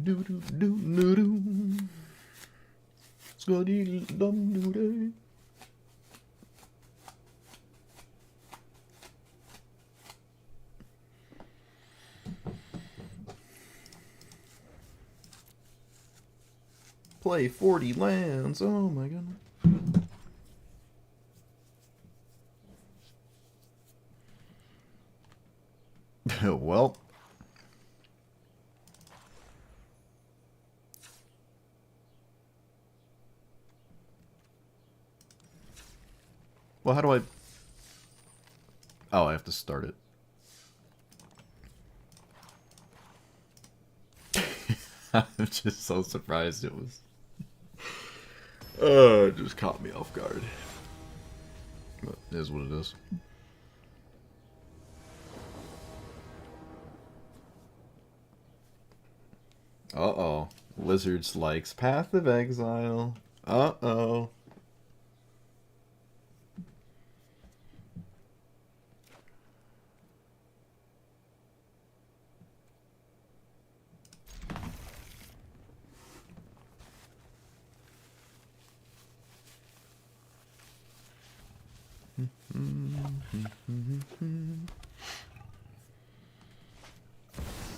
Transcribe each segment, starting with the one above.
do do do do do. Scotty dum do day. Play 40 lands. Oh my goodness. Well. Well, how do I... Oh, I have to start it. I'm just so surprised it was... it just caught me off guard. But it is what it is. Uh-oh. Lizards likes Path of Exile. Uh-oh.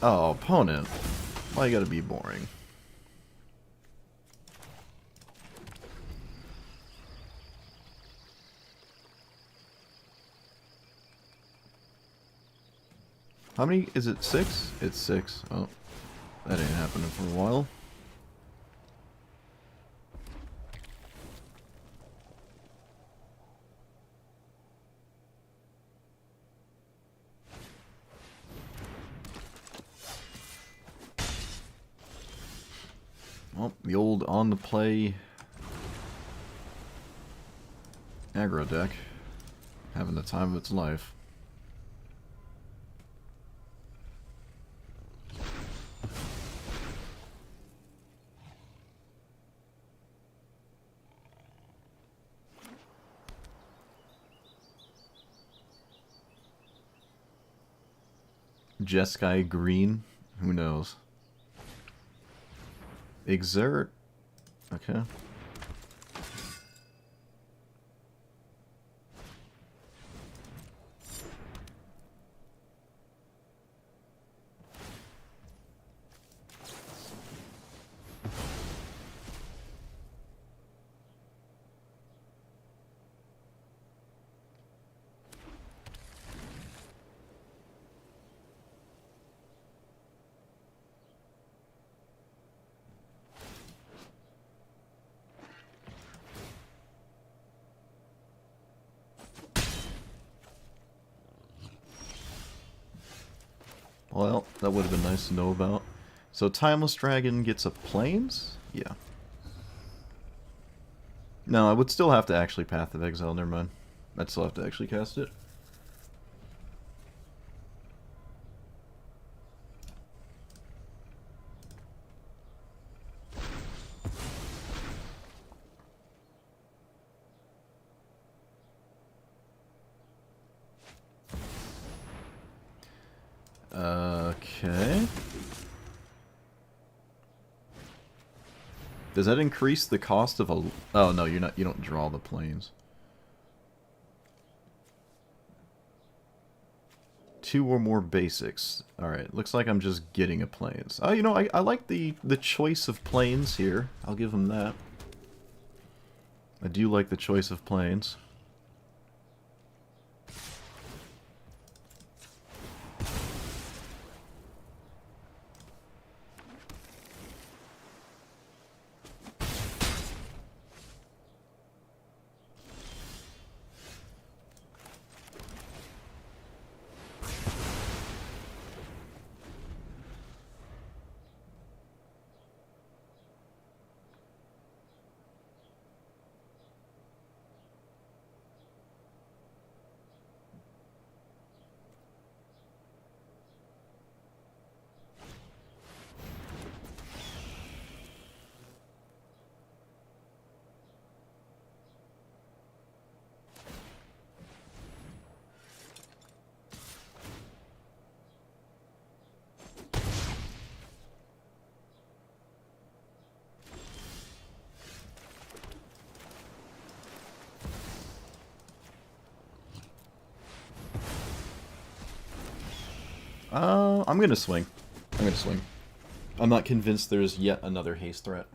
Oh, opponent. Why you gotta be boring? How many? Is it 6? It's 6. Oh, that ain't happening for a while. Well, the old on the play aggro deck having the time of its life. Jeskai Green? Who knows? Exert. Okay. Well, that would have been nice to know about. So Timeless Dragon gets a Plains? Yeah. No, I would still have to actually Path of Exile, never mind. I'd still have to actually cast it. Okay. Does that increase the cost of a... Oh, no, you're not. You don't draw the planes. 2 or more basics. Alright, looks like I'm just getting a planes. Oh, you know, I like the choice of planes here. I'll give them that. I do like the choice of planes. I'm gonna swing. I'm gonna swing. I'm not convinced there's yet another haste threat.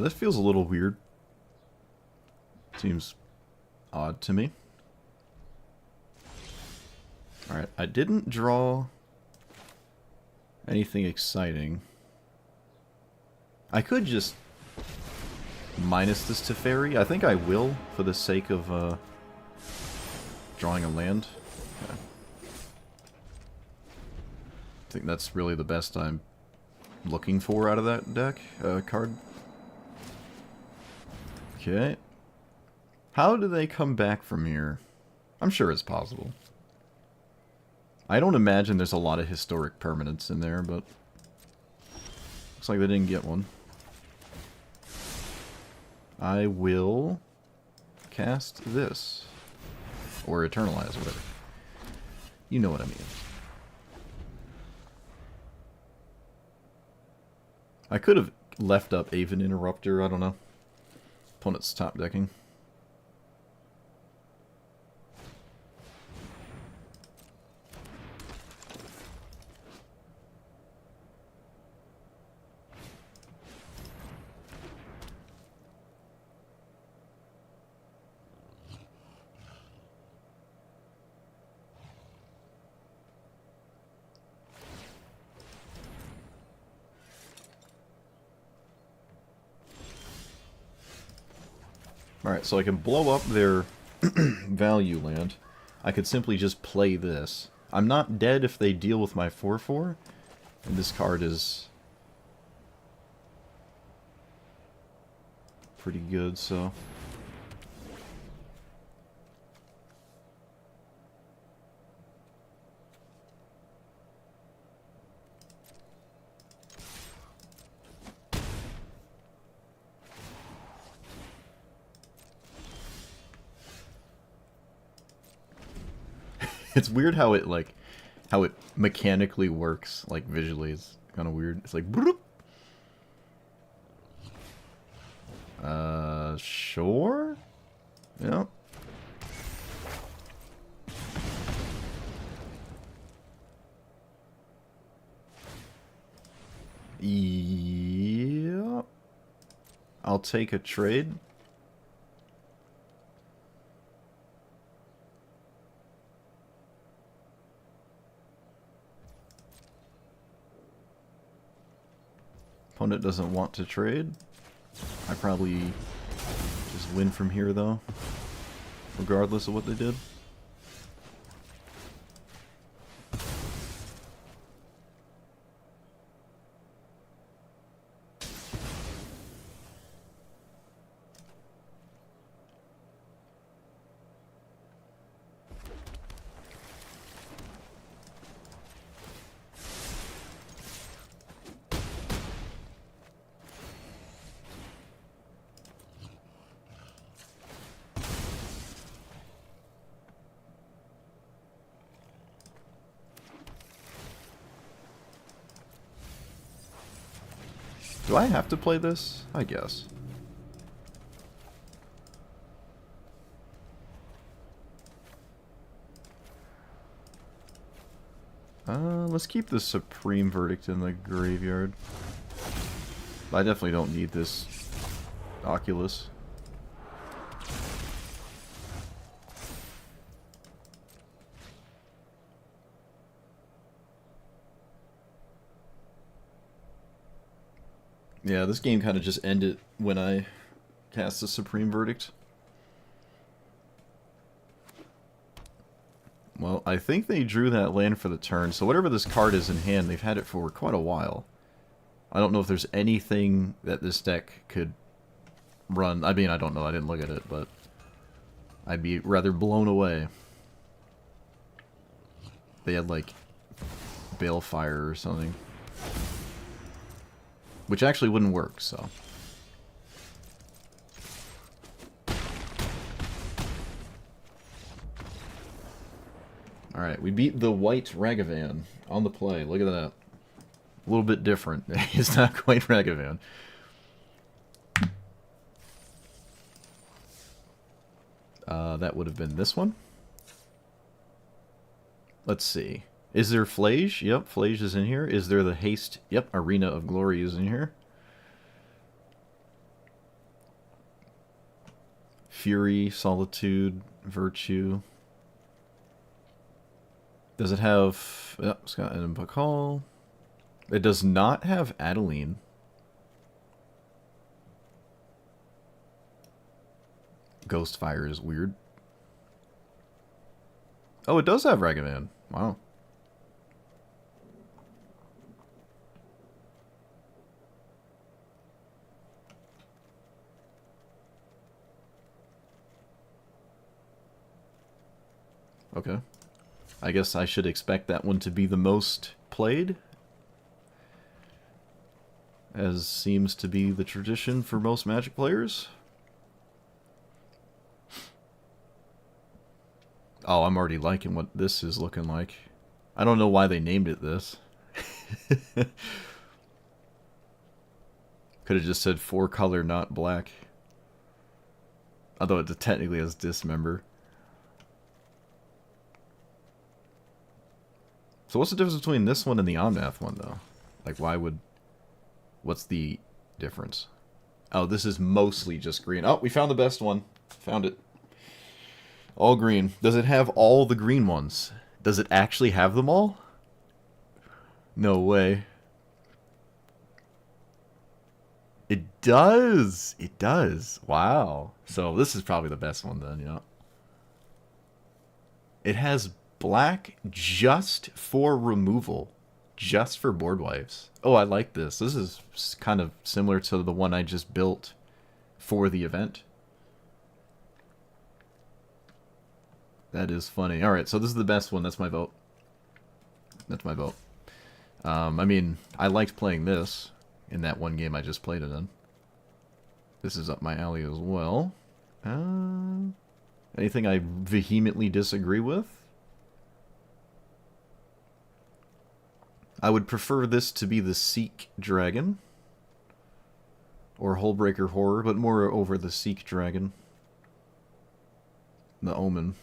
This feels a little weird. Seems odd to me. Alright, I didn't draw anything exciting. I could just minus this to Teferi. I think I will, for the sake of drawing a land. Yeah. I think that's really the best I'm looking for out of that deck card. Okay. How do they come back from here? I'm sure it's possible. I don't imagine there's a lot of historic permanents in there, but looks like they didn't get one. I will cast this. Or Eternalize, or whatever. You know what I mean. I could have left up Aven Interrupter, I don't know. Opponent's top decking. Alright, so I can blow up their value land. I could simply just play this. I'm not dead if they deal with my 4/4. And this card is pretty good, so... It's weird how it, like, how it mechanically works, like, visually. It's kind of weird. It's like, bloop. Sure? Yeah. Yeah. I'll take a trade. Opponent doesn't want to trade. I probably just win from here, though, regardless of what they did. Do I have to play this? I guess. Let's keep the Supreme Verdict in the graveyard. I definitely don't need this Oculus. Yeah, this game kind of just ended when I cast the Supreme Verdict. Well, I think they drew that land for the turn, so whatever this card is in hand, they've had it for quite a while. I don't know if there's anything that this deck could run. I mean, I don't know, I didn't look at it, but I'd be rather blown away. They had, like, Balefire or something. Which actually wouldn't work, so... Alright, we beat the white Ragavan on the play. Look at that. A little bit different. It's not quite Ragavan. That would have been this one. Let's see. Is there Flage? Yep, Flage is in here. Is there the Haste? Yep, Arena of Glory is in here. Fury, Solitude, Virtue. Does it have... Yep, Scott and Bakal. It does not have Adeline. Ghostfire is weird. Oh, it does have Ragavan. Wow. Okay. I guess I should expect that one to be the most played, as seems to be the tradition for most Magic players. Oh, I'm already liking what this is looking like. I don't know why they named it this. Could have just said 4-color, not black. Although it technically has Dismember. So what's the difference between this one and the Omnath one, though? Like, why would... What's the difference? Oh, this is mostly just green. Oh, we found the best one. Found it. All green. Does it have all the green ones? Does it actually have them all? No way. It does! It does. Wow. So this is probably the best one then, yeah. It has black just for removal. Just for board wipes. Oh, I like this. This is kind of similar to the one I just built for the event. That is funny. Alright, so this is the best one. That's my vote. That's my vote. I mean, I liked playing this in that one game I just played it in. This is up my alley as well. Anything I vehemently disagree with? I would prefer this to be the Seek Dragon. Or Hullbreaker Horror, but more over the Seek Dragon. The Omen.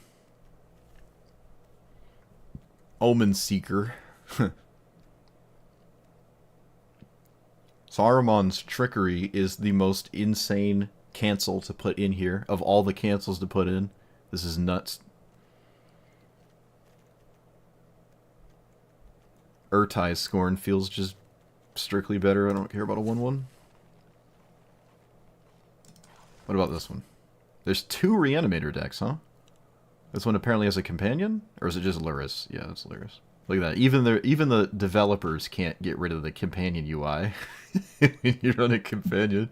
Omen Seeker. Saruman's Trickery is the most insane cancel to put in here. Of all the cancels to put in, this is nuts. Urtai's Scorn feels just strictly better. I don't care about a 1/1. What about this one? There's 2 Reanimator decks, huh? This one apparently has a companion? Or is it just Luris? Yeah, it's Luris. Look at that. Even the developers can't get rid of the companion UI. You run a companion.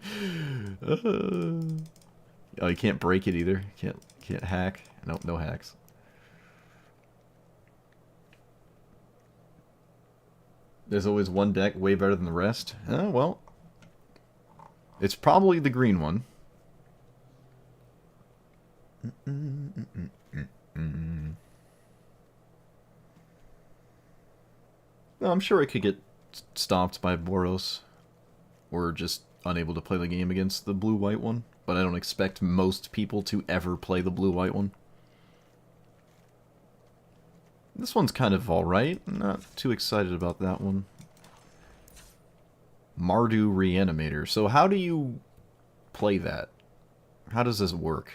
Oh, you can't break it either. Can't hack. Nope, no hacks. There's always one deck way better than the rest. Well, it's probably the green one. No, I'm sure it could get stomped by Boros. Or just unable to play the game against the blue-white one. But I don't expect most people to ever play the blue-white one. This one's kind of alright. Not too excited about that one. Mardu Reanimator. So how do you play that? How does this work?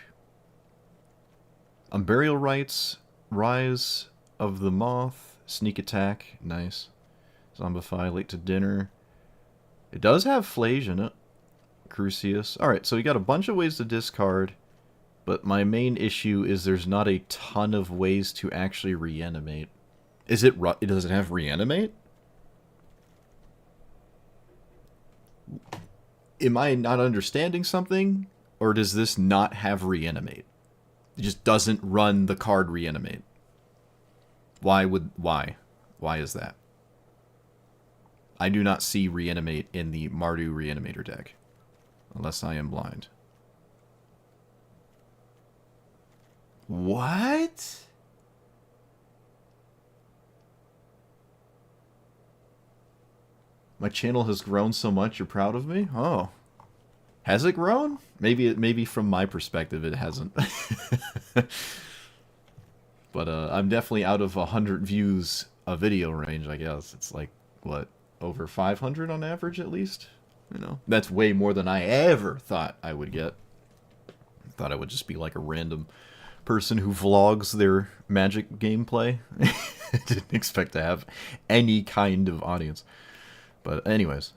Burial Rites, Rise of the Moth, Sneak Attack, nice. Zombify, Late to Dinner. It does have Flage in it. Crucius. Alright, so we got a bunch of ways to discard, but my main issue is there's not a ton of ways to actually reanimate. Does it have Reanimate? Am I not understanding something? Or does this not have Reanimate? It just doesn't run the card Reanimate. Why? Why is that? I do not see Reanimate in the Mardu Reanimator deck. Unless I am blind. What? My channel has grown so much, you're proud of me? Oh. Has it grown? Maybe from my perspective it hasn't. But I'm definitely out of 100 views a video range, I guess. It's like, what, over 500 on average at least? You know, that's way more than I ever thought I would get. I thought I would just be like a random person who vlogs their Magic gameplay. Didn't expect to have any kind of audience. But anyways,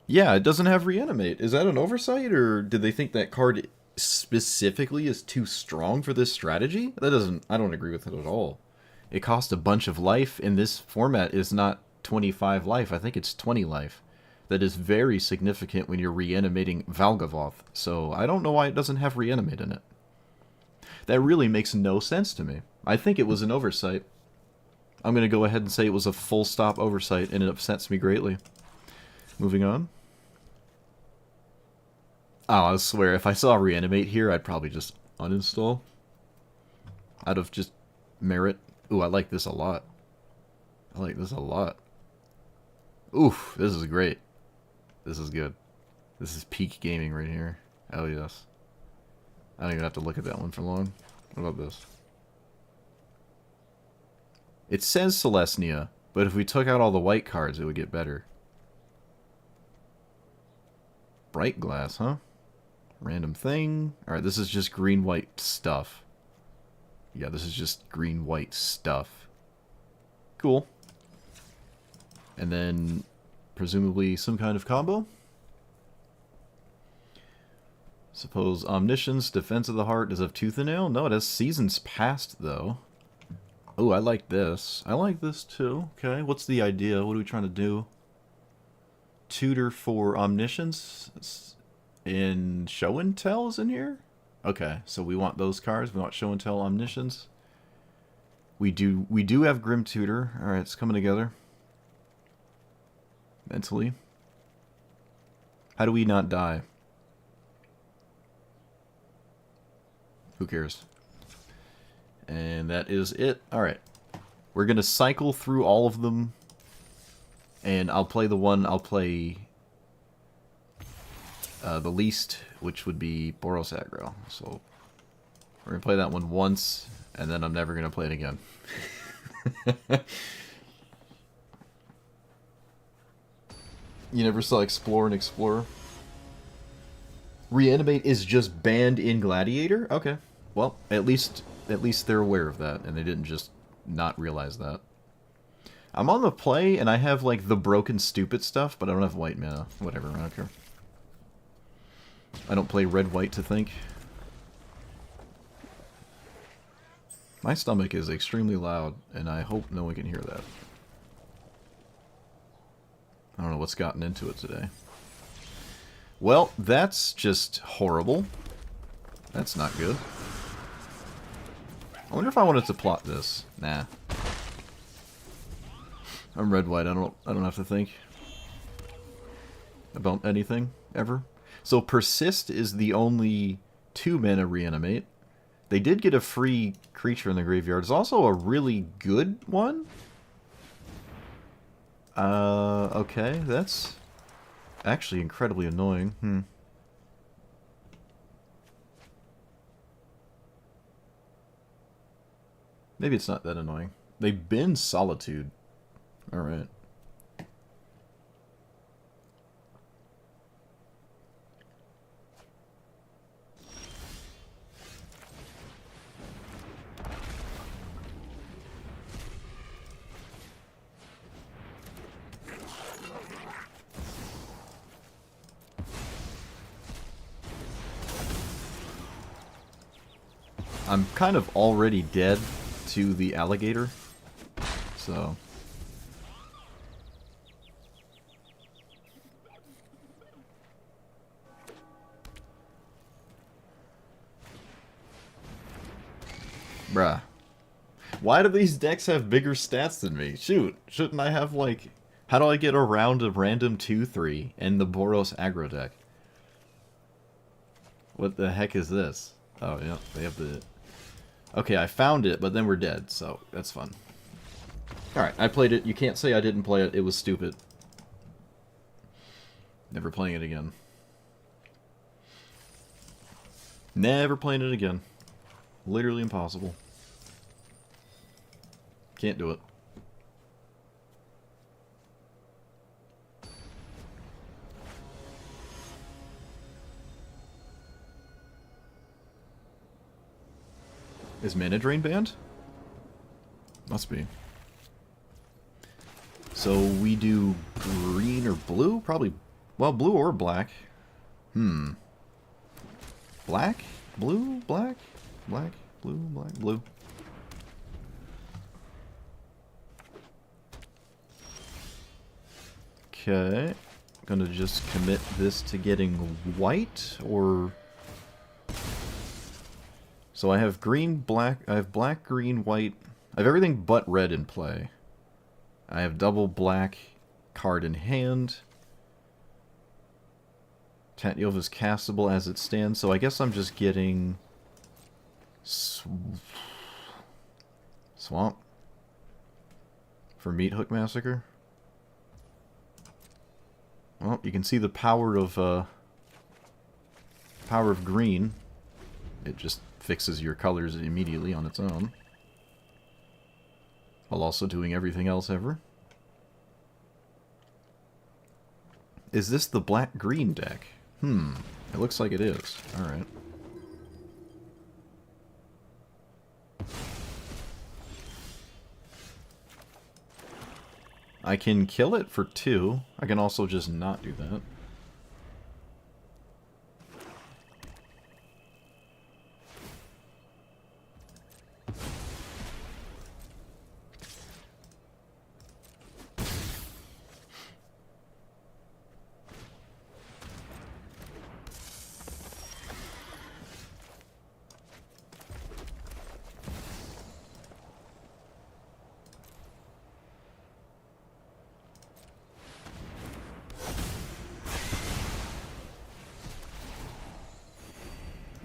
yeah, it doesn't have reanimate. Is that an oversight, or did they think that card specifically is too strong for this strategy? I don't agree with it at all. It costs a bunch of life. In this format is not 25 life. I think it's 20 life. That is very significant when you're reanimating Valgavoth. So I don't know why it doesn't have reanimate in it. That really makes no sense to me. I think it was an oversight. I'm going to go ahead and say it was a full stop oversight, and it upsets me greatly. Moving on. Oh, I swear, if I saw reanimate here, I'd probably just uninstall. Out of just merit. Ooh, I like this a lot. I like this a lot. Oof, this is great. This is good. This is peak gaming right here. Hell yes. I don't even have to look at that one for long. What about this? It says Celestia, but if we took out all the white cards, it would get better. Bright glass, huh? Random thing. Alright, this is just green-white stuff. Yeah, this is just green-white stuff. Cool. And then, presumably, some kind of combo? Suppose Omniscience, Defense of the Heart, does it have Tooth and Nail? No, it has Seasons Past, though. Oh, I like this. I like this, too. Okay, what's the idea? What are we trying to do? Tutor for Omniscience? In Show and Tell is in here? Okay, so we want those cards. We want Show and Tell, Omniscience. We do have Grim Tutor. Alright, it's coming together. Mentally. How do we not die? Who cares? And that is it. Alright. We're going to cycle through all of them. And I'll play the one, I'll play the least, which would be Boros Aggro. So we're going to play that one once, and then I'm never going to play it again. You never saw Explore and Explorer? Reanimate is just banned in Gladiator? Okay. Well, at least they're aware of that, and they didn't just not realize that. I'm on the play, and I have, like, the broken stupid stuff, but I don't have white mana. Whatever, I don't care. I don't play red-white to think. My stomach is extremely loud, and I hope no one can hear that. I don't know what's gotten into it today. Well, that's just horrible. That's not good. I wonder if I wanted to plot this. Nah. I'm red-white. I don't have to think about anything ever. So Persist is the only 2-mana reanimate. They did get a free creature in the graveyard. It's also a really good one. Okay, that's actually incredibly annoying. Maybe it's not that annoying. They bin Solitude. Alright. I'm kind of already dead to the alligator, so... Bruh. Why do these decks have bigger stats than me? Shoot, shouldn't I have, like... How do I get around a random 2-3 in the Boros aggro deck? What the heck is this? Oh, yeah, they have the... Okay, I found it, but then we're dead, so that's fun. Alright, I played it. You can't say I didn't play it. It was stupid. Never playing it again. Never playing it again. Literally impossible. Can't do it. Is Mana Drain banned? Must be. So we do green or blue? Probably, well, blue or black. Black? Blue? Black? Black? Blue? Black? Blue? Okay. Gonna just commit this to getting white, or... So I have green, black, I have black, green, white. I have everything but red in play. I have double black card in hand. Tatyov is castable as it stands, so I guess I'm just getting... Swamp? For Meat Hook Massacre? Well, you can see the power of green. It just fixes your colors immediately on its own. While also doing everything else ever. Is this the black-green deck? It looks like it is. Alright. I can kill it for 2. I can also just not do that.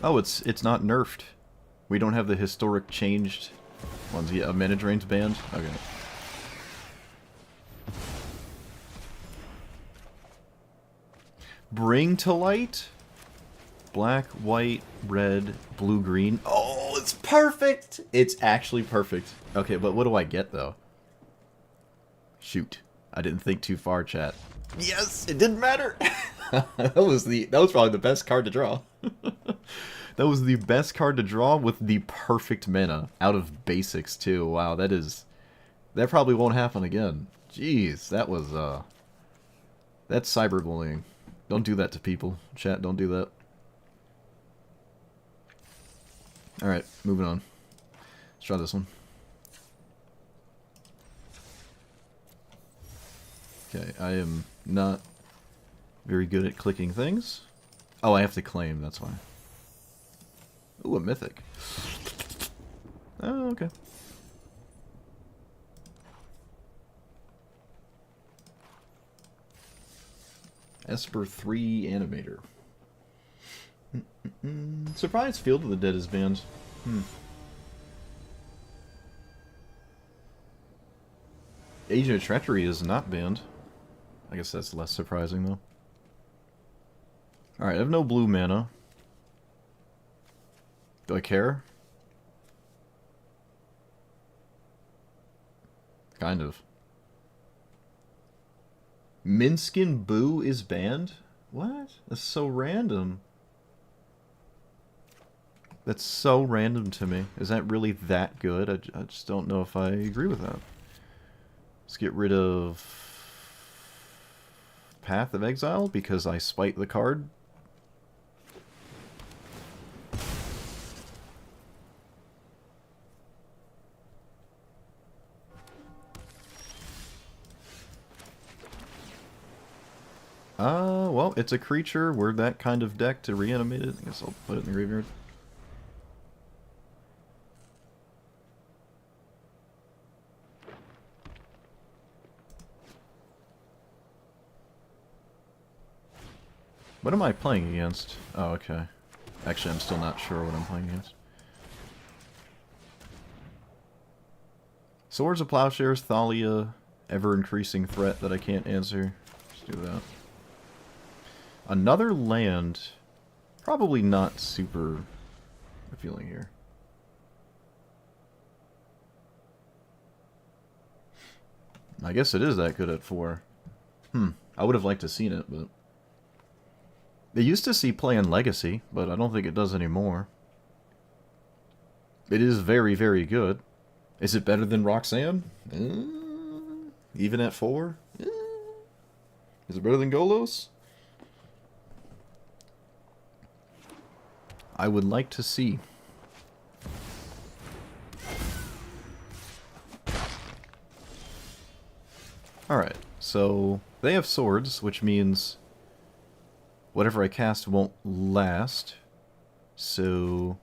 Oh, it's not nerfed. We don't have the historic changed ones. Yeah, Mana Drain's banned? Okay. Bring to light? Black, white, red, blue, green. Oh, it's perfect! It's actually perfect. Okay, but what do I get, though? Shoot. I didn't think too far, chat. Yes! It didn't matter! that was probably the best card to draw. That was the best card to draw with the perfect mana. Out of basics, too. Wow, that probably won't happen again. Jeez, that was, that's cyberbullying. Don't do that to people. Chat, don't do that. Alright, moving on. Let's try this one. Okay, I am not very good at clicking things. Oh, I have to claim, that's why. Ooh, a mythic. Oh, okay. Esper 3 Animator. Surprised Field of the Dead is banned. Agent of Treachery is not banned. I guess that's less surprising, though. Alright, I have no blue mana. Do I care? Kind of. Minskin Boo is banned? What? That's so random. That's so random to me. Is that really that good? I just don't know if I agree with that. Let's get rid of Path of Exile because I spite the card. Well, it's a creature. We're that kind of deck to reanimate it. I guess I'll put it in the graveyard. What am I playing against? Oh, okay. Actually, I'm still not sure what I'm playing against. Swords of Plowshares, Thalia, ever-increasing threat that I can't answer. Let's do that. Another land, probably not super appealing here. I guess it is that good at 4. I would have liked to have seen it, but... It used to see play in Legacy, but I don't think it does anymore. It is very, very good. Is it better than Roxanne? Even at 4? Is it better than Golos? I would like to see. Alright, so they have swords, which means whatever I cast won't last. So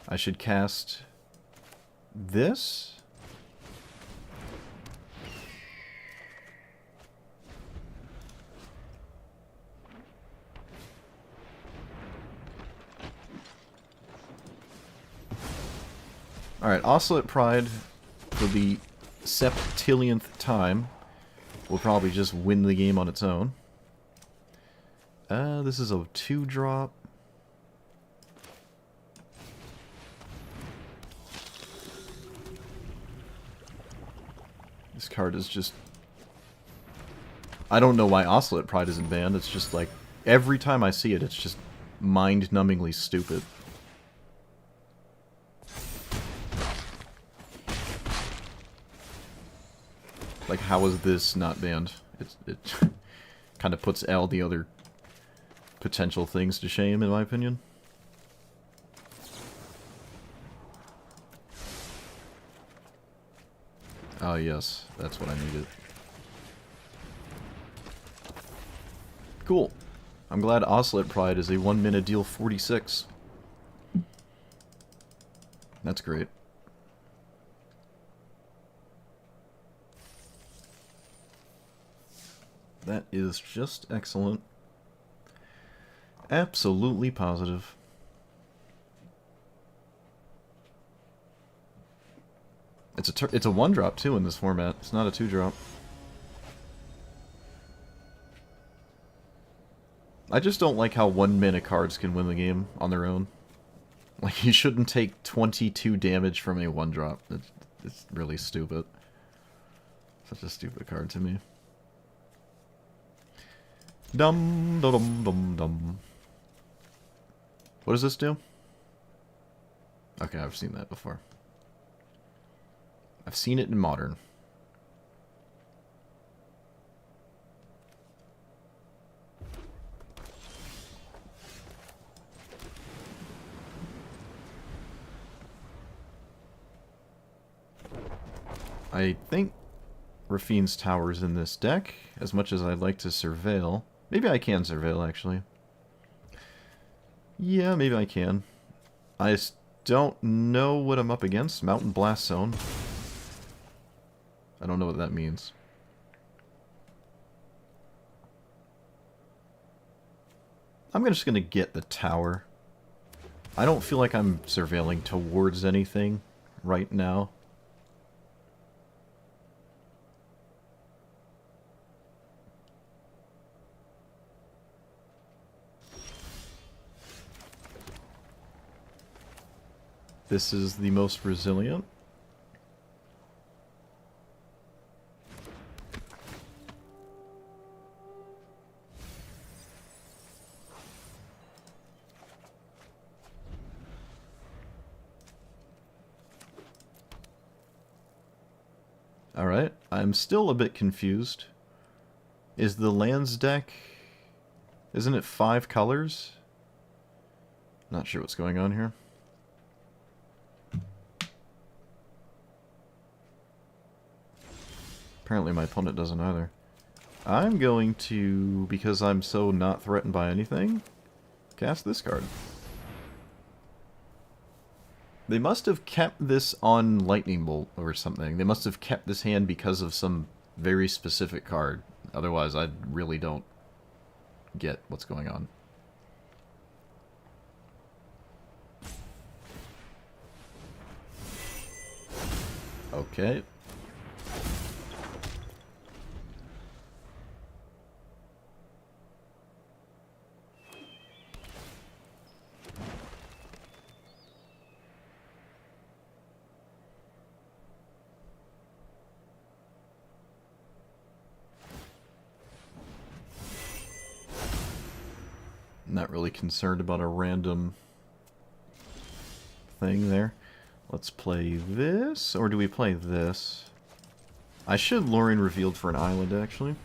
I should cast this. Alright, Oscillate Pride for the septillionth time will probably just win the game on its own. This is a 2-drop. This card is just... I don't know why Oscillate Pride isn't banned. It's just like, every time I see it, it's just mind-numbingly stupid. Like, how is this not banned? It kind of puts all the other potential things to shame, in my opinion. Oh, yes. That's what I needed. Cool. I'm glad Oscillate Pride is a 1-mana deal 46. That's great. That is just excellent. Absolutely positive. It's a 1-drop too in this format. It's not a 2-drop. I just don't like how 1-mana cards can win the game on their own. Like, you shouldn't take 22 damage from a 1-drop. It's really stupid. Such a stupid card to me. Dum dum dum dum. What does this do? Okay, I've seen that before. I've seen it in Modern. I think Rafine's Tower's in this deck, as much as I'd like to Surveil. Maybe I can Surveil, actually. Yeah, maybe I can. I just don't know what I'm up against. Mountain Blast Zone. I don't know what that means. I'm just gonna get the tower. I don't feel like I'm surveilling towards anything right now. This is the most resilient. Alright, I'm still a bit confused. Is the lands deck... Isn't it 5 colors? Not sure what's going on here. Apparently my opponent doesn't either. I'm going to, because I'm so not threatened by anything, cast this card. They must have kept this on Lightning Bolt or something. They must have kept this hand because of some very specific card. Otherwise, I really don't get what's going on. Okay. Not really concerned about a random thing there. Let's play this, or do we play this? I should Lorien Revealed for an island, actually.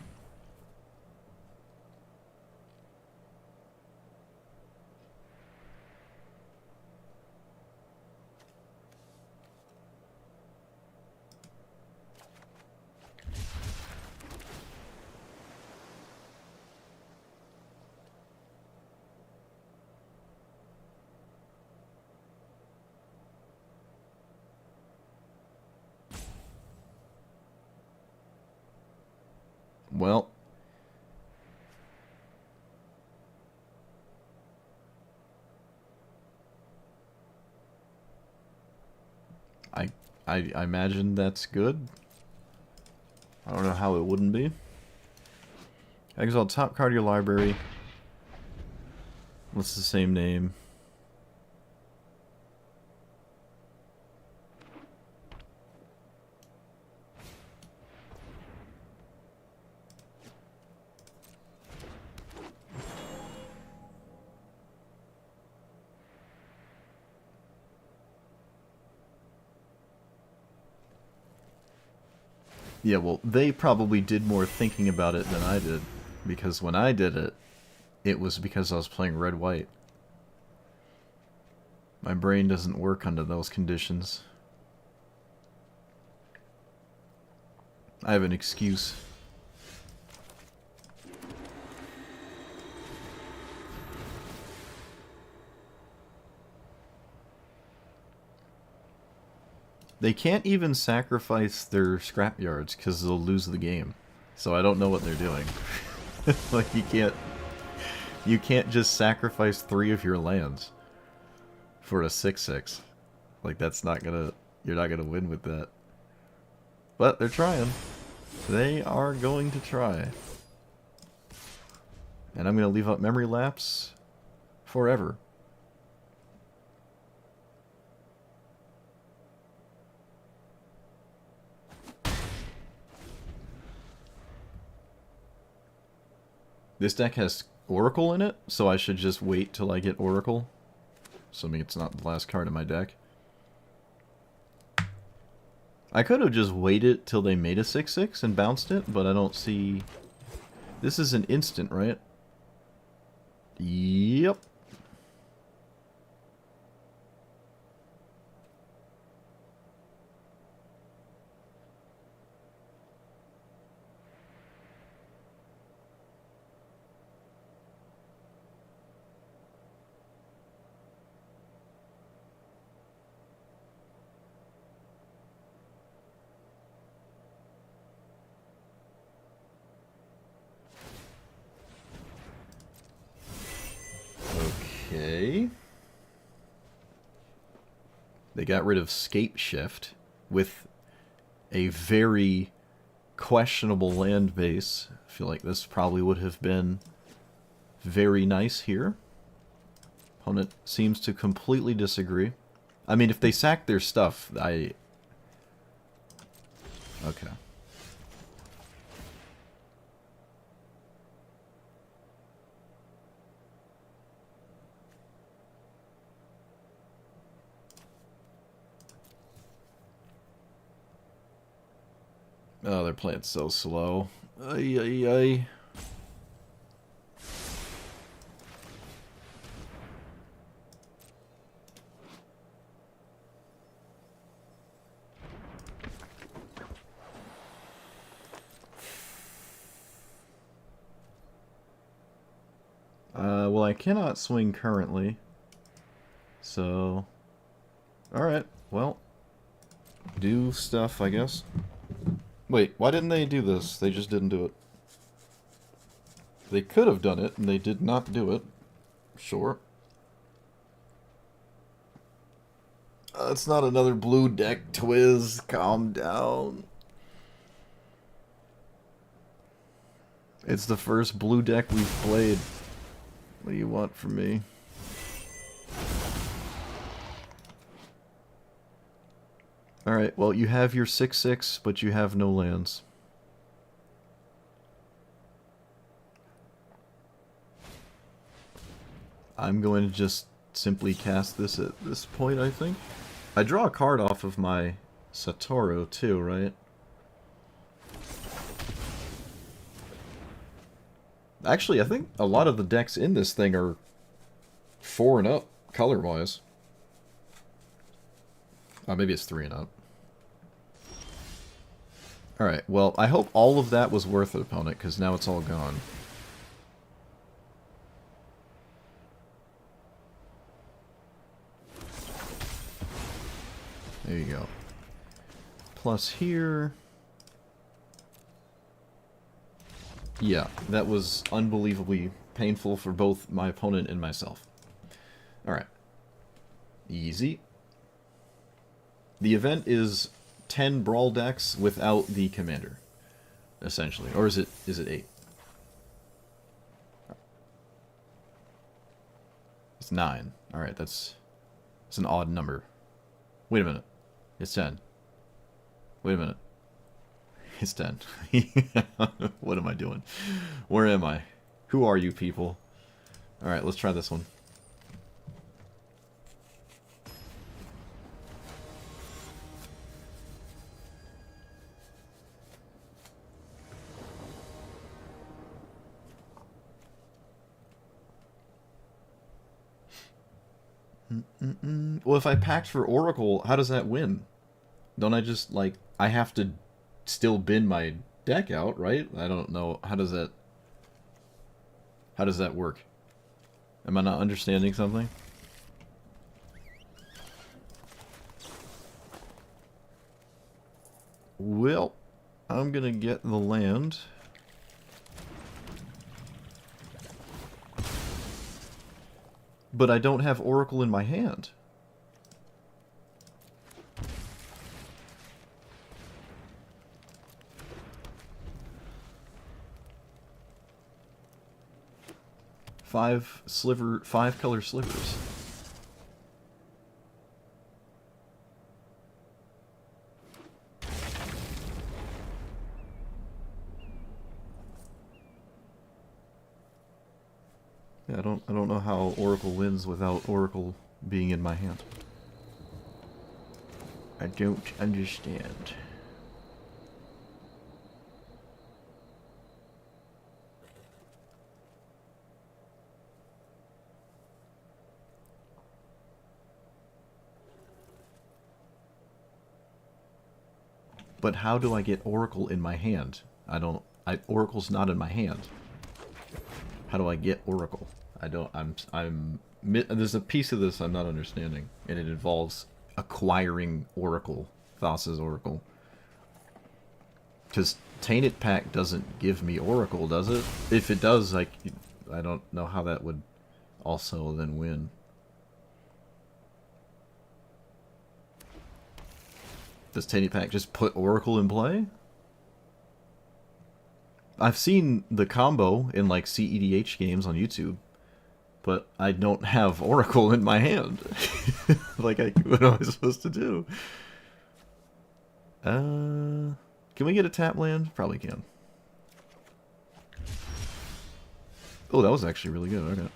Well, I imagine that's good. I don't know how it wouldn't be. Exile top card of your library. What's the same name? Yeah, well, they probably did more thinking about it than I did. Because when I did it, it was because I was playing red-white. My brain doesn't work under those conditions. I have an excuse. They can't even sacrifice their scrapyards because they'll lose the game. So I don't know what they're doing. Like, you can't just sacrifice 3 of your lands for a 6/6. Like, that's not gonna, you're not gonna win with that. But they're trying. They are going to try. And I'm gonna leave up Memory Lapse forever. This deck has Oracle in it, so I should just wait till I get Oracle. Assuming it's not the last card in my deck. I could have just waited till they made a 6/6 and bounced it, but I don't see... This is an instant, right? Yep. Okay. They got rid of Scape Shift with a very questionable land base. I feel like this probably would have been very nice here. Opponent seems to completely disagree. I mean, if they sack their stuff, Okay. Oh, they're playing so slow. Ay, ay, ay. Well, I cannot swing currently. So... Alright, well... Do stuff, I guess. Wait, why didn't they do this? They just didn't do it. They could have done it, and they did not do it. Sure. it's not another blue deck twiz. Calm down. It's the first blue deck we've played. What do you want from me? Alright, well, you have your 6/6, but you have no lands. I'm going to just simply cast this at this point, I think. I draw a card off of my Satoru, too, right? Actually, I think a lot of the decks in this thing are 4 and up, color-wise. Oh, maybe it's 3 and up. Alright, well, I hope all of that was worth it, opponent, because now it's all gone. There you go. Plus here... Yeah, that was unbelievably painful for both my opponent and myself. Alright. Easy. The event is 10 Brawl decks without the commander, essentially. Or is it 8? It's 9. Alright, it's an odd number. Wait a minute. It's 10. Wait a minute. It's 10. What am I doing? Where am I? Who are you people? Alright, let's try this one. Well, if I packed for Oracle, how does that win? Don't I just, like, I have to still bin my deck out, right? I don't know. How does that work? Am I not understanding something? Well, I'm gonna get the land. But I don't have Oracle in my hand. Five color slivers. Yeah, I don't know how Oracle wins without Oracle being in my hand. I don't understand. But how do I get Oracle in my hand? Oracle's not in my hand. How do I get Oracle? There's a piece of this I'm not understanding, and it involves acquiring Oracle, Thassa's Oracle. Because Tainted Pact doesn't give me Oracle, does it? If it does, I don't know how that would also then win. Does Tainted Pact just put Oracle in play? I've seen the combo in, like, CEDH games on YouTube, but I don't have Oracle in my hand. Like, what am I supposed to do? Can we get a tap land? Probably can. Oh, that was actually really good. Okay.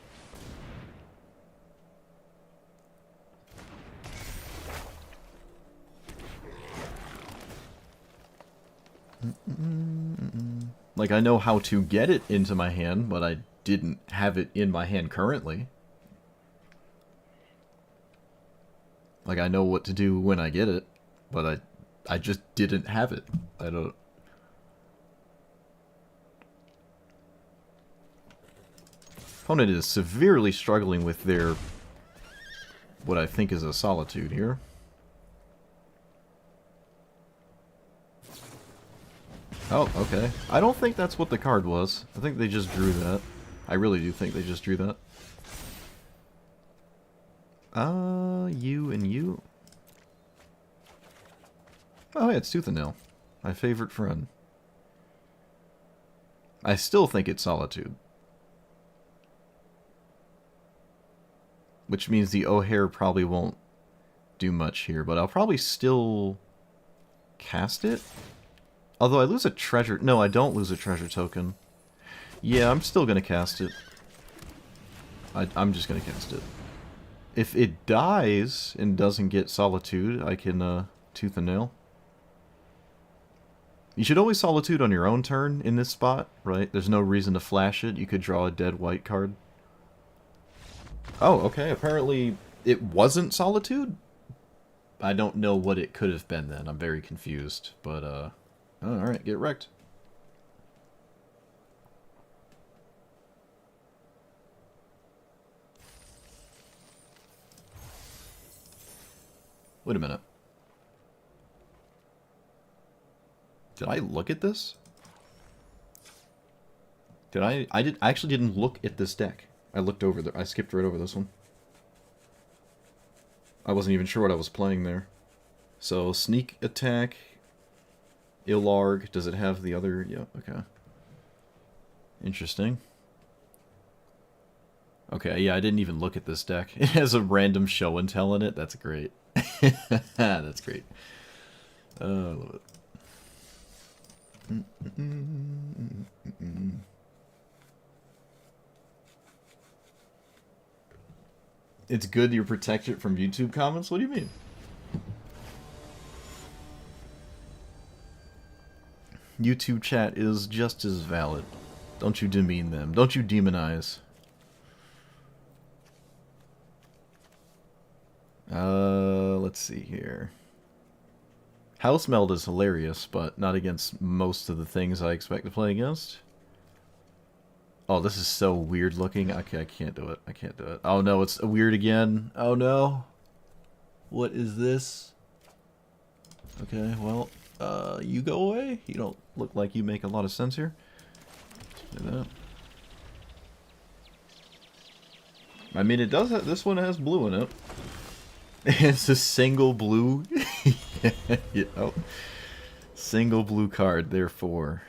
Like, I know how to get it into my hand, but I didn't have it in my hand currently. Like, I know what to do when I get it, but I just didn't have it. I don't... Opponent is severely struggling with their... what I think is a Solitude here. Oh, okay. I don't think that's what the card was. I think they just drew that. I really do think they just drew that. You and you. Oh, yeah, it's Tooth and Nail. My favorite friend. I still think it's Solitude. Which means the O'Hare probably won't do much here, but I'll probably still cast it? Although I lose a treasure... No, I don't lose a treasure token. Yeah, I'm still going to cast it. I'm just going to cast it. If it dies and doesn't get Solitude, I can Tooth and Nail. You should always Solitude on your own turn in this spot, right? There's no reason to flash it. You could draw a dead white card. Oh, okay. Apparently it wasn't Solitude? I don't know what it could have been then. I'm very confused. But, oh, alright. Get wrecked. Wait a minute. Did I look at this? Did I actually didn't look at this deck. I looked over there. I skipped right over this one. I wasn't even sure what I was playing there. So, sneak attack, Ilarg. Does it have the other? Yeah, okay. Interesting. Okay, yeah, I didn't even look at this deck. It has a random show and tell in it. That's great. That's great. I love it. It's good you're protected from YouTube comments? What do you mean? YouTube chat is just as valid. Don't you demean them. Don't you demonize. Let's see here. House Meld is hilarious, but not against most of the things I expect to play against. Oh, this is so weird looking. Okay, I can't do it. I can't do it. Oh no, it's weird again. Oh no. What is this? Okay, well, you go away. You don't look like you make a lot of sense here. Let's do that. I mean, it does have, this one has blue in it. It's a single blue. Yeah. Oh. Single blue card, therefore.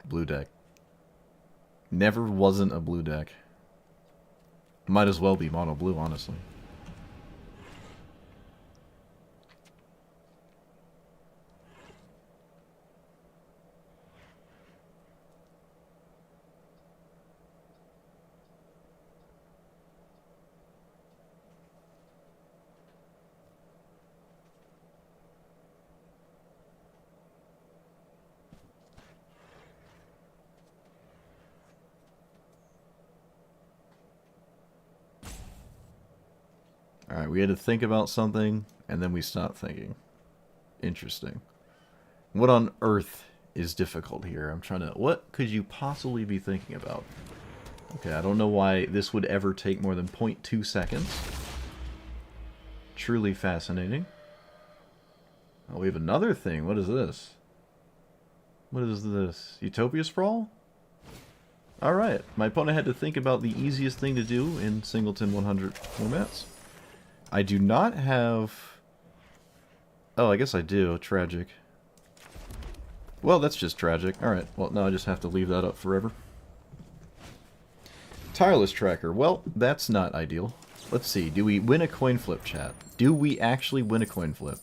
Blue deck. Never wasn't a blue deck. Might as well be mono blue, honestly. Alright, we had to think about something, and then we stopped thinking. Interesting. What on earth is difficult here? I'm trying to... What could you possibly be thinking about? Okay, I don't know why this would ever take more than 0.2 seconds. Truly fascinating. Oh, we have another thing. What is this? What is this? Utopia Sprawl? Alright, my opponent had to think about the easiest thing to do in Singleton 100 formats. I do not have... Oh, I guess I do. Tragic. Well, that's just tragic. Alright, well, now I just have to leave that up forever. Tireless Tracker. Well, that's not ideal. Let's see. Do we win a coin flip, chat? Do we actually win a coin flip?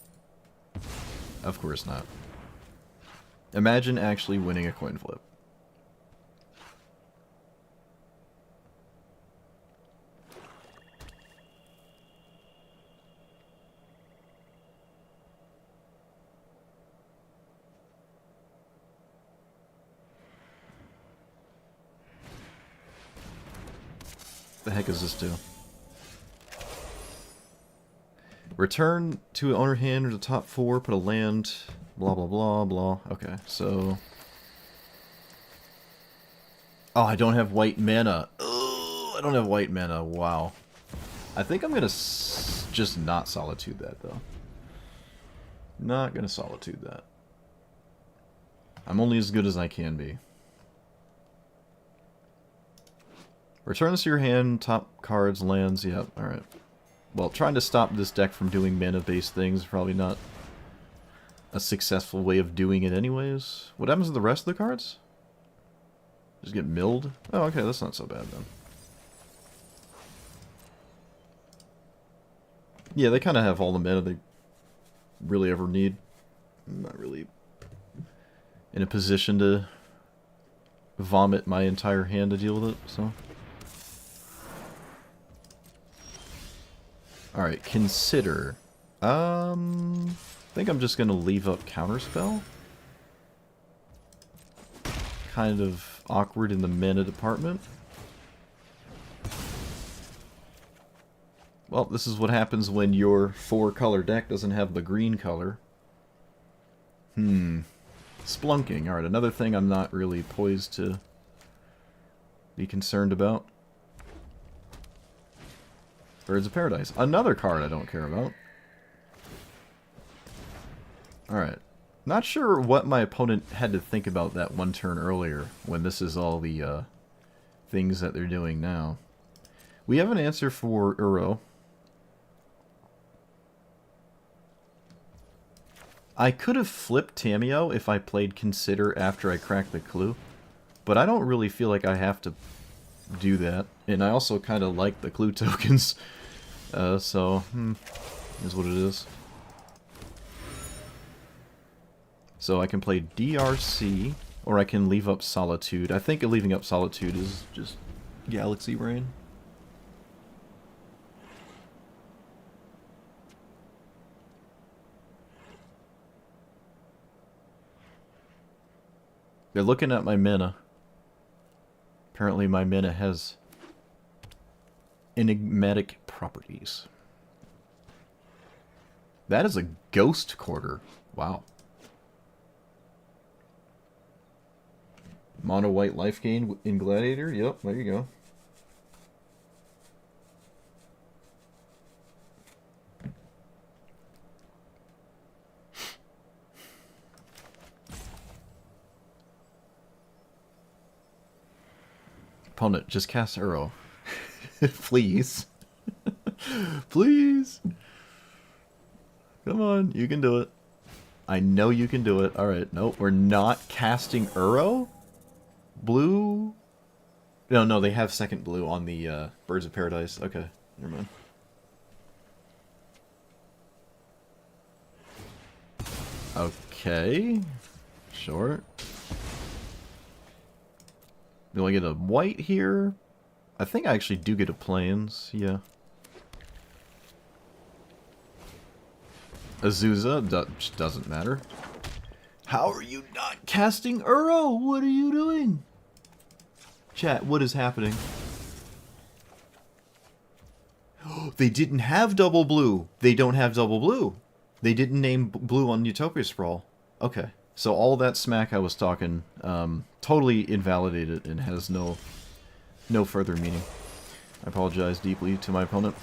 Of course not. Imagine actually winning a coin flip. The heck is this do? Return to owner hand or the top 4, put a land, blah blah blah blah. Okay, so... Oh, I don't have white mana. Oh, I don't have white mana. Wow. I think I'm gonna just not Solitude that, though. Not gonna Solitude that. I'm only as good as I can be. Return this to your hand, top cards, lands, yep, alright. Well, trying to stop this deck from doing mana-based things is probably not a successful way of doing it anyways. What happens to the rest of the cards? Just get milled? Oh, okay, that's not so bad then. Yeah, they kind of have all the mana they really ever need. I'm not really in a position to vomit my entire hand to deal with it, so. Alright, consider. I think I'm just gonna leave up Counterspell. Kind of awkward in the mana department. Well, this is what happens when your 4-color deck doesn't have the green color. Splunking. Alright, another thing I'm not really poised to be concerned about. Birds of Paradise. Another card I don't care about. Alright. Not sure what my opponent had to think about that one turn earlier, when this is all the things that they're doing now. We have an answer for Uro. I could have flipped Tamiyo if I played Consider after I cracked the clue, but I don't really feel like I have to do that. And I also kind of like the clue tokens, so, is what it is. So I can play DRC, or I can leave up Solitude. I think leaving up Solitude is just Galaxy Brain. They're looking at my mana. Apparently my mana has enigmatic properties. That is a Ghost Quarter. Wow. Mono white life gain in Gladiator? Yep, there you go. Opponent, just cast Uro. Please. Please. Come on, you can do it. I know you can do it. Alright, nope, we're not casting Uro? Blue? No, they have second blue on the Birds of Paradise. Okay, never mind. Okay, sure. Do I get a white here? I think I actually do get a plains, yeah. Azusa, doesn't matter. How are you not casting Uro? What are you doing? Chat, what is happening? They didn't have double blue. They don't have double blue. They didn't name blue on Utopia Sprawl. Okay. So all that smack I was talking, totally invalidated and has no further meaning. I apologize deeply to my opponent.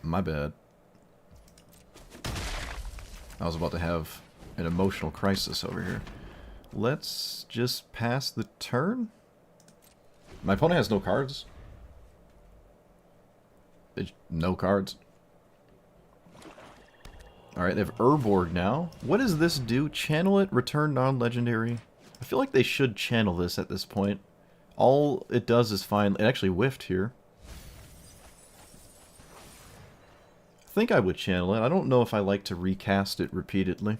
My bad. I was about to have an emotional crisis over here. Let's just pass the turn. My opponent has no cards. No cards. Alright, they have Urborg now. What does this do? Channel it, return non-legendary. I feel like they should channel this at this point. All it does is find... It actually whiffed here. I think I would channel it. I don't know if I like to recast it repeatedly.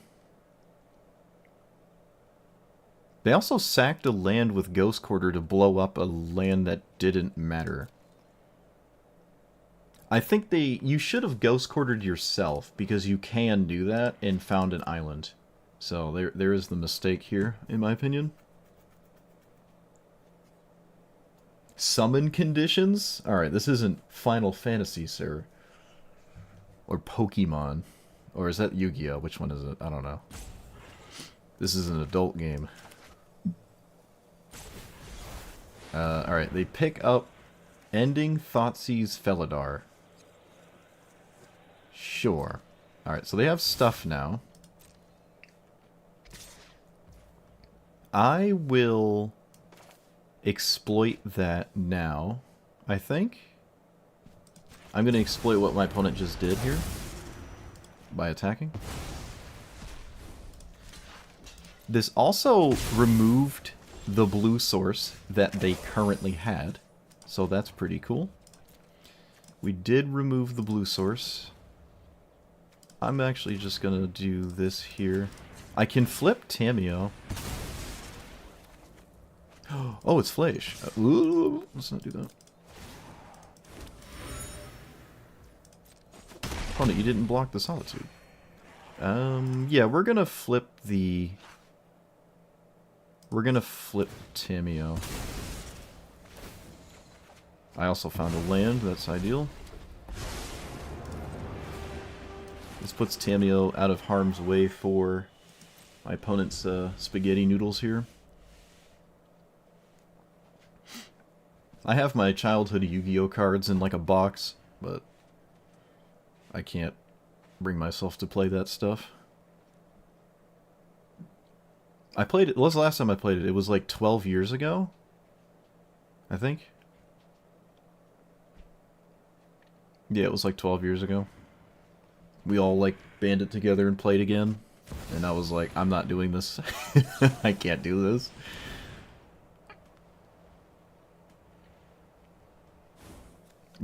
They also sacked a land with Ghost Quarter to blow up a land that didn't matter. I think you should have Ghost Quartered yourself, because you can do that, and found an island. So there is the mistake here, in my opinion. Summon conditions? Alright, this isn't Final Fantasy, sir. Or Pokemon. Or is that Yu-Gi-Oh? Which one is it? I don't know. This is an adult game. Alright, they pick up Ending Thoughtseize Felidar. Sure. Alright, so they have stuff now. I will exploit that now, I think. I'm going to exploit what my opponent just did here. by attacking. This also removed the blue source that they currently had, so that's pretty cool. We did remove the blue source. I'm actually just gonna do this here. I can flip Tamio. Oh, it's Flash. Ooh, let's not do that. Oh no, you didn't block the Solitude. Yeah, we're gonna flip the... We're gonna flip Tamio. I also found a land, that's ideal. This puts Tamio out of harm's way for my opponent's spaghetti noodles here. I have my childhood Yu-Gi-Oh cards in like a box, but I can't bring myself to play that stuff. I played it, what was the last time I played it? It was like 12 years ago, I think. Yeah, it was like 12 years ago. We all like banded together and played again. And I was like, I'm not doing this. I can't do this.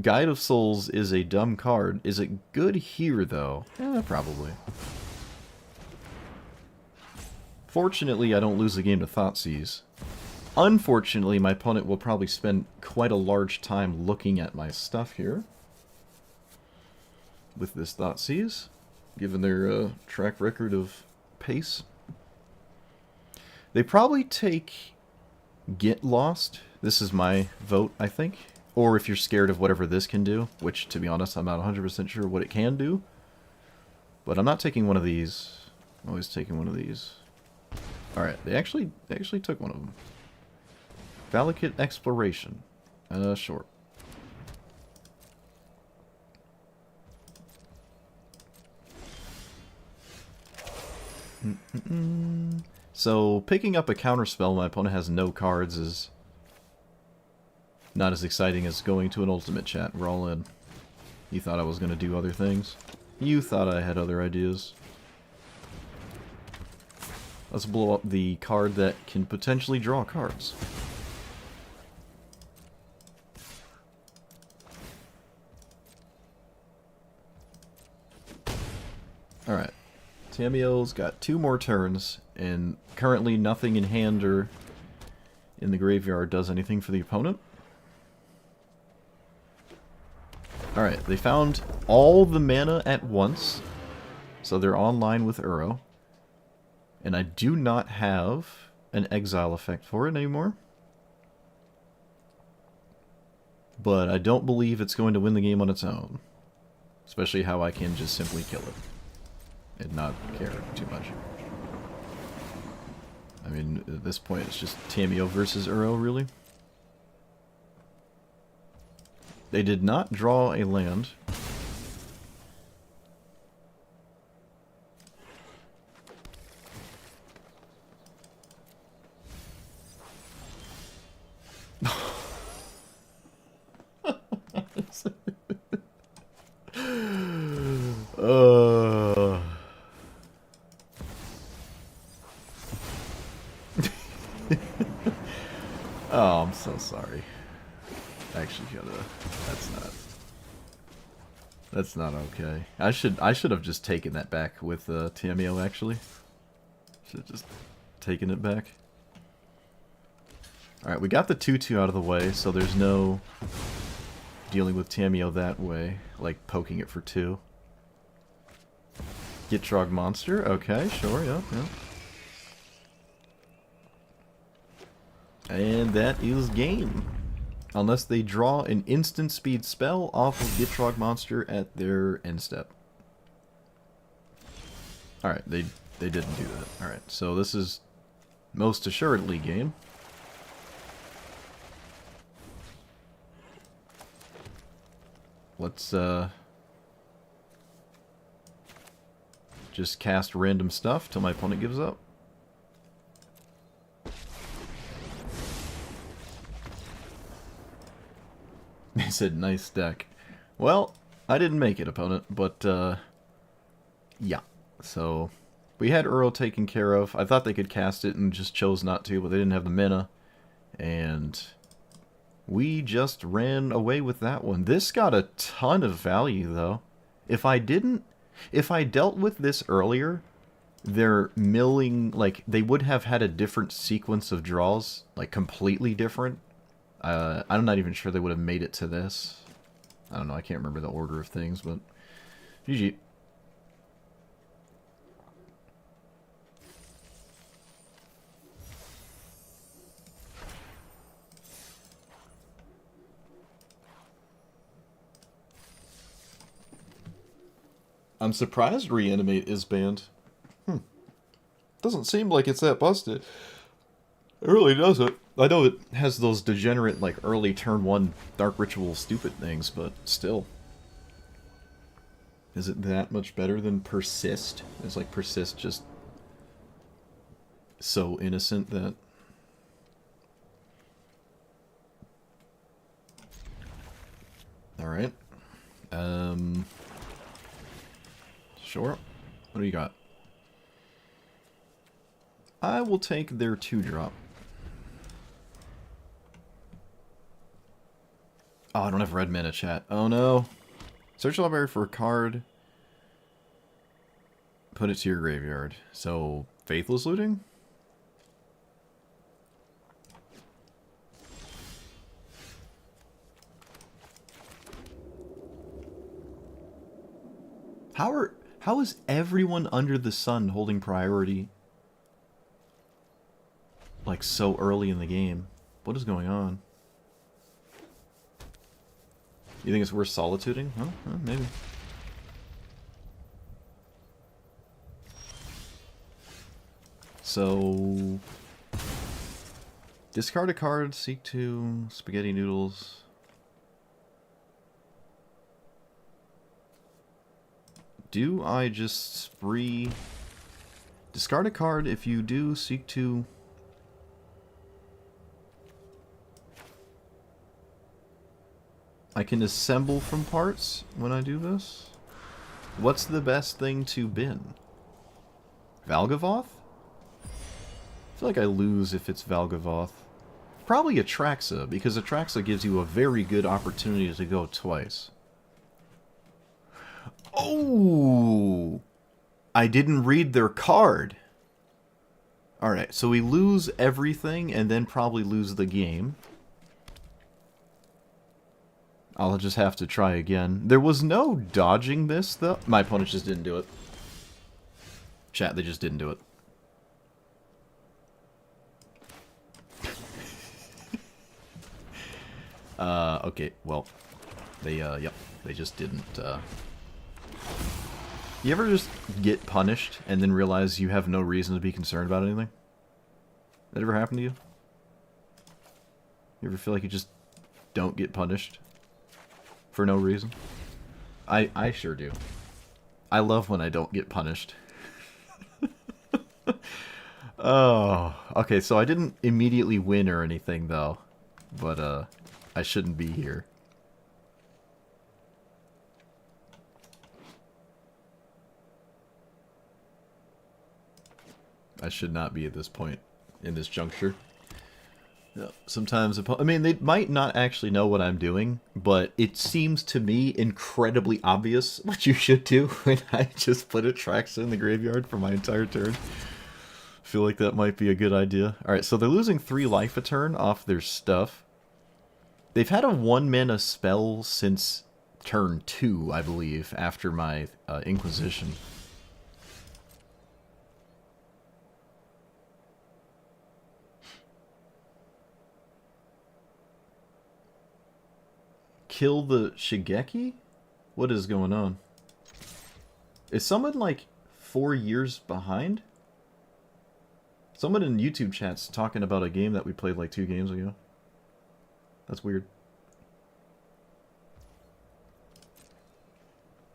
Guide of Souls is a dumb card. Is it good here, though? Probably. Fortunately, I don't lose the game to Thoughtseize. Unfortunately, my opponent will probably spend quite a large time looking at my stuff here with this Thoughtseize, given their track record of pace. They probably take Get Lost. This is my vote, I think. Or if you're scared of whatever this can do, which, to be honest, I'm not 100% sure what it can do. But I'm not taking one of these. I'm always taking one of these. Alright, they actually took one of them. Valakut Exploration. Sure. So, picking up a counterspell my opponent has no cards is not as exciting as going to an ultimate chat. We're all in. You thought I was going to do other things. You thought I had other ideas. Let's blow up the card that can potentially draw cards. Alright. Tamio's got 2 more turns, and currently nothing in hand or in the graveyard does anything for the opponent. Alright, they found all the mana at once, so they're online with Uro. And I do not have an exile effect for it anymore. But I don't believe it's going to win the game on its own. Especially how I can just simply kill it. And not care too much. I mean, at this point it's just Tamio versus Uro, really. They did not draw a land. Oh, I'm so sorry. Actually, that's not okay. I should have just taken that back with Tamio, actually. Should have just taken it back. Alright, we got the 2/2 out of the way, so there's no dealing with Tamio that way, like poking it for 2. Gitrog monster, okay, sure, yeah. And that is game. Unless they draw an instant speed spell off of Gitrog monster at their end step. Alright, they didn't do that. Alright, so this is most assuredly game. Let's just cast random stuff till my opponent gives up. He said, nice deck. Well, I didn't make it, opponent, but Yeah. So we had Uro taken care of. I thought they could cast it and just chose not to, but they didn't have the mana. And we just ran away with that one. This got a ton of value, though. If I dealt with this earlier, their milling, like, they would have had a different sequence of draws, like, completely different. I'm not even sure they would have made it to this. I don't know, I can't remember the order of things, but GG. I'm surprised Reanimate is banned. Doesn't seem like it's that busted. It really doesn't. I know it has those degenerate, like, early turn 1 Dark Ritual stupid things, but still. Is it that much better than Persist? Is, like, Persist just so innocent that... Alright. Sure. What do you got? I will take their 2-drop. Oh, I don't have red mana, chat. Oh no. Search the library for a card. Put it to your graveyard. So, Faithless Looting? How is everyone under the sun holding priority like so early in the game? What is going on? You think it's worth solituding? Huh? Maybe. So discard a card, seek to spaghetti noodles. Do I just spree? Discard a card. If you do, seek to... I can assemble from parts when I do this? What's the best thing to bin? Valgavoth? I feel like I lose if it's Valgavoth. Probably Atraxa, because Atraxa gives you a very good opportunity to go twice. Oh! I didn't read their card. Alright, so we lose everything and then probably lose the game. I'll just have to try again. There was no dodging this, though. My opponent just didn't do it. Chat, they just didn't do it. Okay, well, they, yep, they just didn't, You ever just get punished and then realize you have no reason to be concerned about anything? That ever happened to you? You ever feel like you just don't get punished for no reason? I sure do. I love when I don't get punished. Oh, okay, so I didn't immediately win or anything, though. But, I shouldn't be here. I should not be at this point in this juncture. Yeah, sometimes, I mean, they might not actually know what I'm doing, but it seems to me incredibly obvious what you should do when I just put Atraxa in the graveyard for my entire turn. I feel like that might be a good idea. Alright, so they're losing 3 life a turn off their stuff. They've had a 1-mana spell since turn 2, I believe, after my Inquisition. Kill the Shigeki? What is going on? Is someone like 4 years behind? Someone in YouTube chat's talking about a game that we played like 2 games ago. That's weird.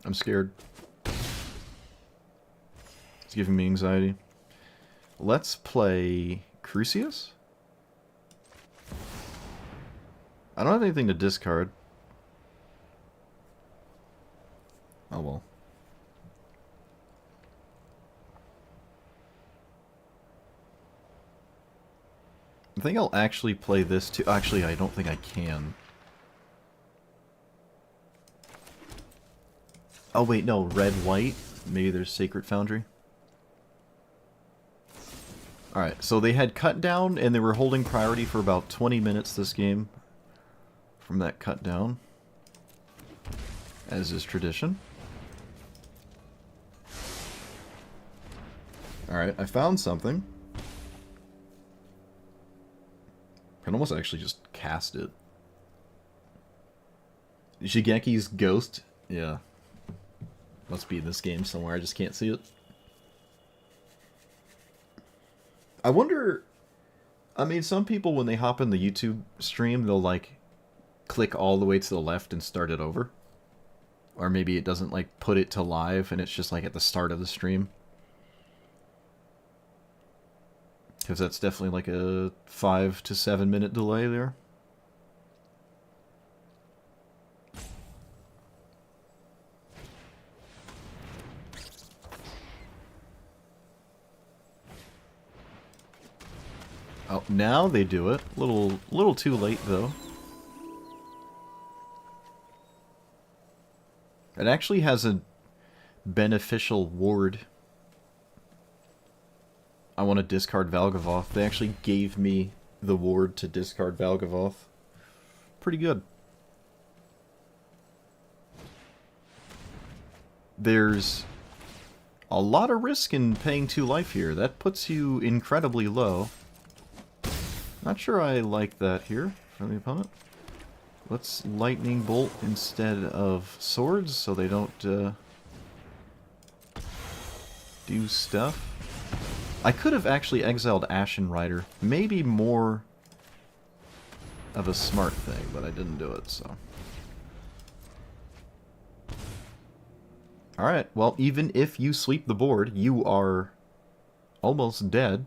I'm scared. It's giving me anxiety. Let's play Crucius? I don't have anything to discard. Oh well. I think I'll actually play this too. Actually, I don't think I can. Oh wait, no, red, white. Maybe there's Sacred Foundry. Alright, so they had cut down and they were holding priority for about 20 minutes this game. From that cut down. As is tradition. Alright, I found something. Can almost actually just cast it. Shigeki's Ghost? Yeah. Must be in this game somewhere, I just can't see it. I wonder... I mean, some people, when they hop in the YouTube stream, they'll, like, click all the way to the left and start it over. Or maybe it doesn't, like, put it to live, and it's just, like, at the start of the stream. Because that's definitely, like, a 5 to 7 minute delay there. Oh, now they do it. Little too late, though. It actually has a beneficial ward. I want to discard Valgavoth. They actually gave me the ward to discard Valgavoth. Pretty good. There's a lot of risk in paying 2 life here. That puts you incredibly low. Not sure I like that here from the opponent. Let's Lightning Bolt instead of Swords so they don't do stuff. I could have actually exiled Ashen Rider. Maybe more of a smart thing, but I didn't do it, so. Alright, well, even if you sweep the board, you are almost dead.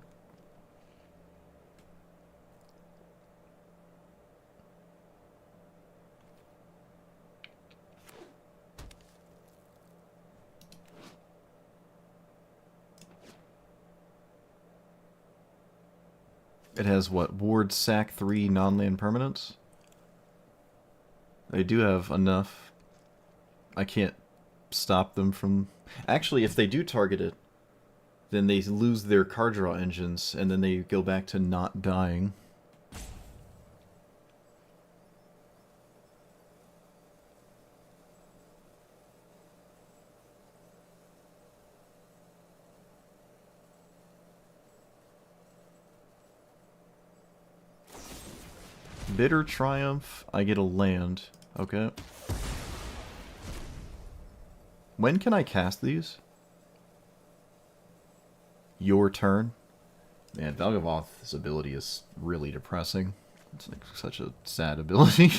It has, what, ward, sack 3 non-land permanents? They do have enough. I can't stop them from... Actually, if they do target it, then they lose their card draw engines, and then they go back to not dying. Bitter Triumph, I get a land. Okay. When can I cast these? Your turn? Man, Valgavoth's ability is really depressing. It's like such a sad ability.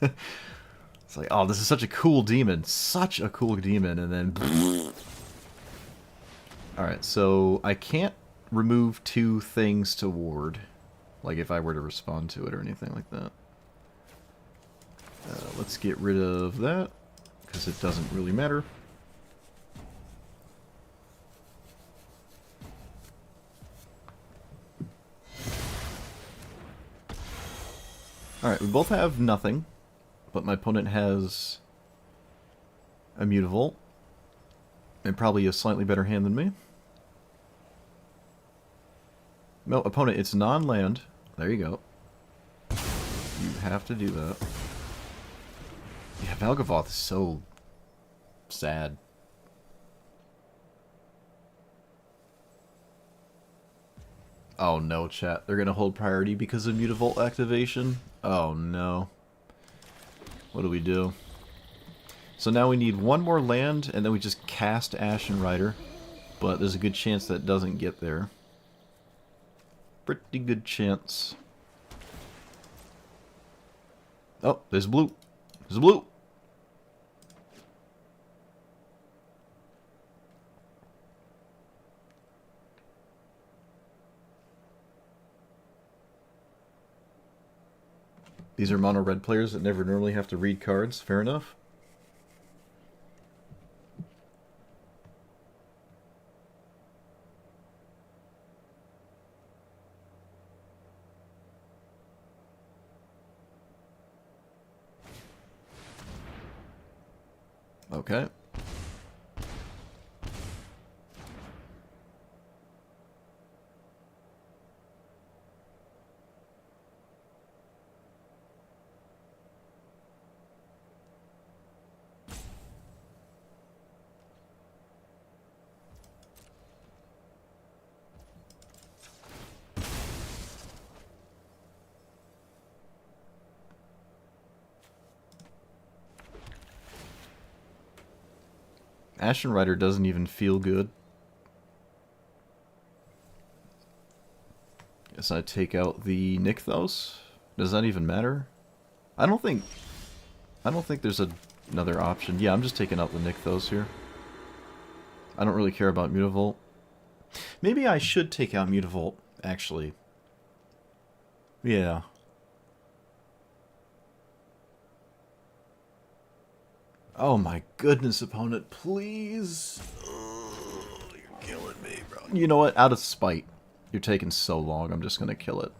It's like, oh, this is such a cool demon. Such a cool demon, and then... Alright, so I can't remove 2 things to ward. Like if I were to respond to it or anything like that. Let's get rid of that, because it doesn't really matter. Alright, we both have nothing, but my opponent has a Mutavault, and probably a slightly better hand than me. No, opponent, it's non-land. There you go. You have to do that. Yeah, Valgavoth is so sad. Oh no, chat. They're gonna hold priority because of Mutavault activation? Oh no. What do we do? So now we need 1 more land, and then we just cast Ashen Rider. But there's a good chance that doesn't get there. Pretty good chance. Oh, there's blue. There's blue. These are mono red players that never normally have to read cards. Fair enough. Okay. Ashen Rider doesn't even feel good. Guess I take out the Nykthos. Does that even matter? I don't think there's another option. Yeah, I'm just taking out the Nykthos here. I don't really care about Mutavault. Maybe I should take out Mutavault, actually. Yeah. Oh my goodness, opponent, please. Oh, you're killing me, bro. You know what? Out of spite. You're taking so long, I'm just gonna kill it.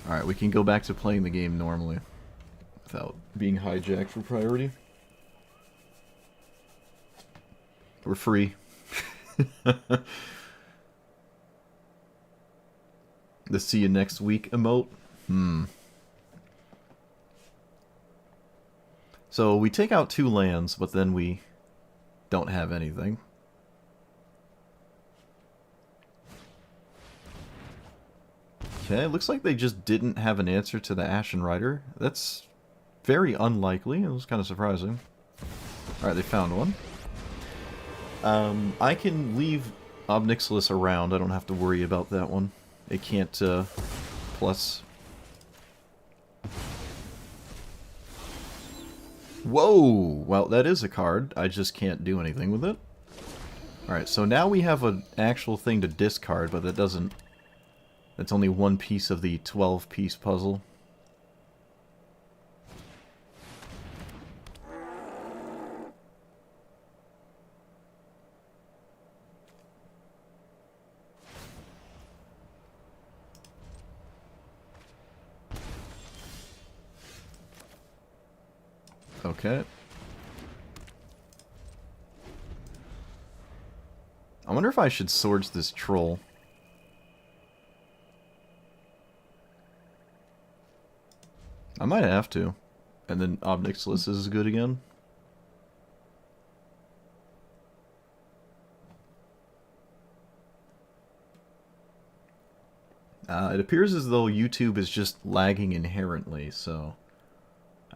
Alright, we can go back to playing the game normally. Without being hijacked for priority. We're free. The see you next week emote? So we take out 2 lands, but then we don't have anything. Okay, looks like they just didn't have an answer to the Ashen Rider. That's very unlikely. It was kind of surprising. Alright, they found one. I can leave Ob Nixilis around. I don't have to worry about that one. It can't, plus. Whoa! Well, that is a card. I just can't do anything with it. Alright, so now we have an actual thing to discard, but that doesn't... That's only one piece of the 12-piece puzzle. Okay. I wonder if I should Swords this troll. I might have to. And then Ob Nixilis is good again. It appears as though YouTube is just lagging inherently, so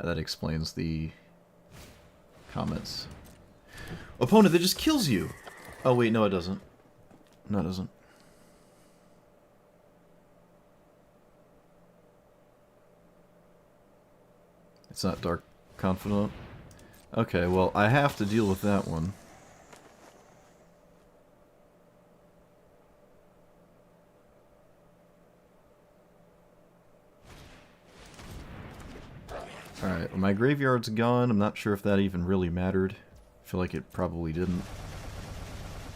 that explains the comments. Opponent that just kills you! Oh wait, no it doesn't. No it doesn't. It's not Dark Confidant. Okay, well, I have to deal with that one. Alright, well, my graveyard's gone. I'm not sure if that even really mattered. I feel like it probably didn't.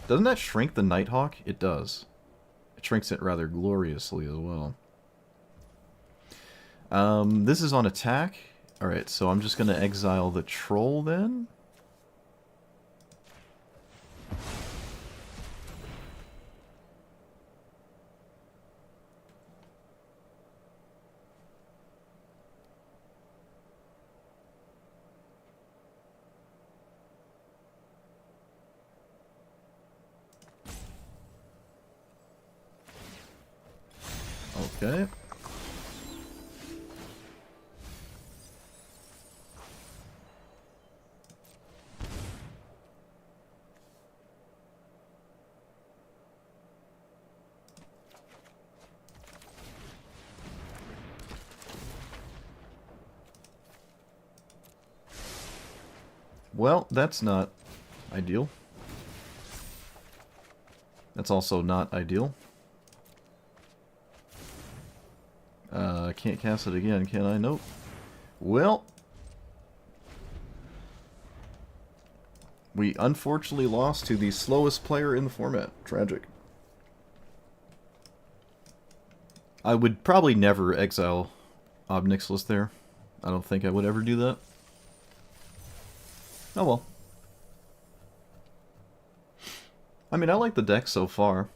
Doesn't that shrink the Nighthawk? It does. It shrinks it rather gloriously as well. This is on attack. Alright, so I'm just going to exile the troll then. Okay. Well, that's not ideal. That's also not ideal. I can't cast it again, can I? Nope. Well, we unfortunately lost to the slowest player in the format. Tragic. I would probably never exile Ob Nixilis there. I don't think I would ever do that. Oh well. I mean, I like the deck so far.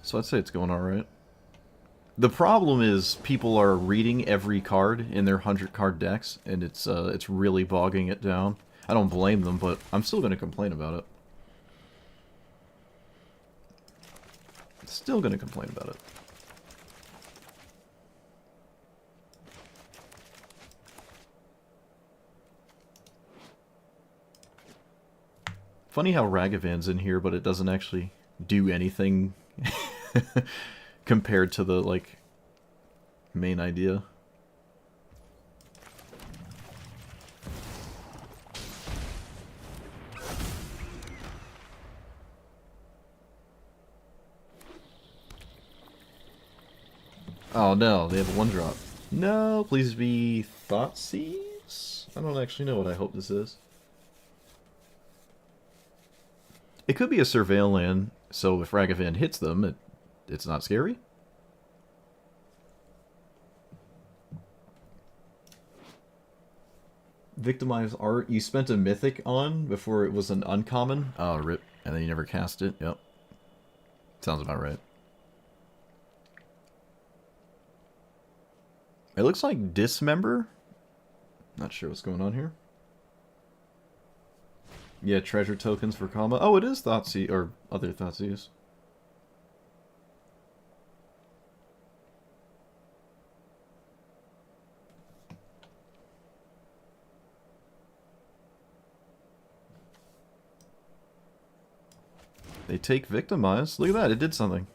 So I'd say it's going alright. The problem is people are reading every card in their 100-card decks, and it's really bogging it down. I don't blame them, but I'm still going to complain about it. Still going to complain about it. Funny how Ragavan's in here, but it doesn't actually do anything compared to the, like, main idea. Oh no, they have a 1-drop. No, please be Thoughtseize? I don't actually know what I hope this is. It could be a Surveil land, so if Ragavan hits them, it's not scary. Victimize art you spent a mythic on before it was an uncommon? Oh, rip. And then you never cast it? Yep. Sounds about right. It looks like Dismember. Not sure what's going on here. Yeah, treasure tokens for comma. Oh, it is Thoughtseize, or other Thoughtseize. They take Victimize. Look at that, it did something.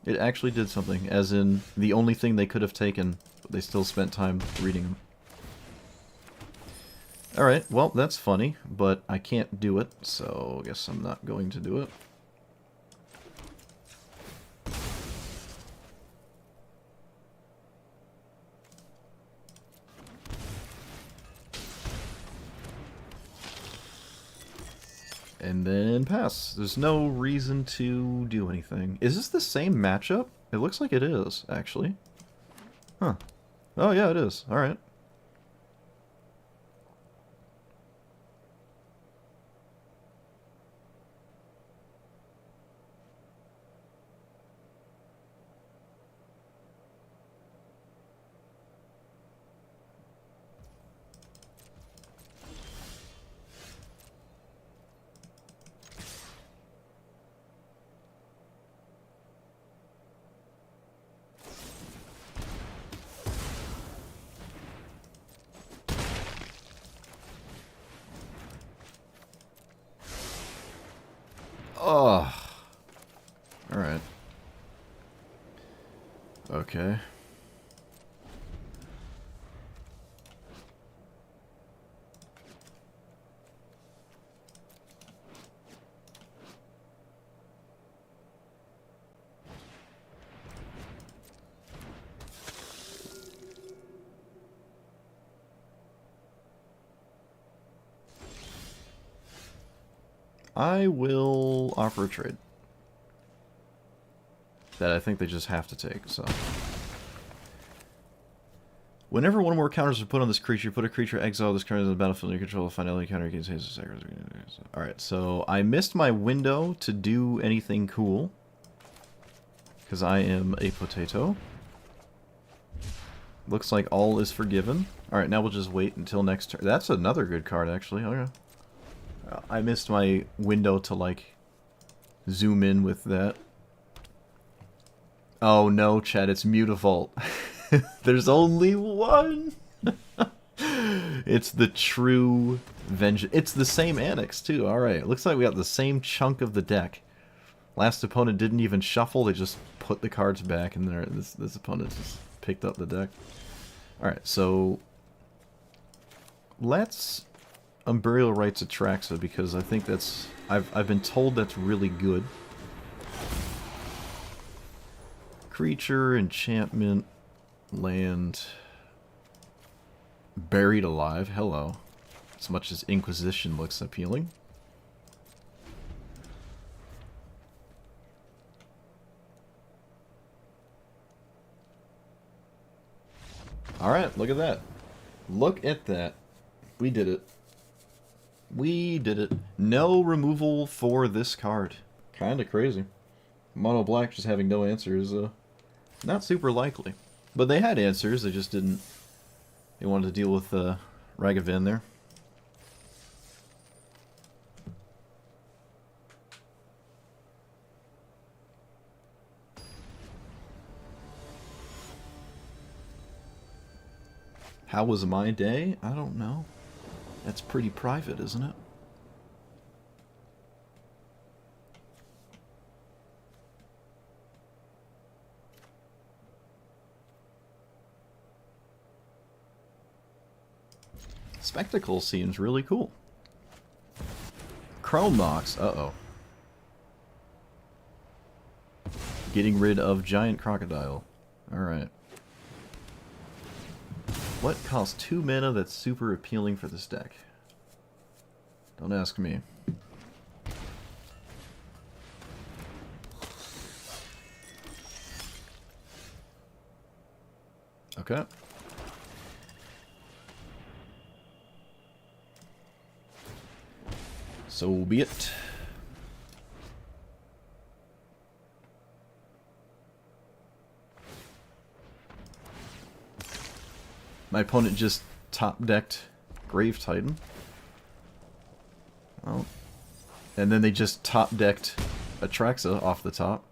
It actually did something, as in the only thing they could have taken, but they still spent time reading them. Alright, well, that's funny, but I can't do it, so I guess I'm not going to do it. And then pass. There's no reason to do anything. Is this the same matchup? It looks like it is, actually. Huh. Oh yeah, it is. Alright. Oh. Alright. Okay. I will offer a trade. That I think they just have to take, so. Whenever one or more counters are put on this creature, put a creature exile this card on the battlefield and you control a finality counter against his sacrifice. Alright, so I missed my window to do anything cool. Because I am a potato. Looks like all is forgiven. Alright, now we'll just wait until next turn. That's another good card, actually. Okay. I missed my window to, like, zoom in with that. Oh no, Chad, it's Mutavault. There's only one! It's the true vengeance. It's the same annex, too. Alright, looks like we got the same chunk of the deck. Last opponent didn't even shuffle, they just put the cards back, and there. This opponent just picked up the deck. Alright, so let's Burial Rites Atraxa, because I think that's... I've been told that's really good. Creature, enchantment, land... Buried Alive, hello. As much as Inquisition looks appealing. Alright, look at that. Look at that. We did it. We did it. No removal for this card. Kinda crazy. Mono black just having no answers, not super likely. But they had answers, they just didn't... They wanted to deal with, Ragavan there. How was my day? I don't know. That's pretty private, isn't it? Spectacle seems really cool. Chrome Mox, uh-oh. Getting rid of Giant Crocodile. Alright. What costs 2 mana that's super appealing for this deck? Don't ask me. Okay. So be it. My opponent just top-decked Grave Titan. Oh. And then they just top-decked Atraxa off the top.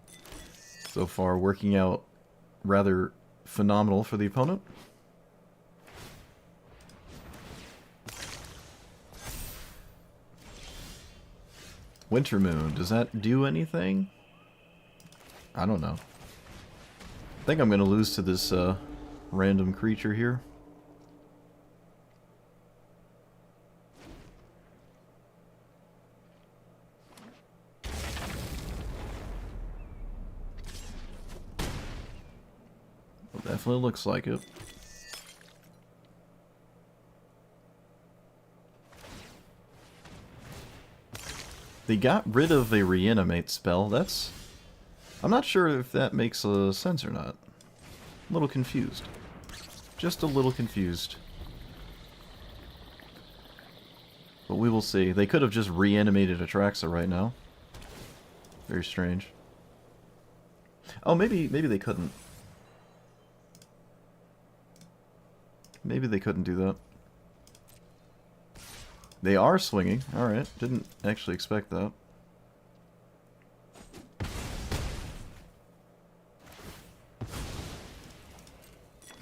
So far, working out rather phenomenal for the opponent. Winter Moon, does that do anything? I don't know. I think I'm going to lose to this random creature here. Well, definitely looks like it. They got rid of a reanimate spell. That's... I'm not sure if that makes sense or not. A little confused. Just a little confused. But we will see. They could have just reanimated Atraxa right now. Very strange. Oh, maybe they couldn't. Maybe they couldn't do that. They are swinging. Alright. Didn't actually expect that.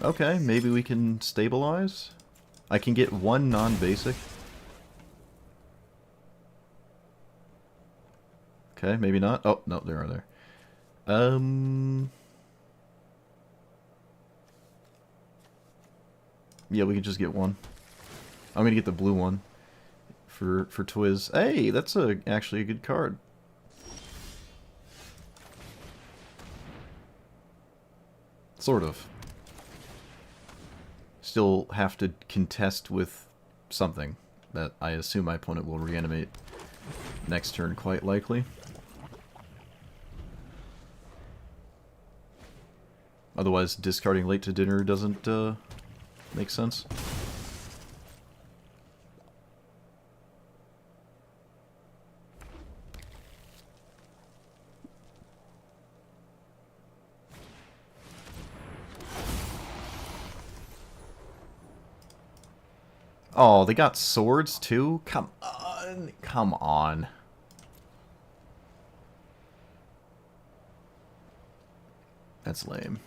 Okay, maybe we can stabilize? I can get one non-basic. Okay, maybe not. Oh, no, there are there. Yeah, we can just get one. I'm gonna get the blue one. For Twiz. Hey, that's actually a good card. Sort of. Still have to contest with something that I assume my opponent will reanimate next turn, quite likely. Otherwise, discarding late to dinner doesn't make sense. Oh, they got swords too? Come on. Come on. That's lame.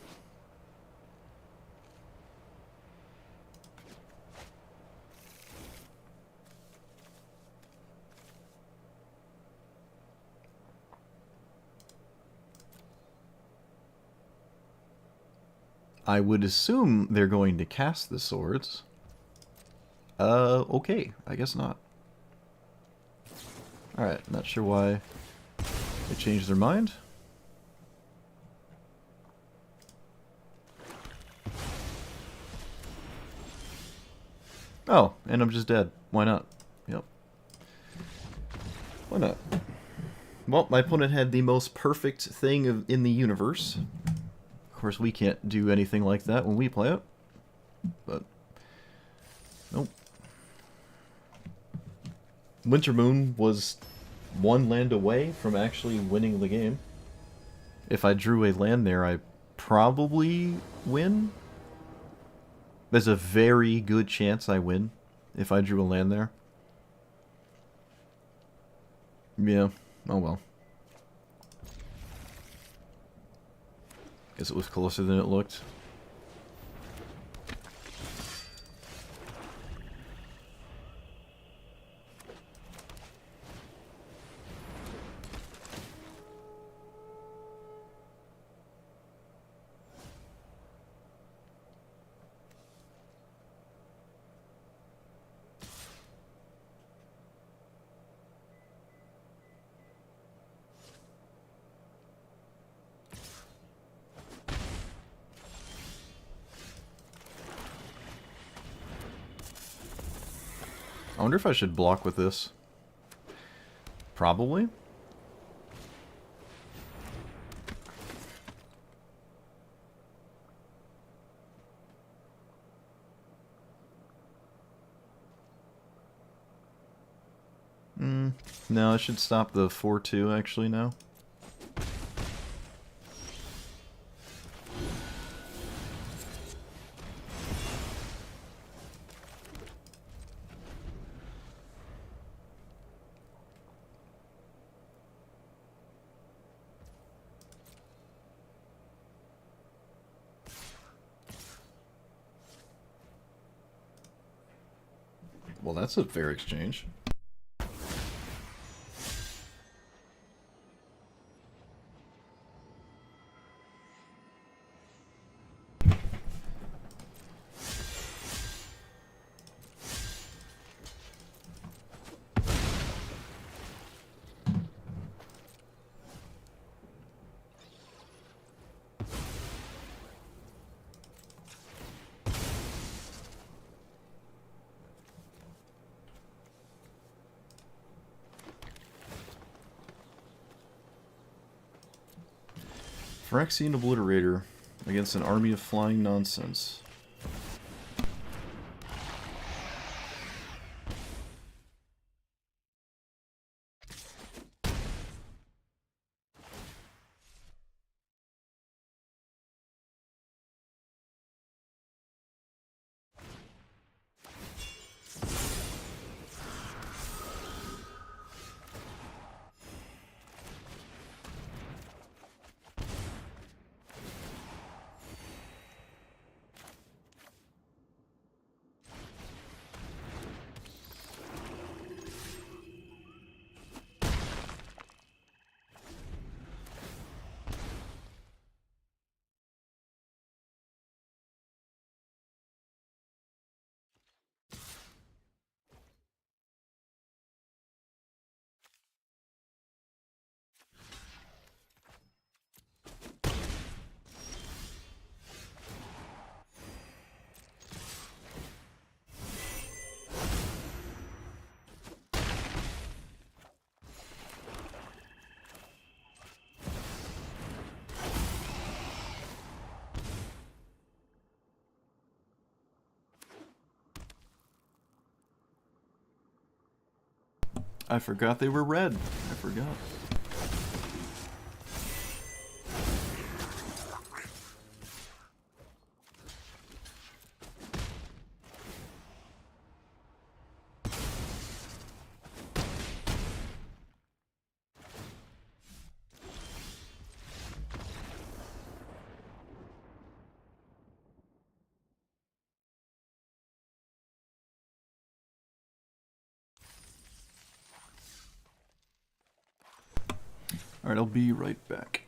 I would assume they're going to cast the swords. Okay. I guess not. Alright, not sure why they changed their mind. Oh, and I'm just dead. Why not? Yep. Why not? Well, my opponent had the most perfect thing in the universe. Of course, we can't do anything like that when we play it. But, nope. Winter Moon was one land away from actually winning the game. If I drew a land there, I probably win. There's a very good chance I win if I drew a land there. Yeah, oh well. Guess it was closer than it looked. I wonder if I should block with this. Probably. No, I should stop the 4-2 actually now. Well, that's a fair exchange. Phyrexian Obliterator against an army of flying nonsense. I forgot they were red. I forgot. Alright, I'll be right back.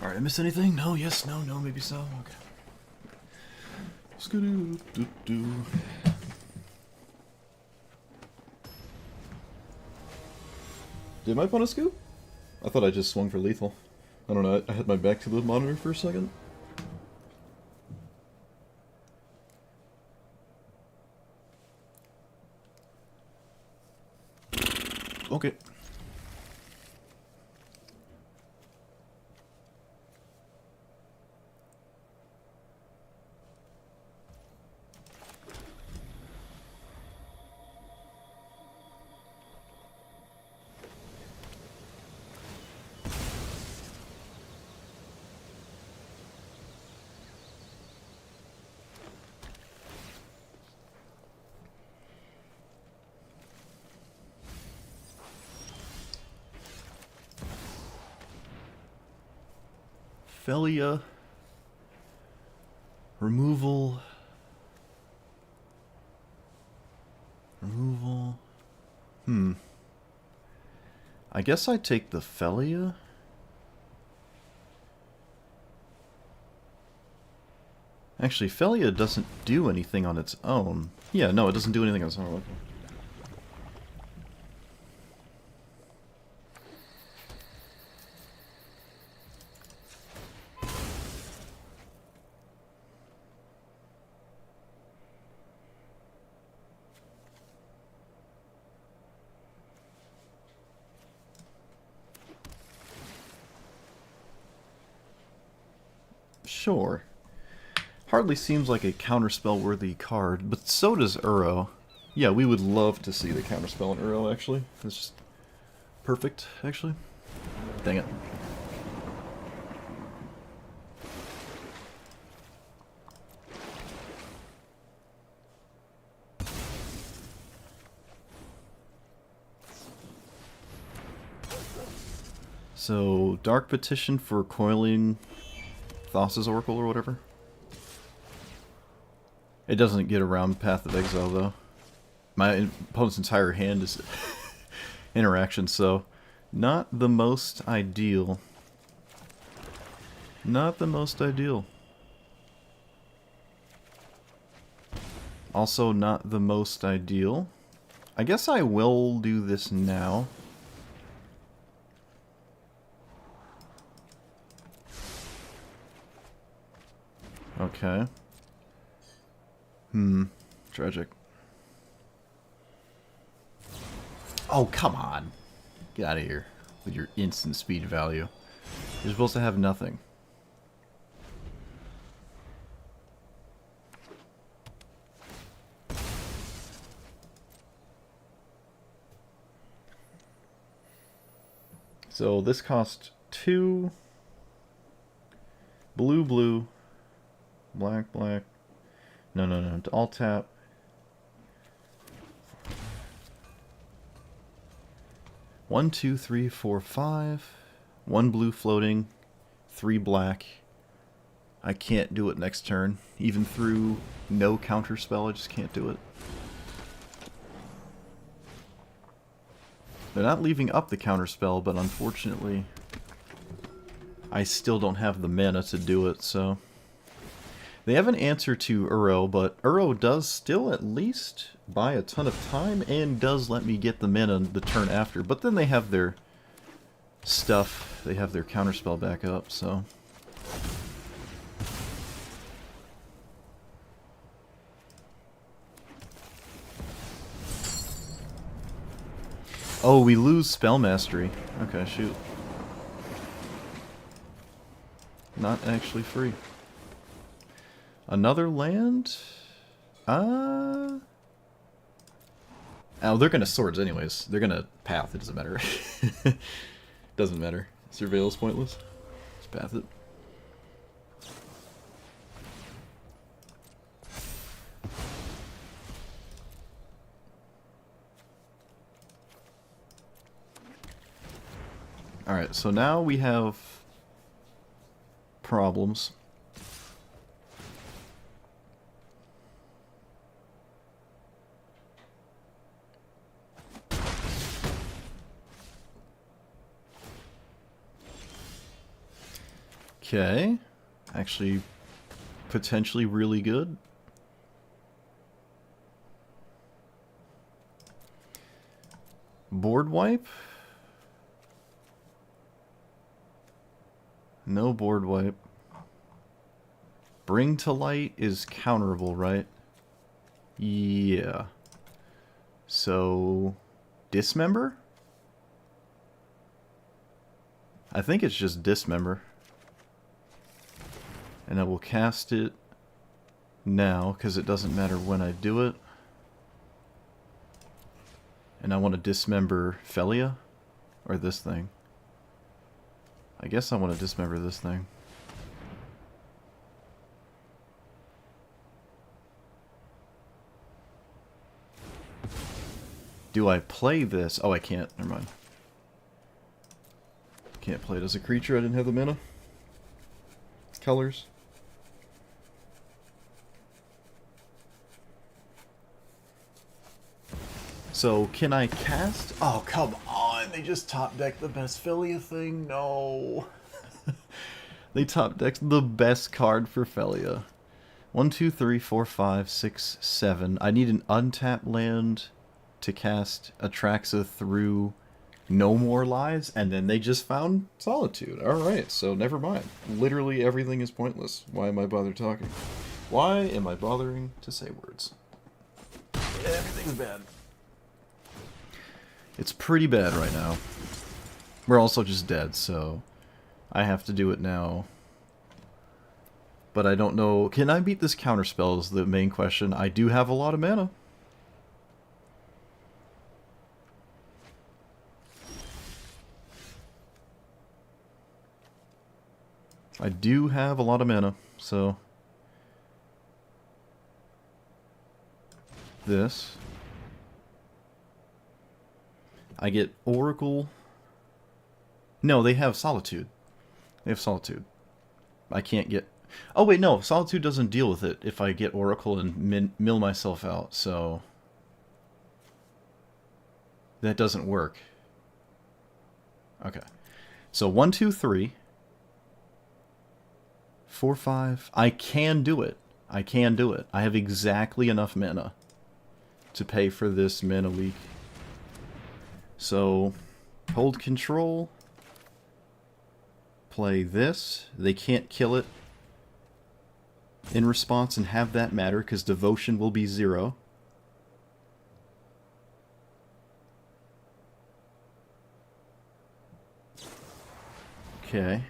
Alright, I missed anything? No, yes, no, no, maybe so. Okay. Skadoo-doo-doo. Did my opponent scoop? I thought I just swung for lethal. I don't know, I had my back to the monitor for a second. Okay. Felia. Removal. Removal. I guess I take the Felia. Actually, Felia doesn't do anything on its own. Yeah, no, it doesn't do anything on its own. Sure. Hardly seems like a counterspell-worthy card, but so does Uro. Yeah, we would love to see the counterspell in Uro, actually. It's just perfect, actually. Dang it. So, Dark Petition for coiling Thassa's Oracle or whatever. It doesn't get around Path of Exile, though. My opponent's entire hand is interaction, so not the most ideal. Not the most ideal. Also not the most ideal. I guess I will do this now. Okay. Tragic. Oh, come on. Get out of here with your instant speed value. You're supposed to have nothing. So this cost 2. Blue, blue. Black, black. No, no, no. All tap. One, two, three, four, five. 1 blue floating. 3 black. I can't do it next turn. Even through no counter spell, I just can't do it. They're not leaving up the counter spell, but unfortunately I still don't have the mana to do it, so... They have an answer to Uro, but Uro does still at least buy a ton of time and does let me get the mana the turn after. But then they have their stuff, they have their counterspell back up, so... Oh, we lose Spell Mastery. Okay, shoot. Not actually free. Another land? Oh, they're gonna swords anyways. They're gonna path, it doesn't matter. Doesn't matter. Surveil is pointless. Just path it. Alright, so now we have problems. Okay. Actually, potentially really good. Board wipe? No board wipe. Bring to light is counterable, right? Yeah. So, dismember? I think it's just dismember. And I will cast it now, because it doesn't matter when I do it. And I want to dismember Felia? Or this thing? I guess I want to dismember this thing. Do I play this? Oh, I can't. Never mind. Can't play it as a creature. I didn't have the mana. Colors. So, can I cast? Oh, come on. They just top decked the best Felia thing. No. They top decked the best card for Felia. 1, 2, 3, 4, 5, 6, 7. I need an untapped land to cast Atraxa through no more lives, and then they just found Solitude. Alright, so never mind. Literally everything is pointless. Why am I bothering talking? Why am I bothering to say words? Everything's bad. It's pretty bad right now. We're also just dead, so I have to do it now. But I don't know. Can I beat this counterspell is the main question. I do have a lot of mana. I do have a lot of mana, so this. I get Oracle. No, they have Solitude. They have Solitude. I can't get... Oh, wait, no. Solitude doesn't deal with it if I get Oracle and mill myself out, so... That doesn't work. Okay. So 1, 2, 3... 4, 5. I can do it. I can do it. I have exactly enough mana to pay for this mana leak. So, hold control. Play this. They can't kill it in response and have that matter because devotion will be 0. Okay.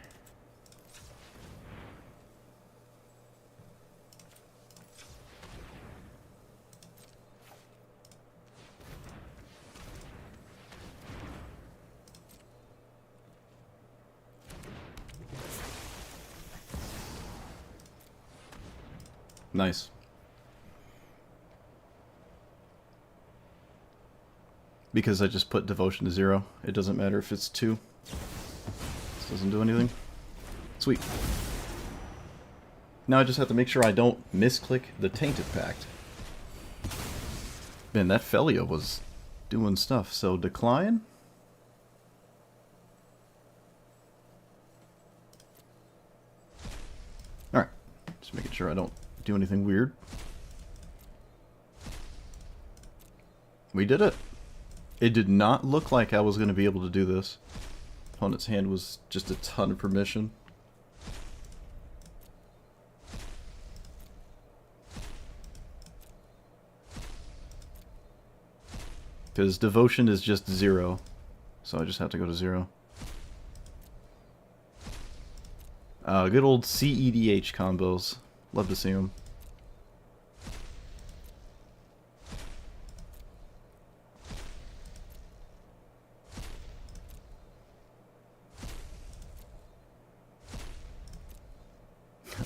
Nice. Because I just put devotion to 0. It doesn't matter if it's 2. This doesn't do anything. Sweet. Now I just have to make sure I don't misclick the Tainted Pact. Man, that Felia was doing stuff. So decline. Alright. Just making sure I don't do anything weird. We did it. It did not look like I was going to be able to do this. Opponent's hand was just a ton of permission. Because devotion is just 0. So I just have to go to 0. Good old CEDH combos. Love to see them.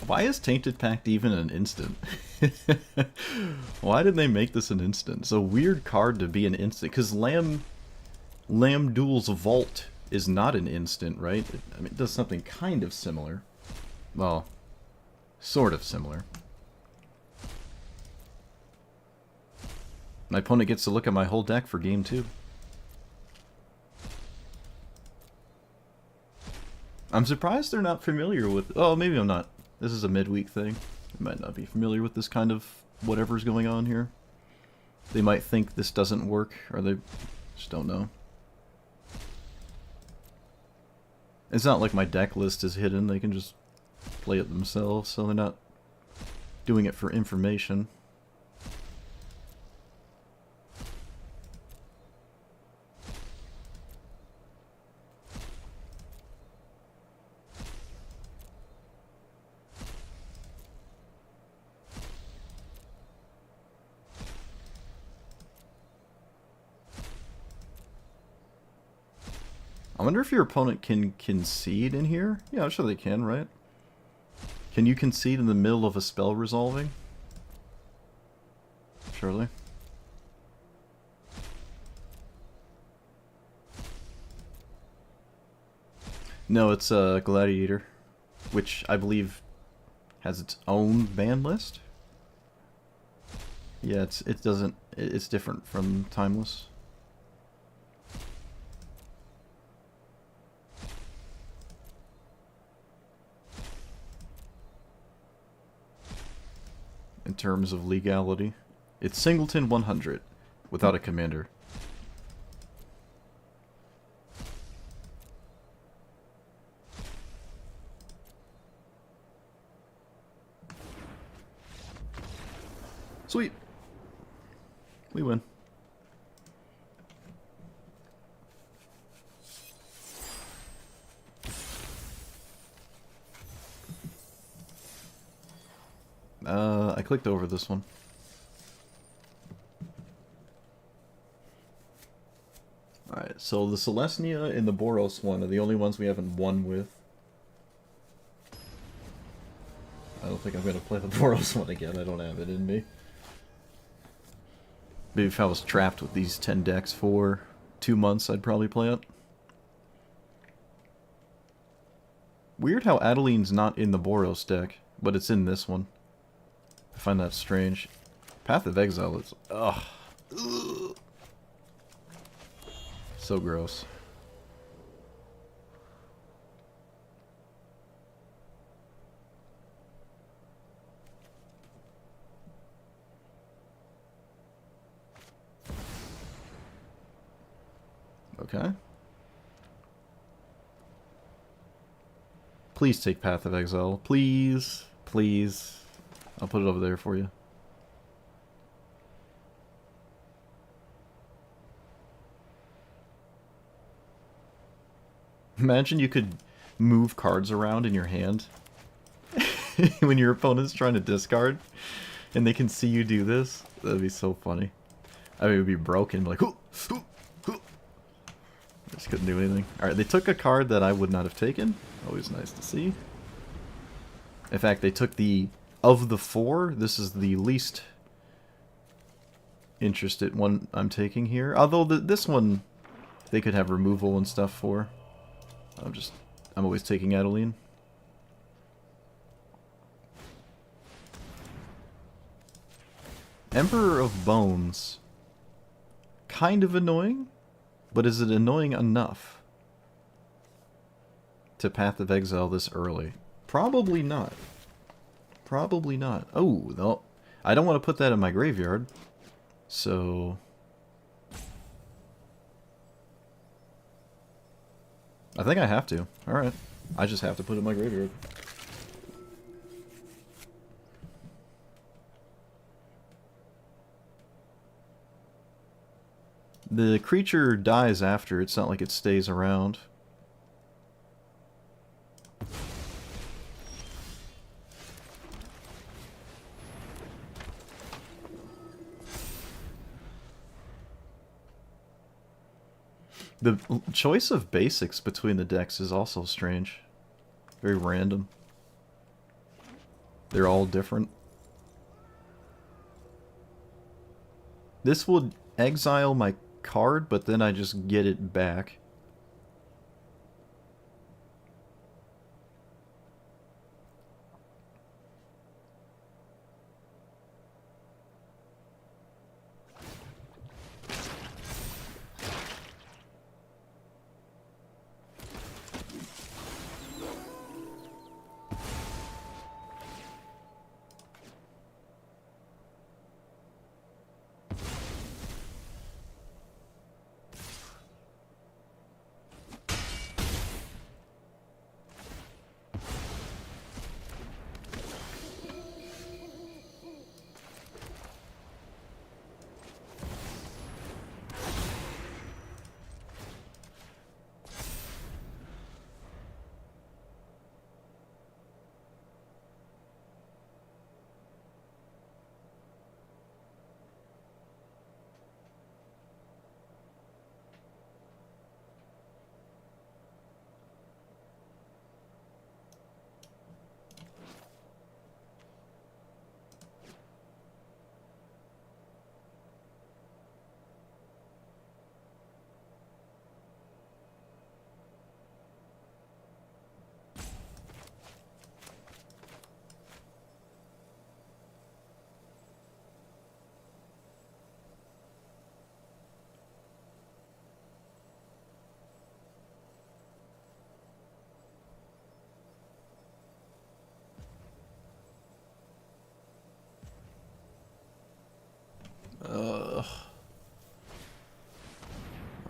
Why is Tainted Pact even an instant? Why did they make this an instant? It's a weird card to be an instant, because Lamb Duel's Vault is not an instant, right? I mean, it does something kind of similar. Well, sort of similar. My opponent gets to look at my whole deck for game 2. I'm surprised they're not familiar with... Oh, maybe I'm not. This is a midweek thing. They might not be familiar with this kind of whatever's going on here. They might think this doesn't work, or they just don't know. It's not like my deck list is hidden. They can just play it themselves, so they're not doing it for information. I wonder if your opponent can concede in here? Yeah, I'm sure they can, right? Can you concede in the middle of a spell resolving? Surely. No, it's a Gladiator, which I believe has its own ban list. Yeah, it's different from Timeless. In terms of legality, it's Singleton 100 without a commander. Sweet. We win. I clicked over this one. Alright, so the Celestia and the Boros one are the only ones we haven't won with. I don't think I'm going to play the Boros one again. I don't have it in me. Maybe if I was trapped with these 10 decks for 2 months, I'd probably play it. Weird how Adeline's not in the Boros deck, but it's in this one. I find that strange. Path of Exile is... ugh. So gross. Okay. Please take Path of Exile. Please. Please. I'll put it over there for you. Imagine you could move cards around in your hand when your opponent's trying to discard and they can see you do this. That'd be so funny. I mean, it would be broken, like, hoo, hoo, hoo. Just couldn't do anything. Alright, they took a card that I would not have taken. Always nice to see. In fact, they took the... Of the 4, this is the least interested one I'm taking here. Although this one, they could have removal and stuff for. I'm always taking Adeline. Emperor of Bones. Kind of annoying, but is it annoying enough to Path of Exile this early? Probably not. Probably not. Oh, no. I don't want to put that in my graveyard. So... I think I have to. Alright. I just have to put it in my graveyard. The creature dies after. It's not like it stays around. The choice of basics between the decks is also strange. Very random. They're all different. This would exile my card, but then I just get it back.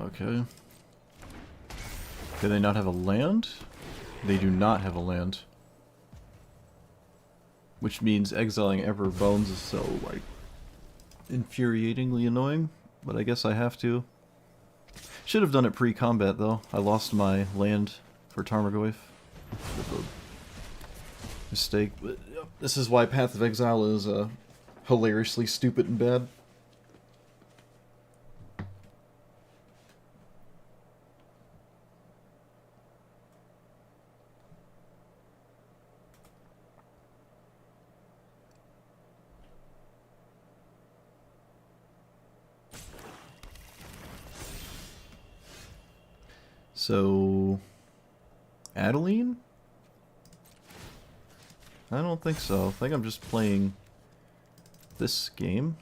Okay. Do they not have a land? They do not have a land. Which means exiling Ever Bones is so, like, infuriatingly annoying. But I guess I have to. Should have done it pre-combat, though. I lost my land for Tarmogoyf. Mistake, but yep. This is why Path of Exile is hilariously stupid and bad. So, Adeline? I don't think so. I think I'm just playing this game.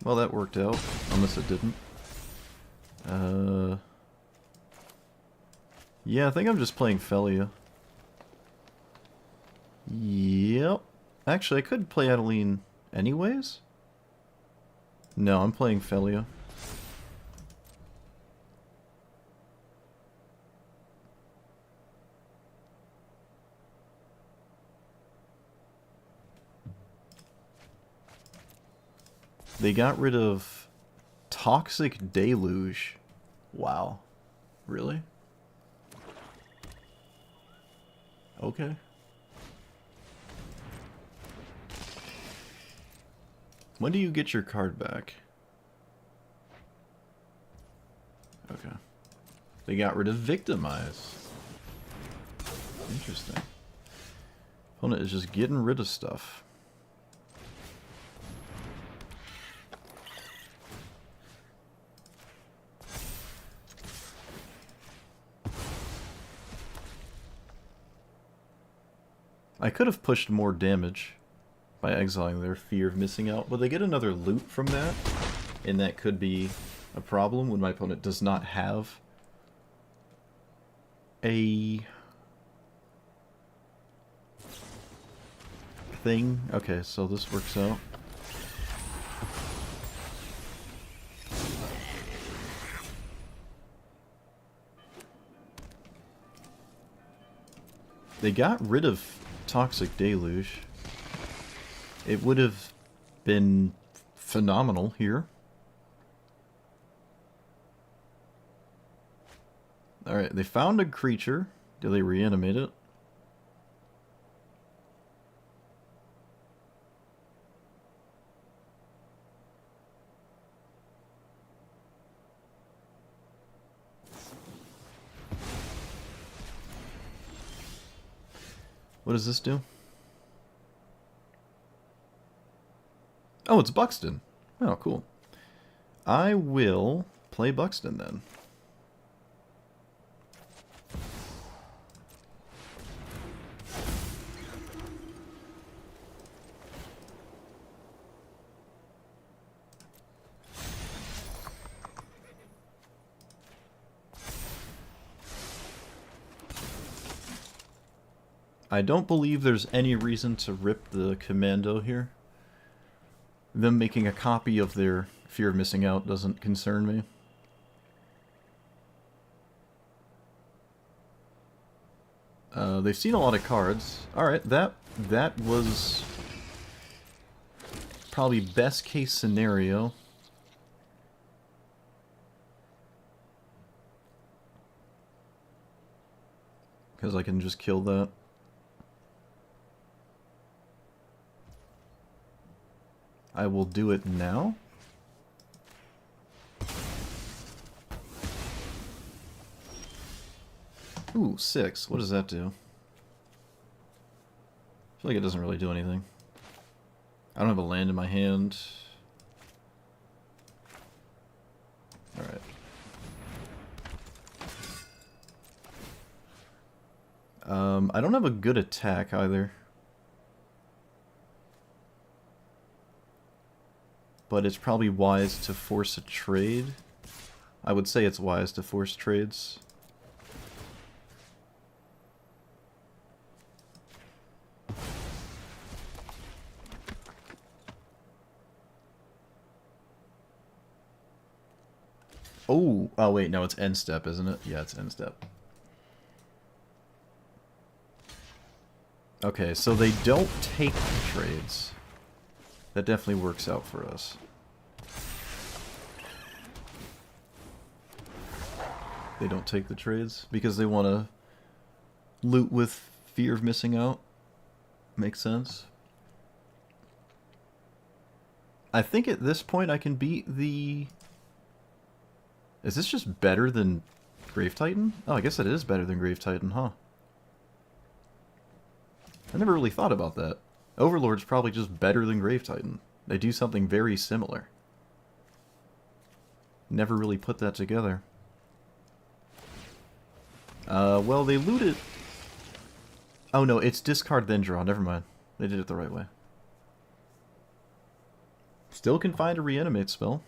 Well, that worked out, unless it didn't. Yeah, I think I'm just playing Felia. Yep. Actually, I could play Adeline anyways. No, I'm playing Felia. They got rid of Toxic Deluge. Wow. Really? Okay. When do you get your card back? Okay. They got rid of Victimize. Interesting. Opponent is just getting rid of stuff. I could have pushed more damage by exiling their fear of missing out, but they get another loot from that, and that could be a problem when my opponent does not have a thing. Okay, so this works out. They got rid of Toxic Deluge. It would have been phenomenal here. Alright, they found a creature. Do they reanimate it? What does this do? Oh, it's Buxton. Oh, cool. I will play Buxton then. I don't believe there's any reason to rip the commando here. Them making a copy of their fear of missing out doesn't concern me. They've seen a lot of cards. Alright, that was probably best case scenario. Because I can just kill that. I will do it now. Ooh, 6. What does that do? I feel like it doesn't really do anything. I don't have a land in my hand. Alright. I don't have a good attack either. But it's probably wise to force a trade. I would say it's wise to force trades. Oh wait, no, it's end step, isn't it? Yeah, it's end step. Okay, so they don't take the trades. That definitely works out for us. They don't take the trades because they want to loot with fear of missing out. Makes sense. I think at this point I can beat the... Is this just better than Grave Titan? Oh, I guess it is better than Grave Titan, huh? I never really thought about that. Overlord's probably just better than Grave Titan. They do something very similar. Never really put that together. Well, they looted... Oh no, it's discard then draw. Never mind. They did it the right way. Still can find a reanimate spell.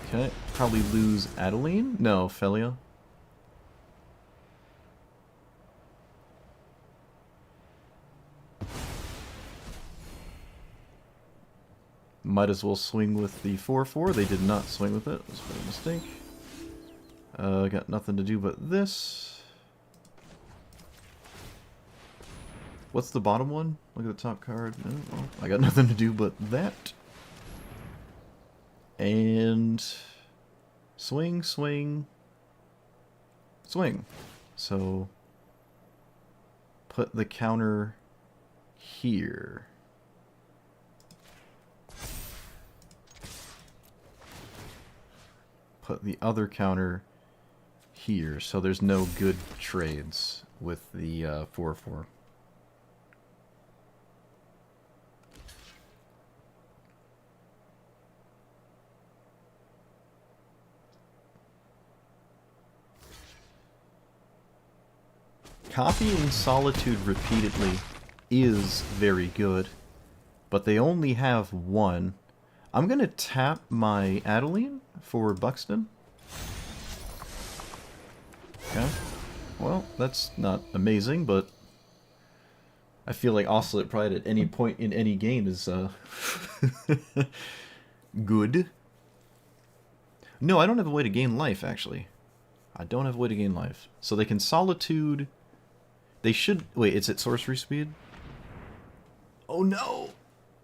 Okay, probably lose Adeline? No, Felia. Might as well swing with the 4/4. They did not swing with it. That's a mistake. Got nothing to do but this. What's the bottom one? Look at the top card. No, well, I got nothing to do but that. And swing, swing, swing. So put the counter here. Put the other counter here, so there's no good trades with the 4/4. Copying Solitude repeatedly is very good, but they only have one. I'm gonna tap my Adeline for Buxton. Okay. Well, that's not amazing, but I feel like Oscillate Pride at any point in any game is good. No, I don't have a way to gain life, actually. I don't have a way to gain life. So they can Solitude... They should... Wait, it's at sorcery speed? Oh no!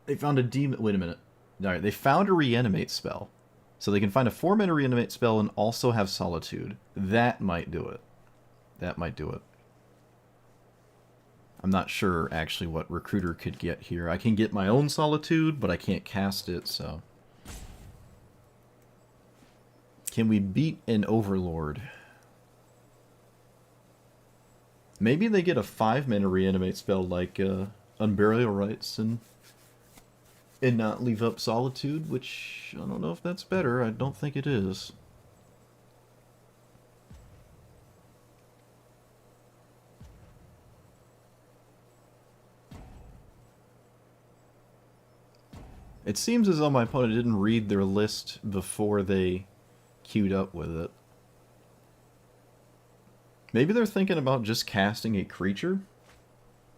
They found a demon... Wait a minute. Alright, they found a reanimate spell. So they can find a 4-mana reanimate spell and also have Solitude. That might do it. That might do it. I'm not sure, actually, what Recruiter could get here. I can get my own Solitude, but I can't cast it, so... Can we beat an Overlord? Maybe they get a 5-mana reanimate spell like Unburial Rites and not leave up Solitude, which I don't know if that's better. I don't think it is. It seems as though my opponent didn't read their list before they queued up with it. Maybe they're thinking about just casting a creature,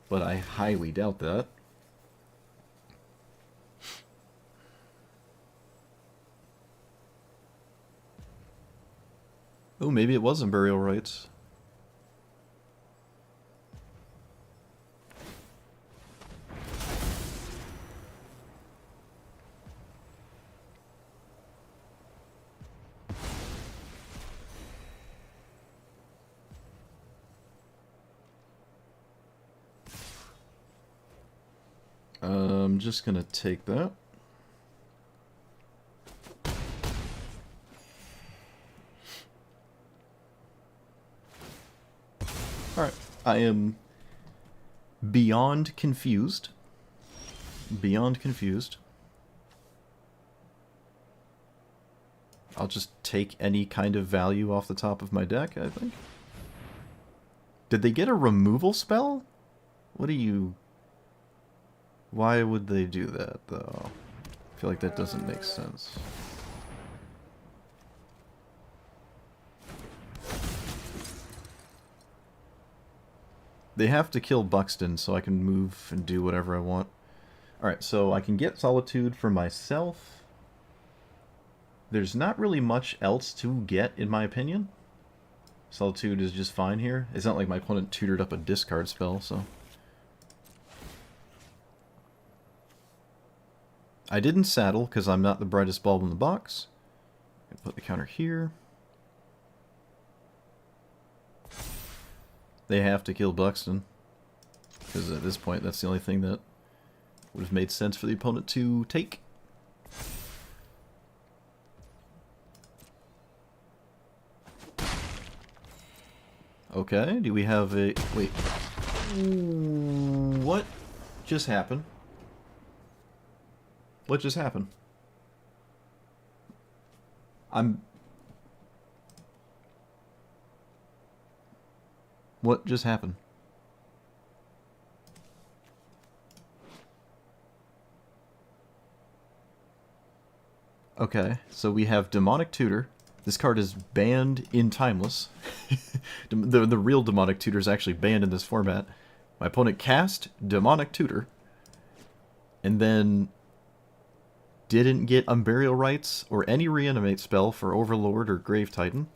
but I highly doubt that. Oh, maybe it wasn't Burial Rites. I'm just gonna take that. Alright, I am beyond confused. Beyond confused. I'll just take any kind of value off the top of my deck, I think. Did they get a removal spell? What do you... Why would they do that, though? I feel like that doesn't make sense. They have to kill Buxton so I can move and do whatever I want. Alright, so I can get Solitude for myself. There's not really much else to get, in my opinion. Solitude is just fine here. It's not like my opponent tutored up a discard spell, so... I didn't saddle, because I'm not the brightest bulb in the box. Put the counter here. They have to kill Buxton. Because at this point, that's the only thing that would have made sense for the opponent to take. Okay, do we have a... Wait. What just happened? What just happened? What just happened? Okay, so we have Demonic Tutor. This card is banned in Timeless. the real Demonic Tutor is actually banned in this format. My opponent cast Demonic Tutor, and then didn't get Unburial Rites or any Reanimate spell for Overlord or Grave Titan.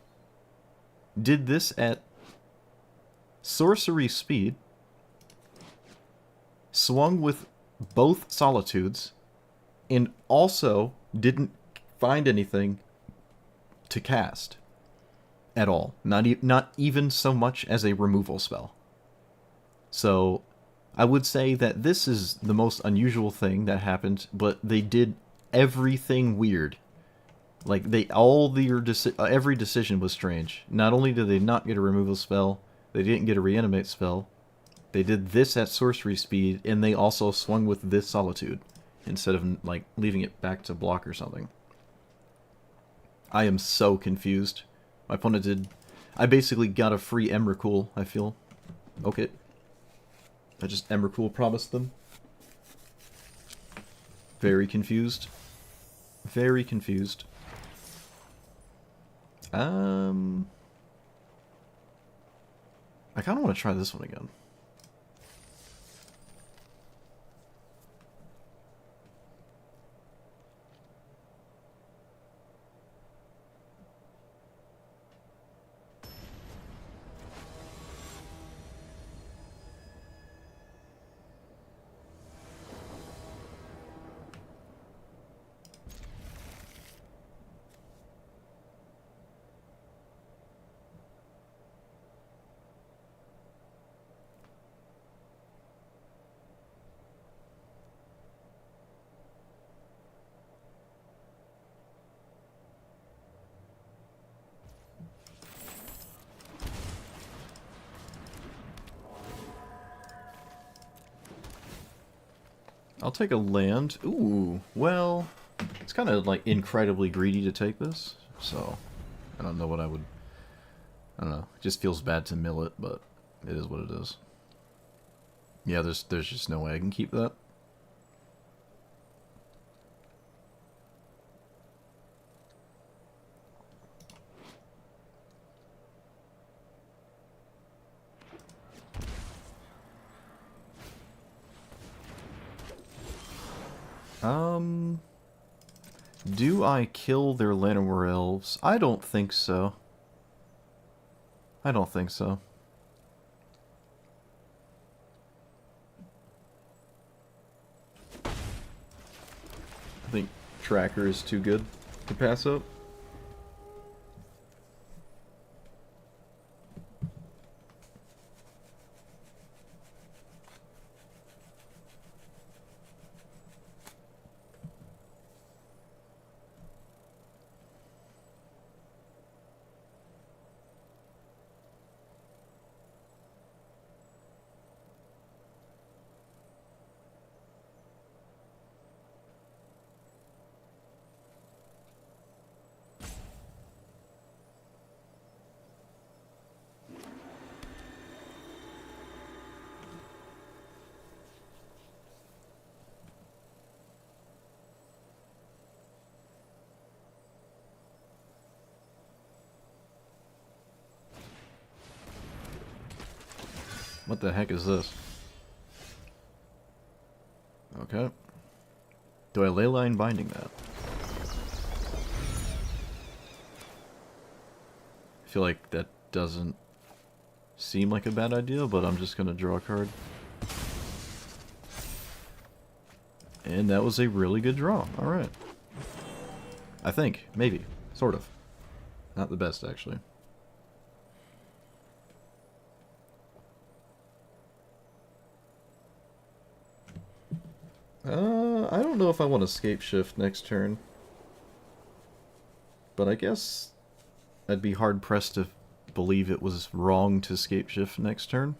Did this at sorcery speed, swung with both Solitudes, and also didn't find anything to cast at all. Not even so much as a removal spell. So I would say that this is the most unusual thing that happened, but they did everything weird. Like, every decision was strange. Not only did they not get a removal spell, they didn't get a reanimate spell, they did this at sorcery speed, and they also swung with this Solitude, instead of, like, leaving it back to block or something. I am so confused. My opponent did... I basically got a free Emrakul, I feel. Okay. I just Emrakul promised them. Very confused. Very confused. I kind of want to try this one again. I'll take a land. Ooh, well, it's kind of like incredibly greedy to take this, so I don't know what I would... I don't know. It just feels bad to mill it, but it is what it is. Yeah, there's just no way I can keep that. Do I kill their Llanowar Elves? I don't think so. I don't think so. I think Tracker is too good to pass up. What the heck is this? Okay. Do I leyline binding that? I feel like that doesn't seem like a bad idea, but I'm just gonna draw a card. And that was a really good draw. Alright. I think. Maybe. Sort of. Not the best, actually. I don't know if I want to escape shift next turn. But I guess I'd be hard-pressed to believe it was wrong to escape shift next turn.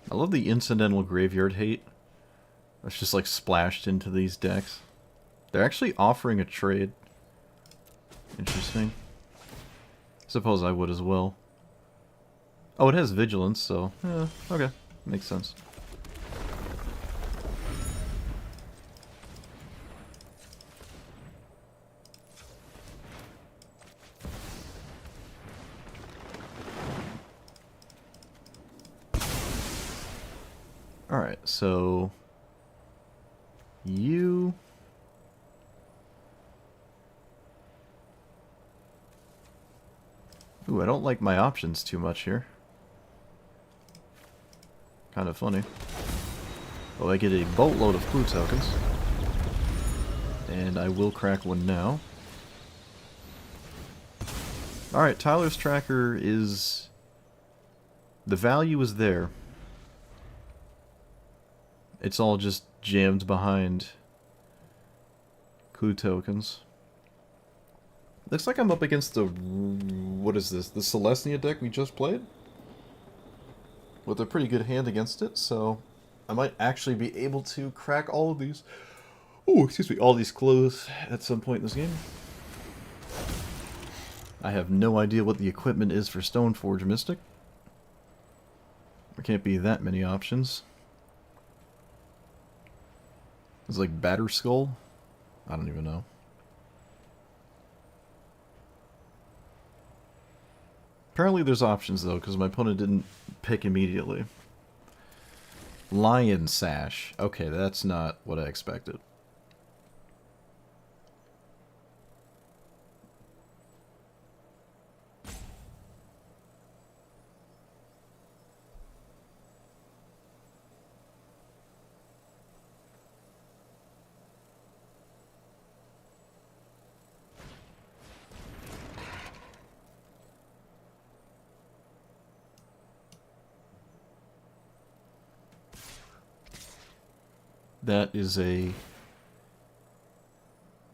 I love the incidental graveyard hate that's just like splashed into these decks. They're actually offering a trade. Interesting. Suppose I would as well. Oh, it has vigilance, so yeah, okay, makes sense. Alright, so you... Ooh, I don't like my options too much here. Kind of funny. Oh, I get a boatload of clue tokens. And I will crack one now. Alright, Tyler's tracker is... The value is there. It's all just jammed behind clue tokens. Looks like I'm up against the... What is this? The Celestia deck we just played? With a pretty good hand against it, so... I might actually be able to crack all of these... Oh, excuse me, all these clues at some point in this game. I have no idea what the equipment is for Stoneforge Mystic. There can't be that many options. It's like Batter Skull? I don't even know. Apparently there's options though, because my opponent didn't pick immediately. Lion Sash. Okay, that's not what I expected. That is a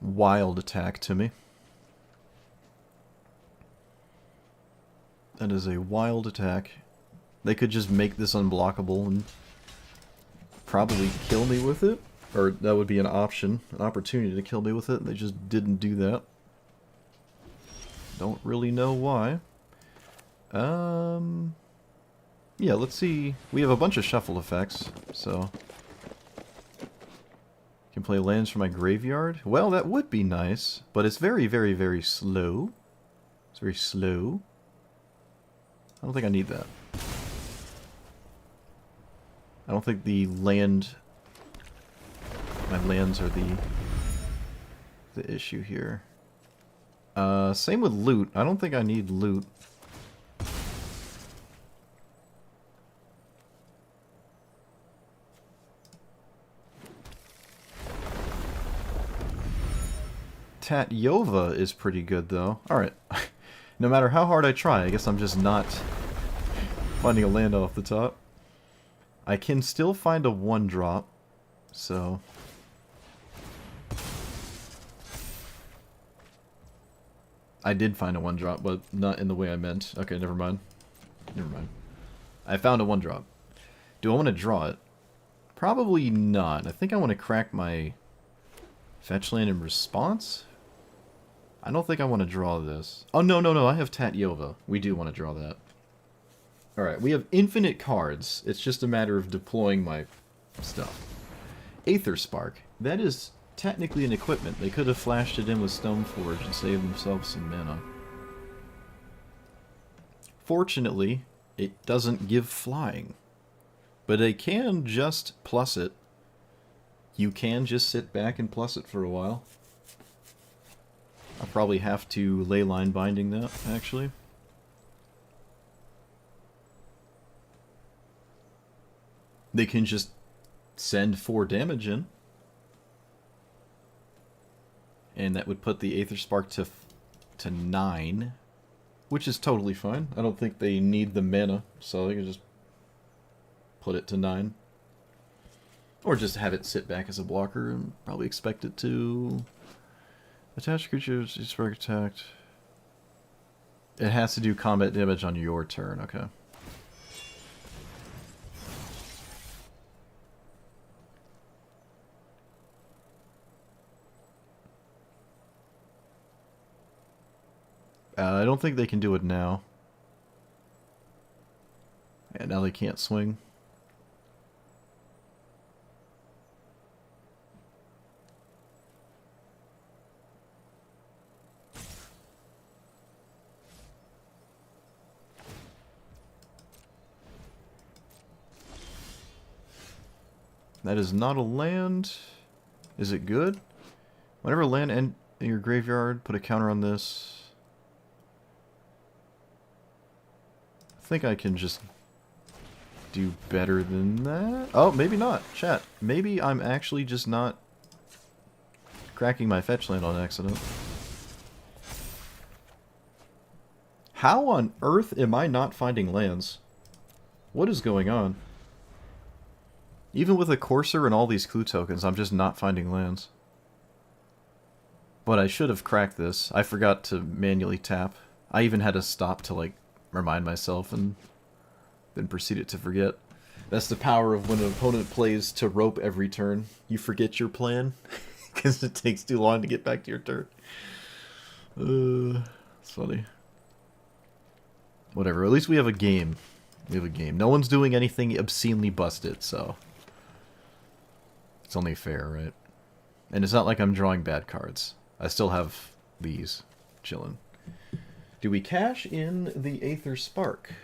wild attack to me. That is a wild attack. They could just make this unblockable and probably kill me with it. Or that would be an option, an opportunity to kill me with it. They just didn't do that. Don't really know why. Yeah, let's see. We have a bunch of shuffle effects, so... Can play lands from my graveyard? Well, that would be nice, but it's very, very, very slow. It's very slow. I don't think I need that. I don't think the land... My lands are the issue here. Same with loot. I don't think I need loot. Tatyova is pretty good, though. Alright. No matter how hard I try, I guess I'm just not finding a land off the top. I can still find a 1-drop, so... I did find a 1-drop, but not in the way I meant. Okay, never mind. Never mind. I found a 1-drop. Do I want to draw it? Probably not. I think I want to crack my fetch land in response. I don't think I want to draw this. Oh, no, no, no. I have Tatyova. We do want to draw that. Alright, we have infinite cards. It's just a matter of deploying my stuff. Aether Spark. That is technically an equipment. They could have flashed it in with Stoneforge and saved themselves some mana. Fortunately, it doesn't give flying. But they can just plus it. You can just sit back and plus it for a while. I'll probably have to leyline binding that, actually. They can just send 4 damage in. And that would put the Aether Spark to 9. Which is totally fine. I don't think they need the mana, so they can just put it to 9. Or just have it sit back as a blocker and probably expect it to attach creatures, spark attacked. It has to do combat damage on your turn, okay. I don't think they can do it now. And now they can't swing. That is not a land. Is it good? Whenever land in your graveyard, put a counter on this. I think I can just do better than that. Oh, maybe not. Chat. Maybe I'm actually just not cracking my fetch land on accident. How on earth am I not finding lands? What is going on? Even with a Courser and all these clue tokens, I'm just not finding lands. But I should have cracked this. I forgot to manually tap. I even had to stop to, like, remind myself and then proceeded to forget. That's the power of when an opponent plays to rope every turn. You forget your plan because it takes too long to get back to your turn. It's funny. Whatever, at least we have a game. We have a game. No one's doing anything obscenely busted, so it's only fair, right? And it's not like I'm drawing bad cards. I still have these chilling. Do we cash in the Aether Spark?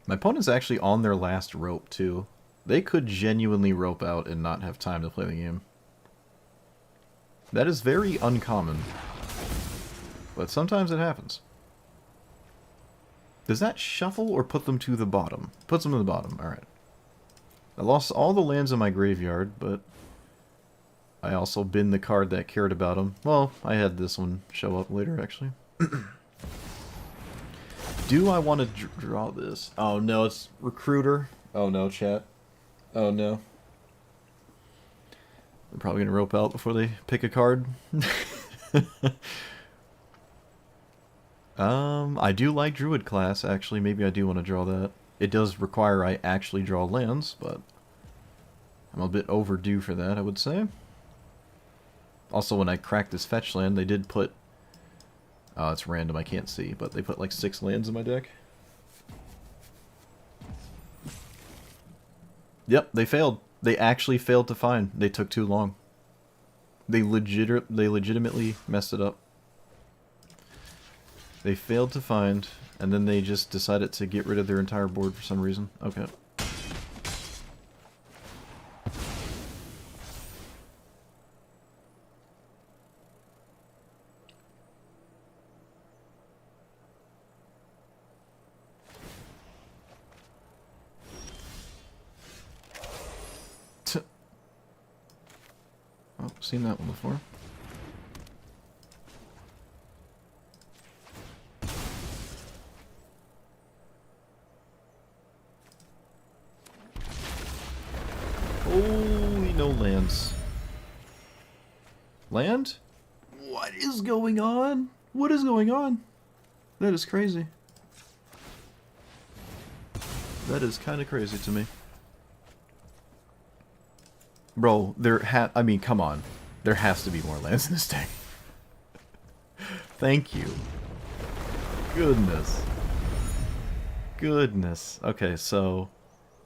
My opponent's actually on their last rope, too. They could genuinely rope out and not have time to play the game. That is very uncommon. But sometimes it happens. Does that shuffle or put them to the bottom? Puts them to the bottom, alright. I lost all the lands in my graveyard, but I also binned the card that cared about them. Well, I had this one show up later, actually. Do I want to draw this? Oh no, it's Recruiter. Oh no, chat. Oh no. They're probably going to rope out before they pick a card. I do like Druid class, actually. Maybe I do want to draw that. It does require I actually draw lands, but I'm a bit overdue for that, I would say. Also, when I cracked this fetch land, they did put... Oh, it's random, I can't see, but they put like 6 lands in my deck. Yep, they failed. They actually failed to find. They took too long. They legitimately messed it up. They failed to find, and then they just decided to get rid of their entire board for some reason. Okay. Oh, seen that one before. Holy no lands. Land? What is going on? What is going on? That is crazy. That is kind of crazy to me. Bro, I mean, come on. There has to be more lands in this deck. Thank you. Goodness. Goodness. Okay, so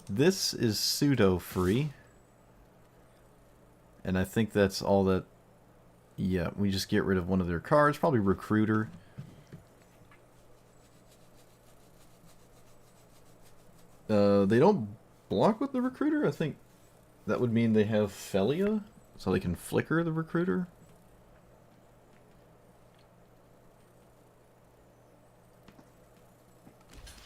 this is pseudo-free. And I think that's all that... Yeah, we just get rid of one of their cards. Probably Recruiter. They don't block with the Recruiter? I think that would mean they have Felia, so they can flicker the Recruiter.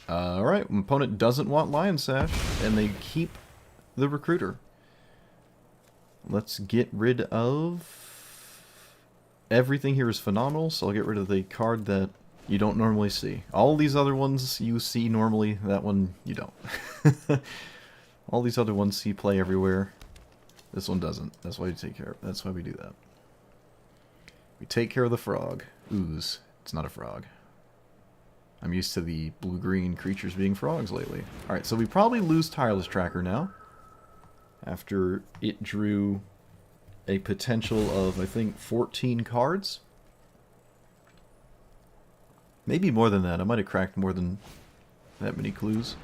Alright, opponent doesn't want Lion Sash, and they keep the Recruiter. Let's get rid of... Everything here is phenomenal, so I'll get rid of the card that you don't normally see. All these other ones you see normally, that one you don't. All these other ones see play everywhere. This one doesn't. That's why you take care of. That's why we do that. We take care of the frog. Ooze. It's not a frog. I'm used to the blue-green creatures being frogs lately. Alright, so we probably lose Tireless Tracker now. After it drew a potential of, I think, 14 cards. Maybe more than that. I might have cracked more than that many clues.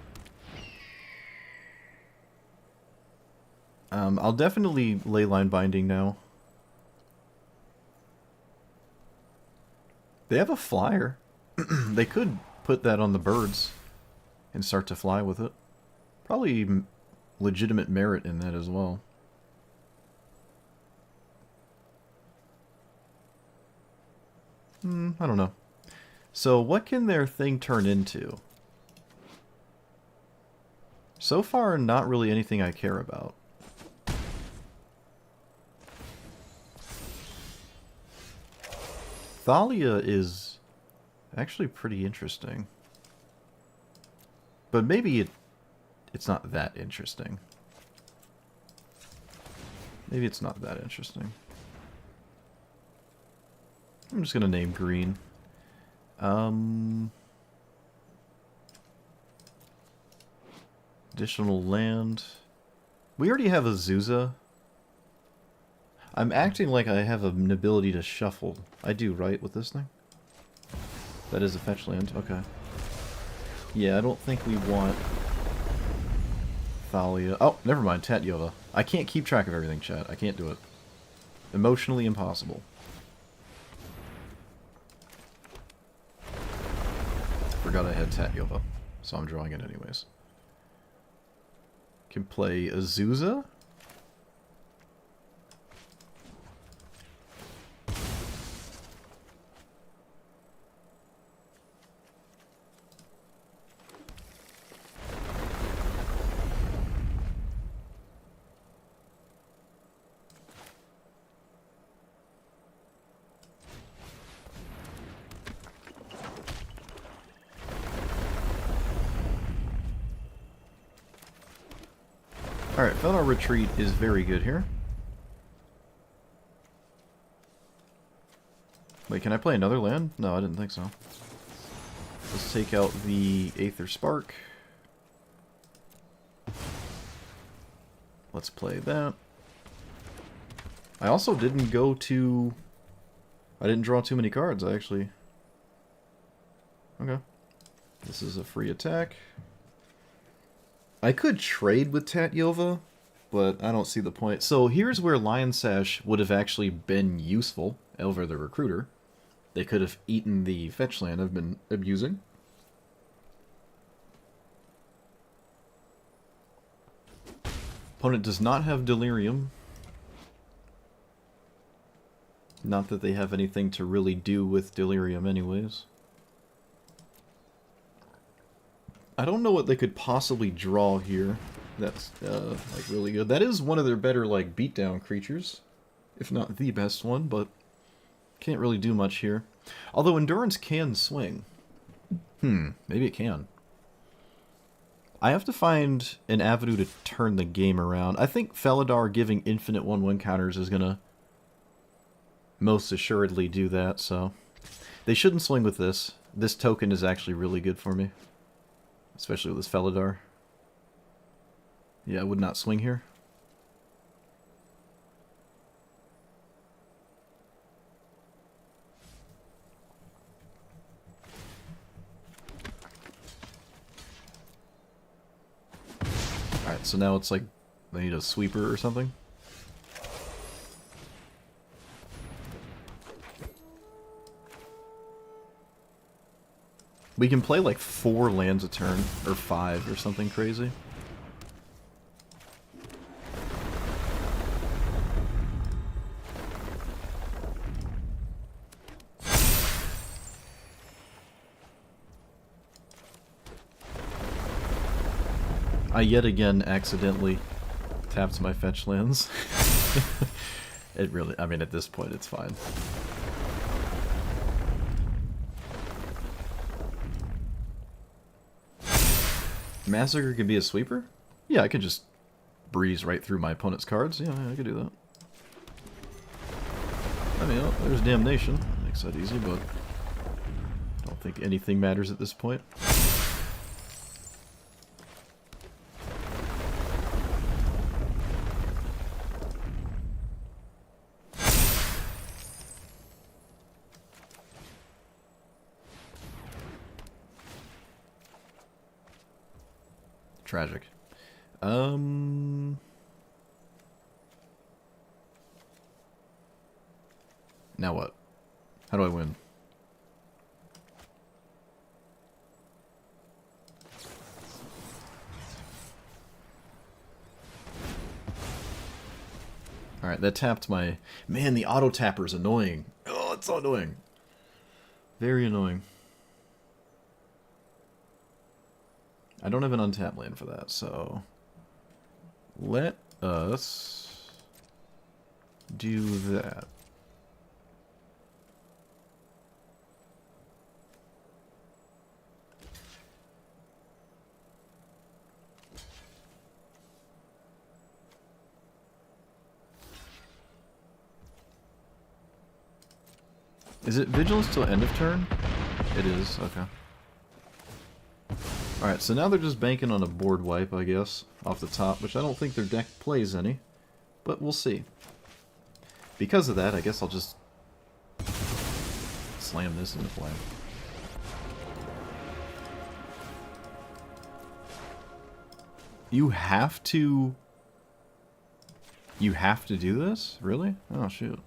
I'll definitely Leyline Binding now. They have a flyer. They could put that on the birds and start to fly with it. Probably legitimate merit in that as well. I don't know. So what can their thing turn into? So far, not really anything I care about. Thalia is actually pretty interesting. But maybe it's not that interesting. Maybe it's not that interesting. I'm just gonna name green. Additional land. We already have Azusa. I'm acting like I have an ability to shuffle. I do, right, with this thing? That is a fetch land, okay. Yeah, I don't think we want Thalia. Oh, never mind, Tatyova. I can't keep track of everything, chat. I can't do it. Emotionally impossible. Forgot I had Tatyova, so I'm drawing it anyways. Can play Azusa. Alright, Feldar Retreat is very good here. Wait, can I play another land? No, I didn't think so. Let's take out the Aether Spark. Let's play that. I also didn't go to... I didn't draw too many cards, I actually... Okay. This is a free attack. I could trade with Tatyova, but I don't see the point. So here's where Lion Sash would have actually been useful over the Recruiter. They could have eaten the fetch land I've been abusing. Opponent does not have Delirium. Not that they have anything to really do with Delirium anyways. I don't know what they could possibly draw here that's, like, really good. That is one of their better, like, beatdown creatures. If not the best one, but can't really do much here. Although Endurance can swing. Maybe it can. I have to find an avenue to turn the game around. I think Felidar giving infinite 1/1 counters is gonna most assuredly do that, so... They shouldn't swing with this. This token is actually really good for me. Especially with this Felidar. Yeah, I would not swing here. Alright, so now it's like they need a sweeper or something. We can play like 4 lands a turn, or 5 or something crazy. I yet again accidentally tapped my fetch lands. It really, I mean, at this point it's fine. Massacre could be a sweeper? Yeah, I could just breeze right through my opponent's cards. Yeah, I could do that. I mean, oh, there's Damnation. Makes that easy, but I don't think anything matters at this point. Tragic. Now what? How do I win? Alright, that tapped my... Man, the auto tapper is annoying. Oh, it's so annoying. Very annoying. I don't have an untapped land for that, so... Let us... do that. Is it Vigilance till end of turn? It is, okay. Alright, so now they're just banking on a board wipe, I guess, off the top, which I don't think their deck plays any, but we'll see. Because of that, I guess I'll just slam this into play. You have to... You have to do this? Really? Oh, shoot.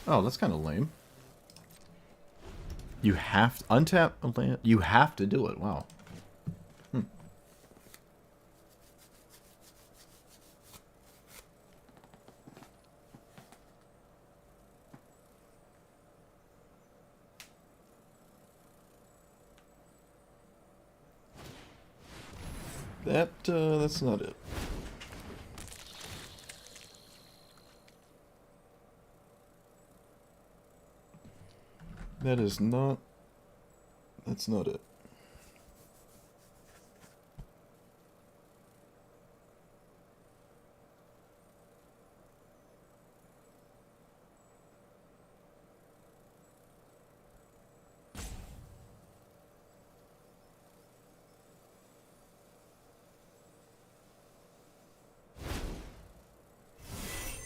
Oh, that's kind of lame. You have to untap a land. You have to do it. Wow. That's not it. That is not... That's not it.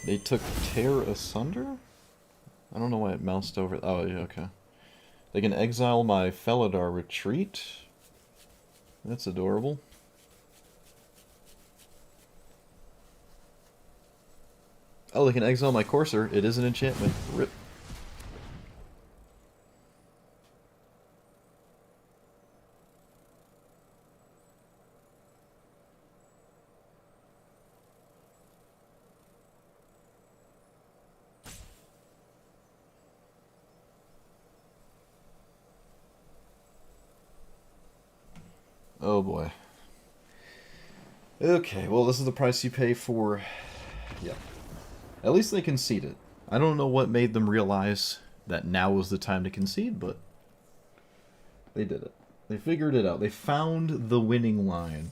They took Tear Asunder? I don't know why it moused over... Oh, yeah, okay. They can exile my Felidar Retreat. That's adorable. Oh, they can exile my Courser. It is an enchantment. Rip. Oh boy. Okay, well this is the price you pay for... Yeah. At least they conceded. I don't know what made them realize that now was the time to concede, but... They did it. They figured it out. They found the winning line.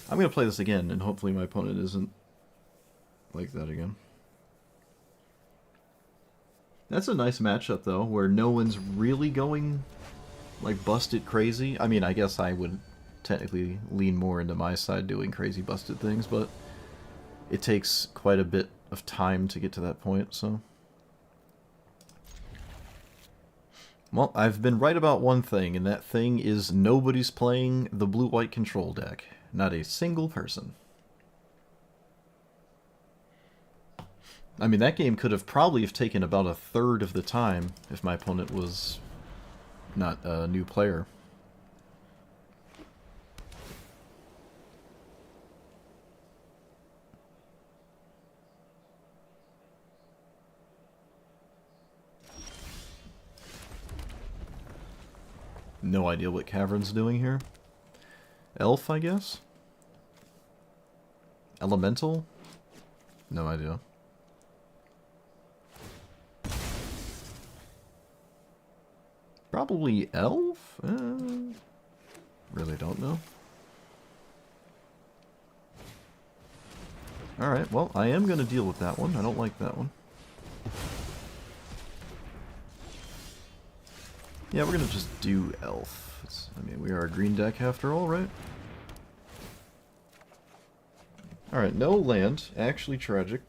I'm gonna play this again, and hopefully my opponent isn't like that again. That's a nice matchup, though, where no one's really going, like, busted crazy. I mean, I guess I would technically lean more into my side doing crazy busted things, but it takes quite a bit of time to get to that point, so... Well, I've been right about one thing, and that thing is nobody's playing the blue-white control deck. Not a single person. I mean, that game could have probably have taken about a third of the time if my opponent was not a new player. No idea what Cavern's doing here. Elf, I guess? Elemental? No idea. Probably elf? Really don't know. Alright, well, I am going to deal with that one. I don't like that one. Yeah, we're going to just do elf. I mean, we are a green deck after all, right? Alright, no land. Actually tragic.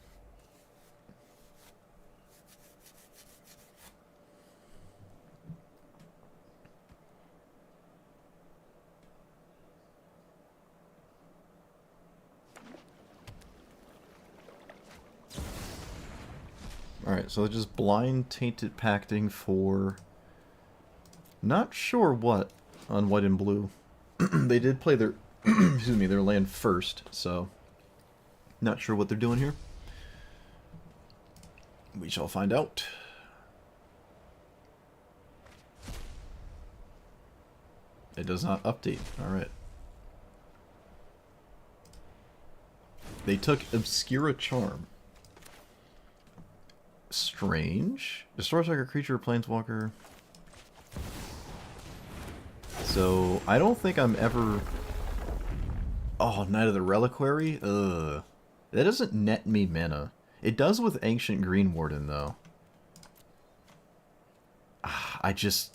Alright, so just blind tainted pacting for... not sure what on white and blue. They did play their excuse me, their land first, so not sure what they're doing here. We shall find out. It does not update. Alright. They took Obscura Charm. Strange. Destroy target creature or planeswalker. So, I don't think I'm ever... Oh, Knight of the Reliquary? Ugh. That doesn't net me mana. It does with Ancient Green Warden, though. It just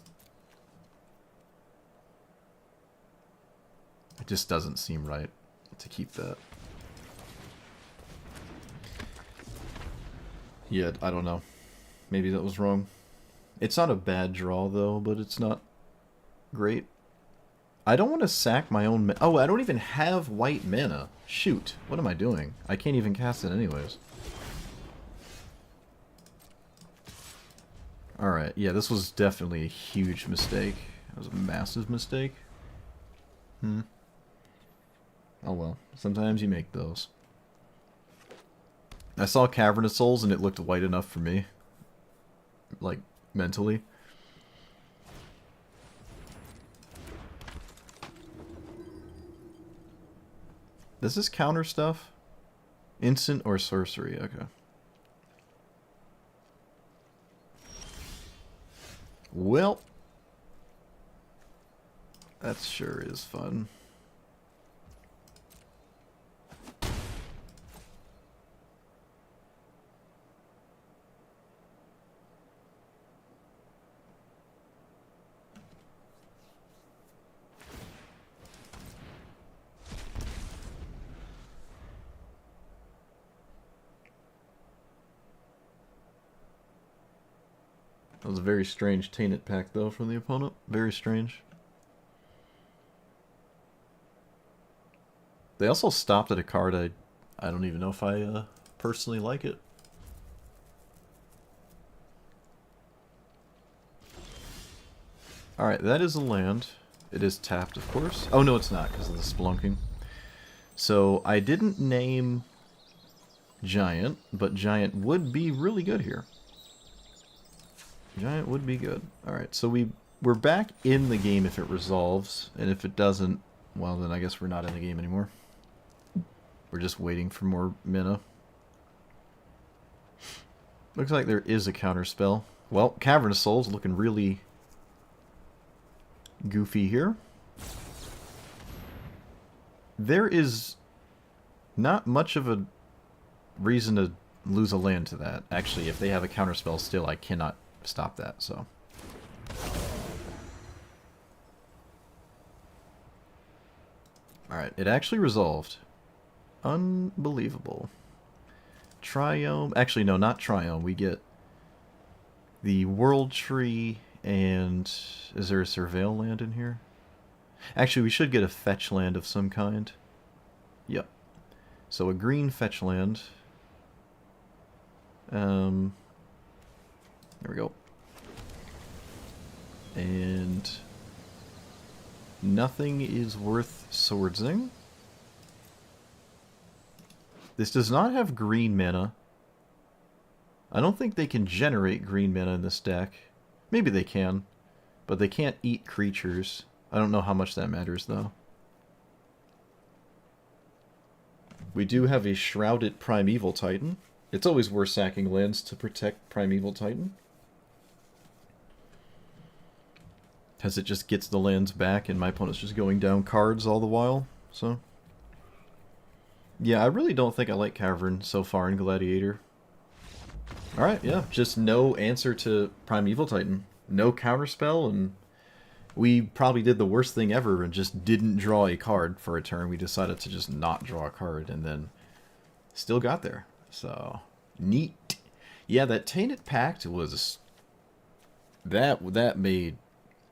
doesn't seem right to keep that. Yeah, I don't know. Maybe that was wrong. It's not a bad draw, though, but it's not great. I don't want to sack my own... Oh, I don't even have white mana. Shoot. What am I doing? I can't even cast it anyways. Alright, yeah, this was definitely a huge mistake. It was a massive mistake. Oh well. Sometimes you make those. I saw Cavern of Souls and it looked white enough for me. Like, mentally. Does this counter stuff? Instant or sorcery? Okay. Well, that sure is fun. That was a very strange Tainted pack, though, from the opponent. Very strange. They also stopped at a card I don't even know if I personally like it. Alright, that is a land. It is tapped, of course. Oh, no, it's not, because of the Splunking. So, I didn't name Giant, but Giant would be really good here. Giant would be good. Alright, so we're back in the game if it resolves, and if it doesn't, well then I guess we're not in the game anymore. We're just waiting for more mana. Looks like there is a counter spell. Well, Cavern of Souls looking really goofy here. There is not much of a reason to lose a land to that. Actually, if they have a counterspell still, I cannot stop that, so. Alright, it actually resolved. Unbelievable. Triome. Actually, no, not Triome. We get the World Tree and... Is there a Surveil land in here? Actually, we should get a fetch land of some kind. Yep. So a green fetch land. There we go. And... Nothing is worth swordsing. This does not have green mana. I don't think they can generate green mana in this deck. Maybe they can, but they can't eat creatures. I don't know how much that matters, though. We do have a Shrouded Primeval Titan. It's always worth sacking lands to protect Primeval Titan, because it just gets the lands back, and my opponent's just going down cards all the while, so... Yeah, I really don't think I like Cavern so far in Gladiator. Alright, yeah, just no answer to Primeval Titan. No counterspell, and we probably did the worst thing ever and just didn't draw a card for a turn. We decided to just not draw a card, and then still got there. So, neat. Yeah, that Tainted Pact was... That made...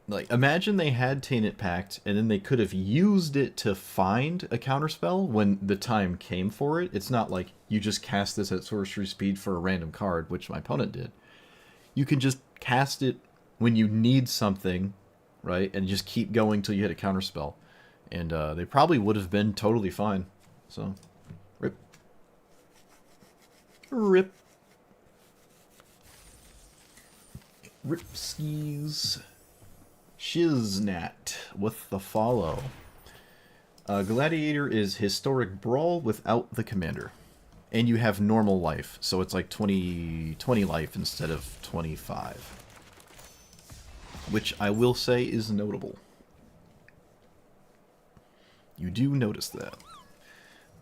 Like, imagine they had Tainted Pact, and then they could have used it to find a counterspell when the time came for it. It's not like you just cast this at sorcery speed for a random card, which my opponent did. You can just cast it when you need something, right, and just keep going till you hit a counterspell. And they probably would have been totally fine. So, rip. Rip. Rip skis. Shiznat with the follow. Gladiator is Historic Brawl without the commander. And you have normal life, so it's like 20 life instead of 25. Which I will say is notable. You do notice that.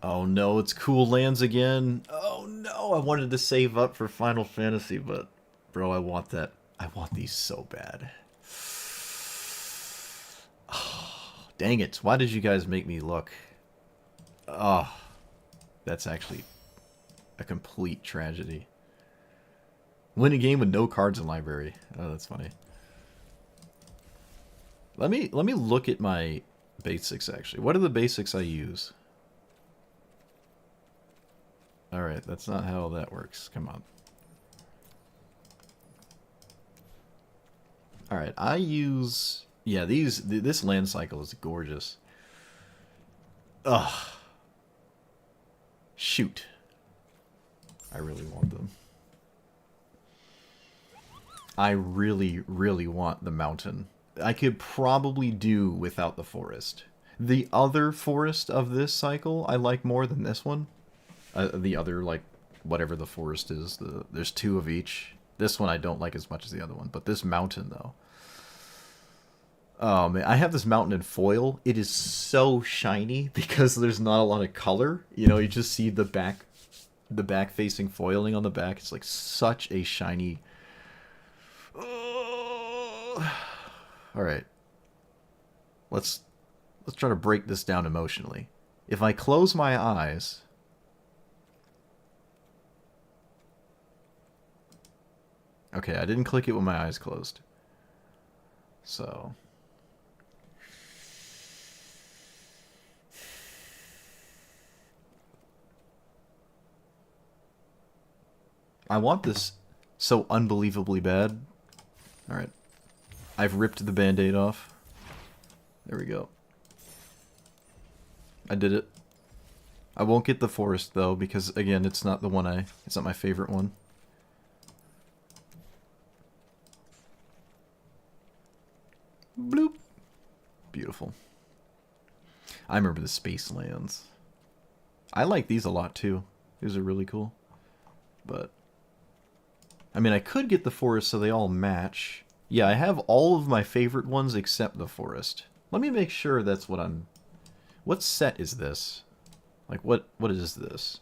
Oh no, it's cool lands again. Oh no, I wanted to save up for Final Fantasy, but bro, I want that. I want these so bad. Dang it, why did you guys make me look? Oh, that's actually a complete tragedy. Win a game with no cards in library. Oh, that's funny. Let me look at my basics, actually. What are the basics I use? Alright, that's not how that works. Come on. Alright, I use... Yeah, this land cycle is gorgeous. Ugh. Shoot. I really want them. I really, really want the mountain. I could probably do without the forest. The other forest of this cycle I like more than this one. The other, like, whatever the forest is. There's two of each. This one I don't like as much as the other one. But this mountain, though. Oh man, I have this mountain in foil. It is so shiny because there's not a lot of color. You know, you just see the back facing foiling on the back. It's like such a shiny... Alright. Let's try to break this down emotionally. If I close my eyes... Okay, I didn't click it with my eyes closed. So... I want this so unbelievably bad. Alright. I've ripped the band-aid off. There we go. I did it. I won't get the forest, though, because, again, it's not the one it's not my favorite one. Bloop. Beautiful. I remember the Space Lands. I like these a lot, too. These are really cool. But... I mean, I could get the forest so they all match. Yeah, I have all of my favorite ones except the forest. Let me make sure that's what I'm... What set is this? Like, what is this?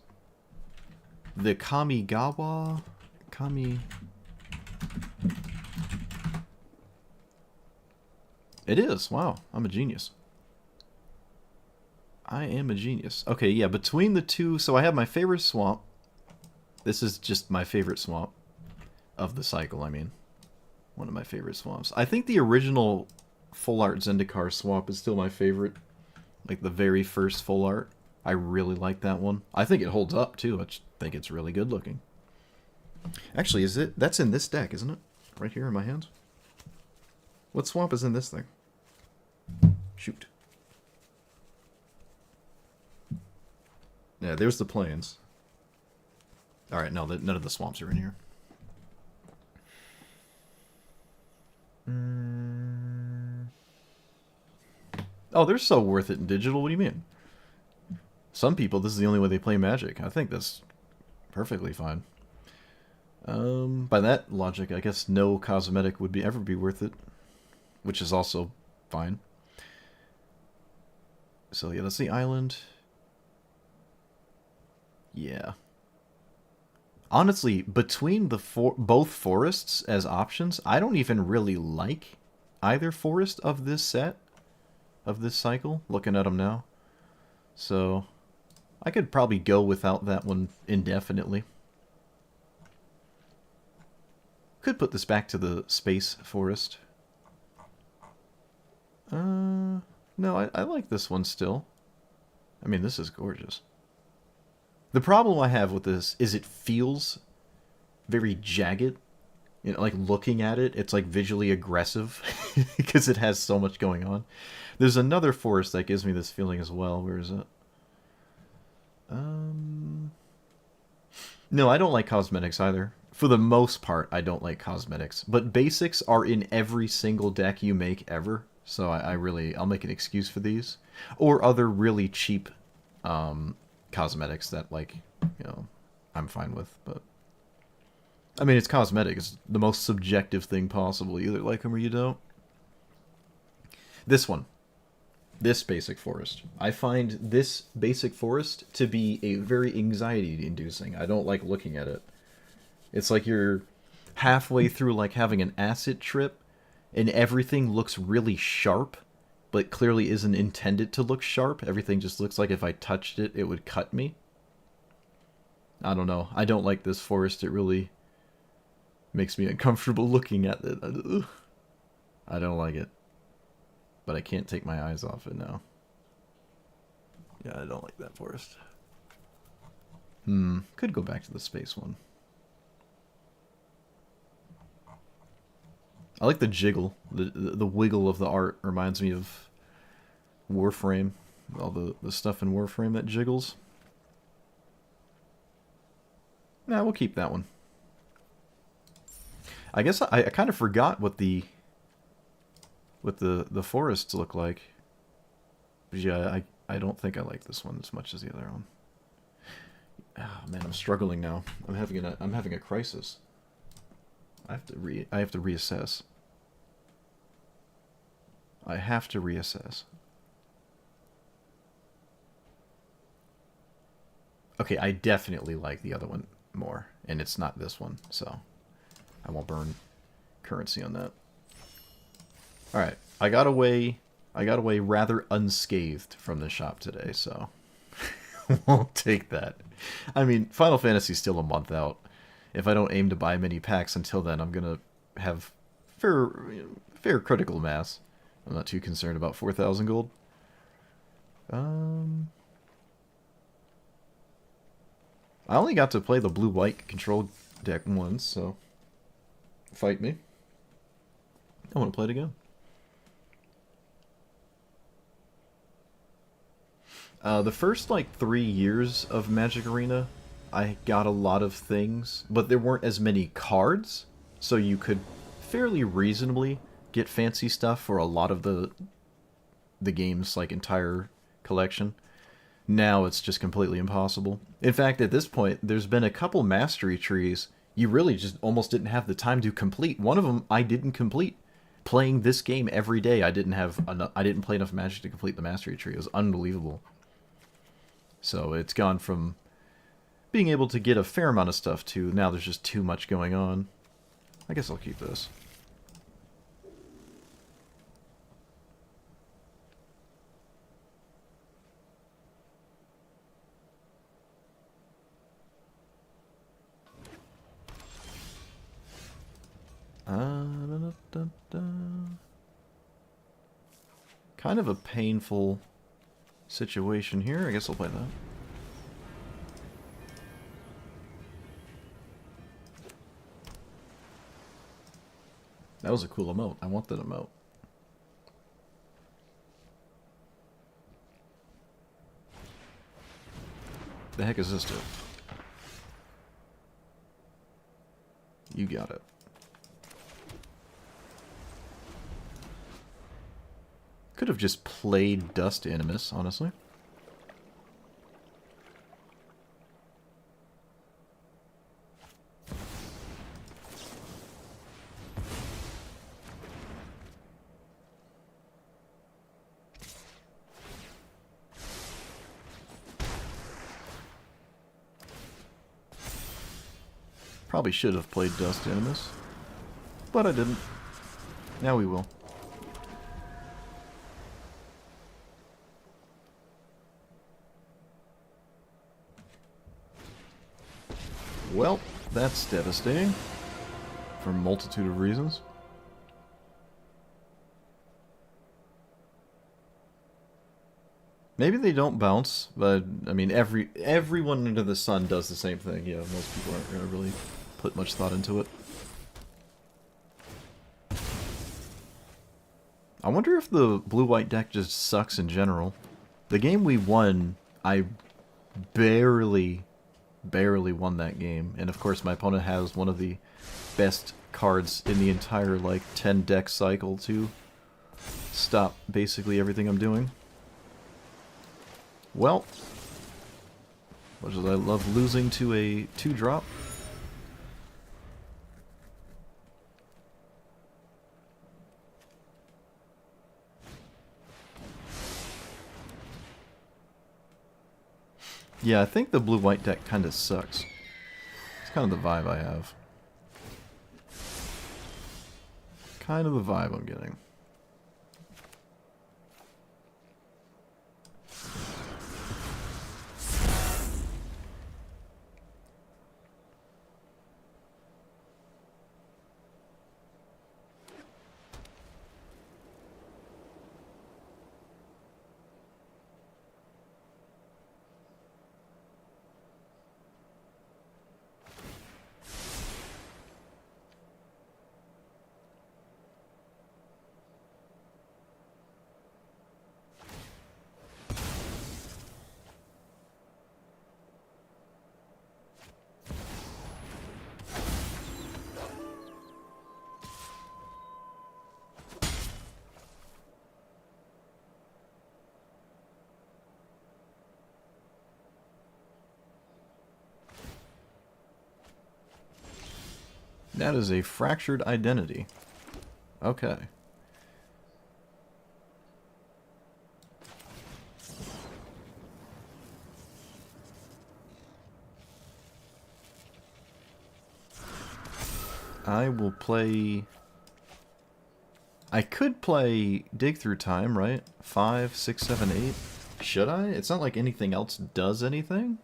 the Kamigawa... Kami... It is. Wow. I'm a genius. I am a genius. Okay, yeah, between the two... So I have my favorite swamp. This is just my favorite swamp. Of the cycle, I mean. One of my favorite swamps. I think the original full art Zendikar swamp is still my favorite. Like the very first full art. I really like that one. I think it holds up, too. I just think it's really good looking. Actually, is it... That's in this deck, isn't it? Right here in my hands? What swamp is in this thing? Shoot. Yeah, there's the plains. Alright, no, none of the swamps are in here. Oh, they're so worth it in digital, what do you mean? Some people, this is the only way they play Magic. I think that's perfectly fine. By that logic, I guess no cosmetic would ever be worth it. Which is also fine. So yeah, that's the island. Yeah. Honestly, between the both forests as options, I don't even really like either forest of this set, of this cycle, looking at them now. So, I could probably go without that one indefinitely. Could put this back to the space forest. No, I like this one still. I mean, this is gorgeous. The problem I have with this is it feels very jagged. You know, like looking at it, it's like visually aggressive because it has so much going on. There's another forest that gives me this feeling as well. Where is it? No, I don't like cosmetics either. For the most part, I don't like cosmetics. But basics are in every single deck you make ever. So I'll make an excuse for these. Or other really cheap cosmetics that, like, you know, I'm fine with. But I mean, it's cosmetic. It's the most subjective thing possible. You either like them or you don't. This one. This basic forest. I find this basic forest to be a very anxiety-inducing. I don't like looking at it. It's like you're halfway through like having an acid trip, and everything looks really sharp, but clearly isn't intended to look sharp. Everything just looks like if I touched it, it would cut me. I don't know. I don't like this forest. It really makes me uncomfortable looking at it. I don't like it. But I can't take my eyes off it now. Yeah, I don't like that forest. Could go back to the space one. I like the jiggle. The wiggle of the art reminds me of Warframe. All the stuff in Warframe that jiggles. Nah, we'll keep that one. I guess I kind of forgot what the forests look like. But yeah, I don't think I like this one as much as the other one. Oh man, I'm struggling now. I'm having a crisis. I have to reassess. I have to reassess. Okay, I definitely like the other one more, and it's not this one, so I won't burn currency on that. Alright, I got away rather unscathed from the shop today, so we'll take that. I mean, Final Fantasy's still a month out. If I don't aim to buy many packs until then, I'm gonna have fair critical mass. I'm not too concerned about 4,000 gold. I only got to play the blue-white control deck once, so fight me. I want to play it again. The first, like, 3 years of Magic Arena, I got a lot of things, but there weren't as many cards, so you could fairly reasonably get fancy stuff for a lot of the game's, like, entire collection. Now it's just completely impossible. In fact, at this point, there's been a couple mastery trees you really just almost didn't have the time to complete. One of them I didn't complete. Playing this game every day, I didn't play enough Magic to complete the mastery tree. It was unbelievable. So it's gone from being able to get a fair amount of stuff too. Now there's just too much going on. I guess I'll keep this. Kind of a painful situation here. I guess I'll play that. That was a cool emote. I want that emote. The heck is this dude? You got it. Could have just played Dust Animus, honestly. Probably should have played Dust Animus, but I didn't. Now we will. Well, that's devastating for a multitude of reasons. Maybe they don't bounce, but I mean, everyone under the sun does the same thing. Yeah, most people aren't going to really put much thought into it. I wonder if the blue-white deck just sucks in general. The game we won, I barely won that game. And of course my opponent has one of the best cards in the entire, like, 10 deck cycle to stop basically everything I'm doing. Well, much as I love losing to a 2-drop. Yeah, I think the blue-white deck kind of sucks. It's kind of the vibe I have. Kind of the vibe I'm getting. That is a fractured identity. Okay. I will play... I could play Dig Through Time, right? 5, 6, 7, 8. Should I? It's not like anything else does anything.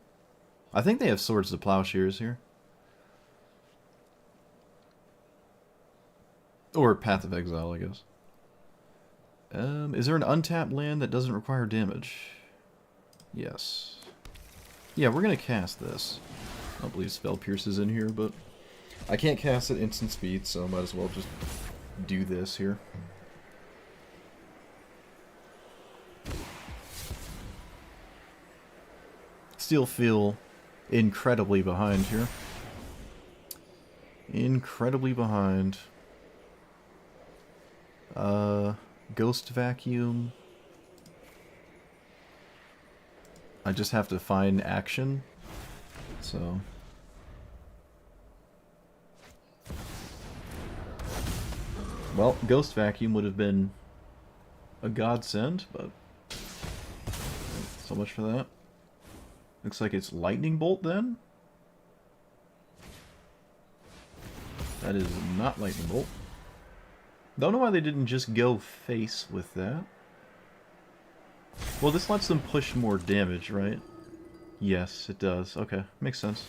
I think they have Swords to Plowshares here. Or Path of Exile, I guess. Is there an untapped land that doesn't require damage? Yes. Yeah, we're gonna cast this. I don't believe Spell Pierce is in here, but I can't cast at instant speed, so I might as well just do this here. Still feel incredibly behind here. Incredibly behind. Ghost Vacuum. I just have to find action. So. Well, Ghost Vacuum would have been a godsend, but so much for that. Looks like it's Lightning Bolt then? That is not lightning bolt. Don't know why they didn't just go face with that. Well, this lets them push more damage, right? Yes, it does. Okay, makes sense.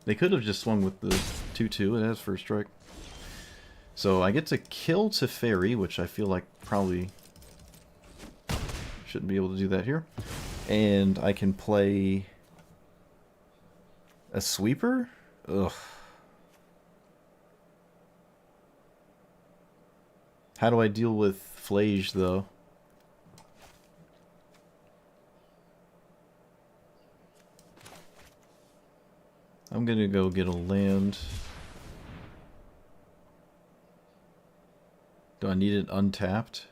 They could have just swung with the 2-2. It has first strike. So I get to kill Teferi, which I feel like probably shouldn't be able to do that here. And I can play a sweeper? Ugh. How do I deal with Flage, though? I'm gonna go get a land. Do I need it untapped?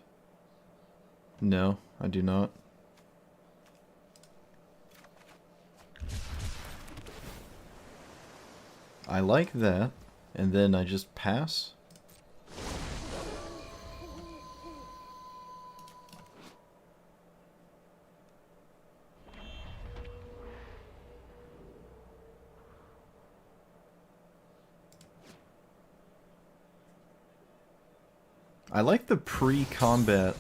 No, I do not. I like that, and then I just pass. I like the pre-combat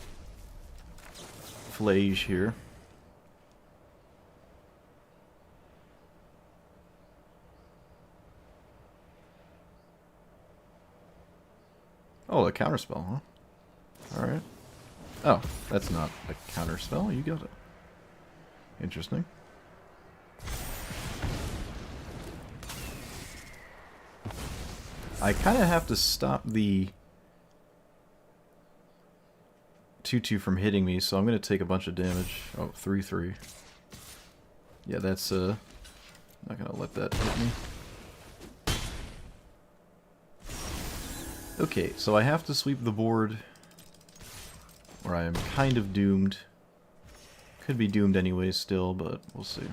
Flage here. Oh, a counterspell, huh? Alright. Oh, that's not a counterspell. You got it. Interesting. I kind of have to stop the 2-2 from hitting me, so I'm going to take a bunch of damage. Oh, 3-3. Yeah, that's, not going to let that hit me. Okay, so I have to sweep the board, or I am kind of doomed. Could be doomed anyway still, but we'll see.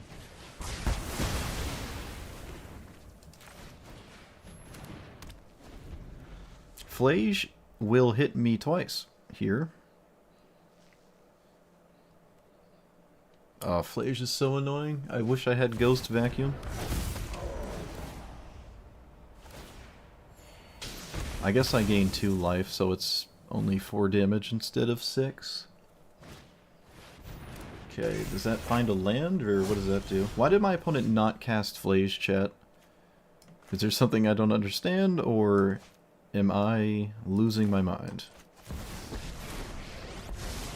Flage will hit me twice here. Flage is so annoying. I wish I had Ghost Vacuum. I guess I gain 2 life, so it's only 4 damage instead of 6. Okay, does that find a land, or what does that do? Why did my opponent not cast Flage, chat? Is there something I don't understand, or am I losing my mind?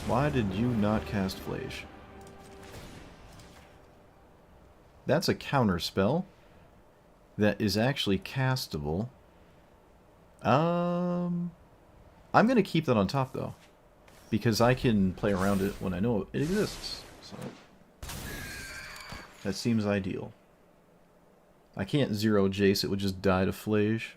Why did you not cast Flage? That's a counter spell that is actually castable. I'm gonna keep that on top though, because I can play around it when I know it exists. So that seems ideal. I can't zero Jace; it would just die to Flage.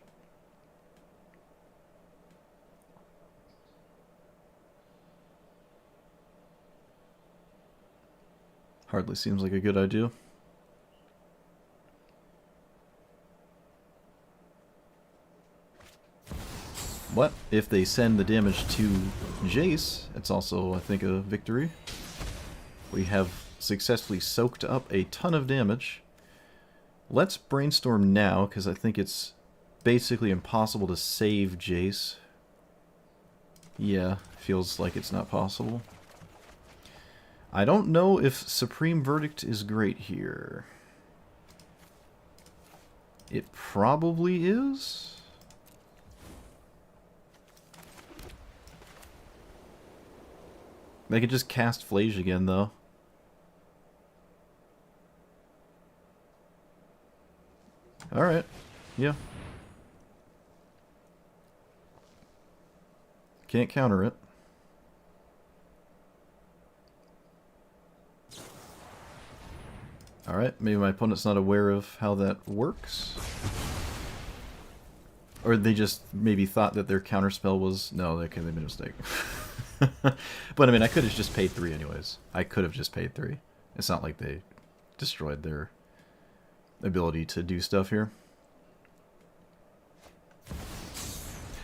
Hardly seems like a good idea. But if they send the damage to Jace, it's also, I think, a victory. We have successfully soaked up a ton of damage. Let's brainstorm now, because I think it's basically impossible to save Jace. Yeah, feels like it's not possible. I don't know if Supreme Verdict is great here. It probably is. They could just cast Flage again, though. Alright. Yeah. Can't counter it. Alright, maybe my opponent's not aware of how that works. Or they just maybe thought that their counterspell was... No, they made a mistake. But I mean, I could have just paid 3 anyways. I could have just paid 3. It's not like they destroyed their ability to do stuff here.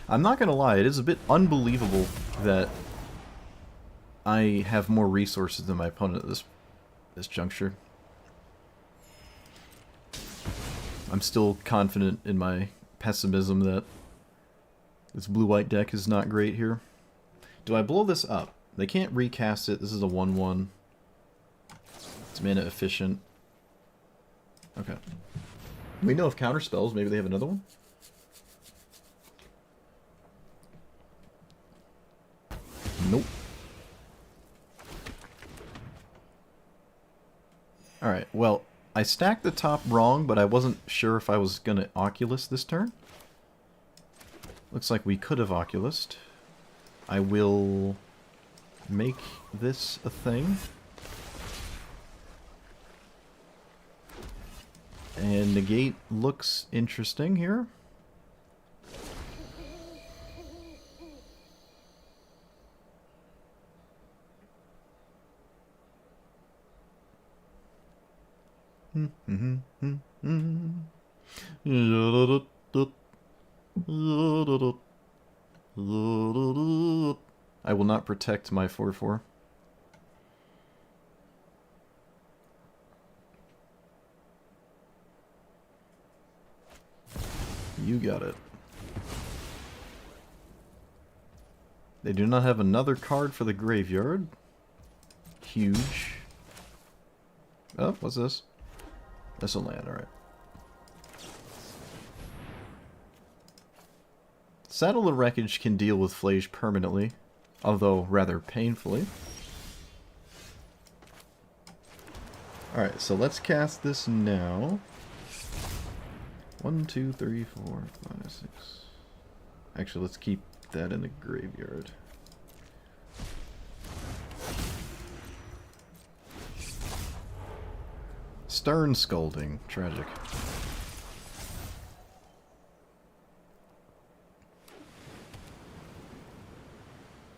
I'm not gonna lie, it is a bit unbelievable that I have more resources than my opponent at this juncture. I'm still confident in my pessimism that this blue-white deck is not great here. Do I blow this up? They can't recast it. This is a 1/1. It's mana efficient. Okay. We know of counter spells. Maybe they have another one? Nope. Alright, well, I stacked the top wrong, but I wasn't sure if I was going to Oculus this turn. Looks like we could have Oculused. I will make this a thing. And negate looks interesting here. I will not protect my 4/4. You got it. They do not have another card for the graveyard. Huge. Oh, what's this? That's a land, alright. Saddle of Wreckage can deal with Flage permanently, although rather painfully. Alright, so let's cast this now. 1, 2, 3, 4, 5, 6. Actually, let's keep that in the graveyard. Stern Scolding. Tragic.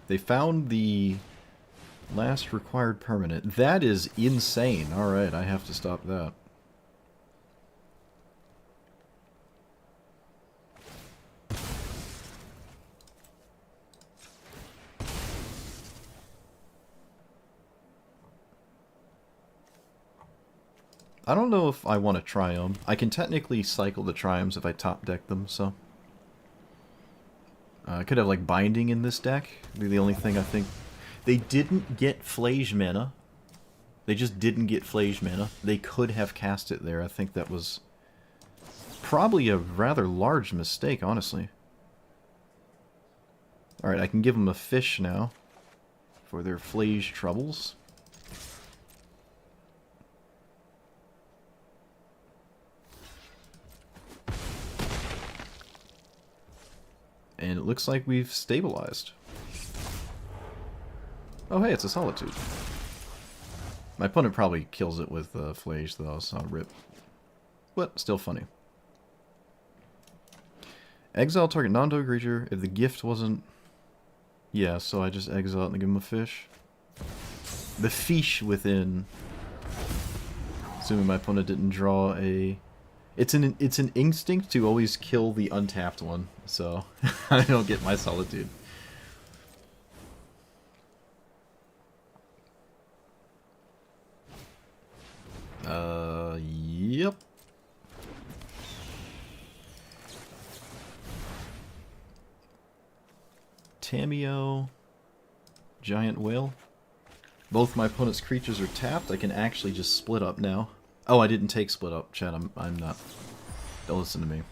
They found the last required permanent. That is insane. Alright, I have to stop that. I don't know if I want to Triumph. I can technically cycle the Triumphs if I top deck them, so... I could have, like, Binding in this deck. Be the only thing I think... They didn't get Flage mana. They just didn't get Flage mana. They could have cast it there. I think that was probably a rather large mistake, honestly. Alright, I can give them a fish now for their Flage troubles. And it looks like we've stabilized. Oh hey, it's a Solitude. My opponent probably kills it with Flage though, so rip. But still funny. Exile target non-token creature if the gift wasn't... Yeah, so I just exile it and give him a fish. The fish within. Assuming my opponent didn't draw a... It's an instinct to always kill the untapped one, so I don't get my Solitude. Yep. Tamiyo, Giant Whale. Both my opponent's creatures are tapped. I can actually just split up now. Oh, I didn't take split up, chat. I'm not. Don't listen to me.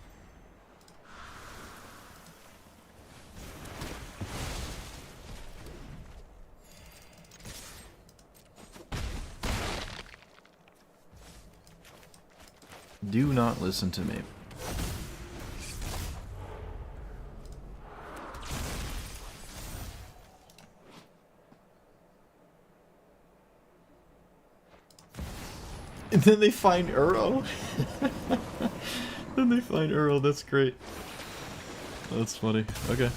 Do not listen to me. And then they find Uro. Then they find Uro, that's great. That's funny. Okay.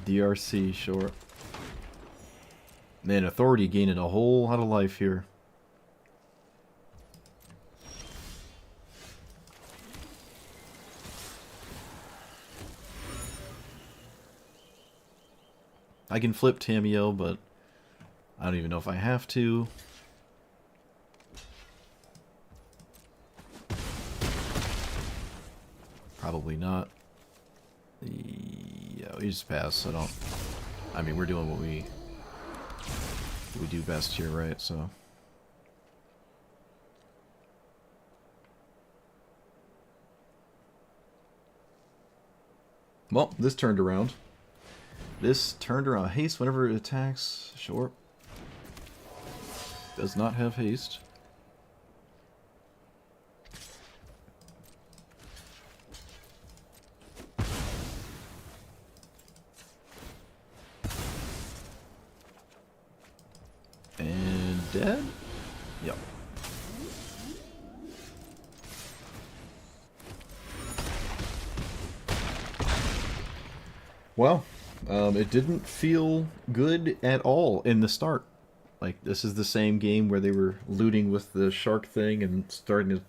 DRC, sure. Man, Authority gaining a whole lot of life here. I can flip Tamiyo, but I don't even know if I have to. Probably not. Yeah, we just pass. I mean, we're doing what we do best here, right? So. Well, this turned around. This turned around. Haste whenever it attacks. Sure. Does not have haste. And dead? Yep. Well, it didn't feel good at all in the start. Like, this is the same game where they were looting with the shark thing and starting to...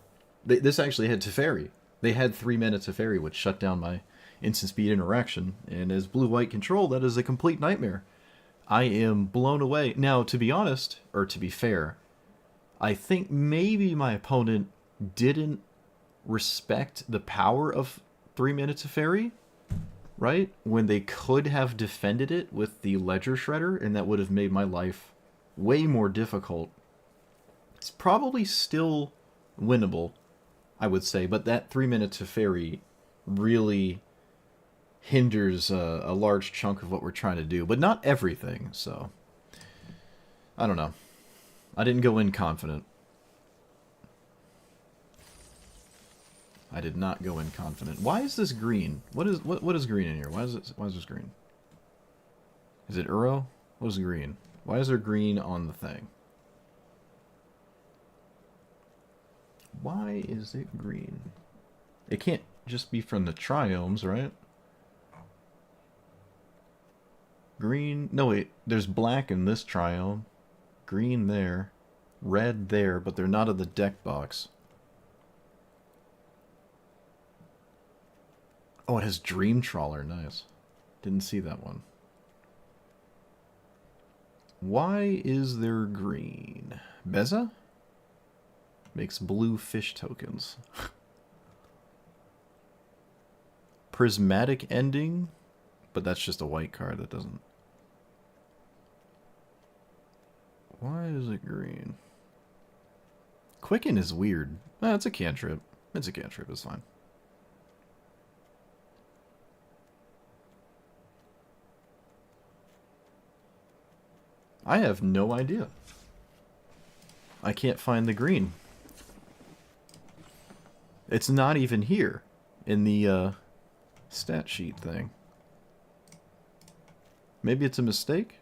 This actually had Teferi. They had 3-mana Teferi, which shut down my instant speed interaction. And as blue-white control, that is a complete nightmare. I am blown away. Now, to be honest, or to be fair, I think maybe my opponent didn't respect the power of 3-mana Teferi, right? When they could have defended it with the Ledger Shredder, and that would have made my life way more difficult. It's probably still winnable, I would say, but that 3-mana Teferi really hinders a large chunk of what we're trying to do, but not everything, so I don't know. I didn't go in confident. I did not go in confident. Why is this green? What is green in here? Why is this green? Is it Uro? What is green? Why is there green on the thing? Why is it green? It can't just be from the triomes, right? Green... No, wait. There's black in this triome. Green there. Red there, but they're not in the deck box. Oh, it has Dream Trawler. Nice. Didn't see that one. Why is there green? Beza? Makes blue fish tokens. Prismatic Ending? But that's just a white card that doesn't... Why is it green? Quicken is weird. It's a cantrip. It's a cantrip, it's fine. I have no idea. I can't find the green. It's not even here in the stat sheet thing. Maybe it's a mistake?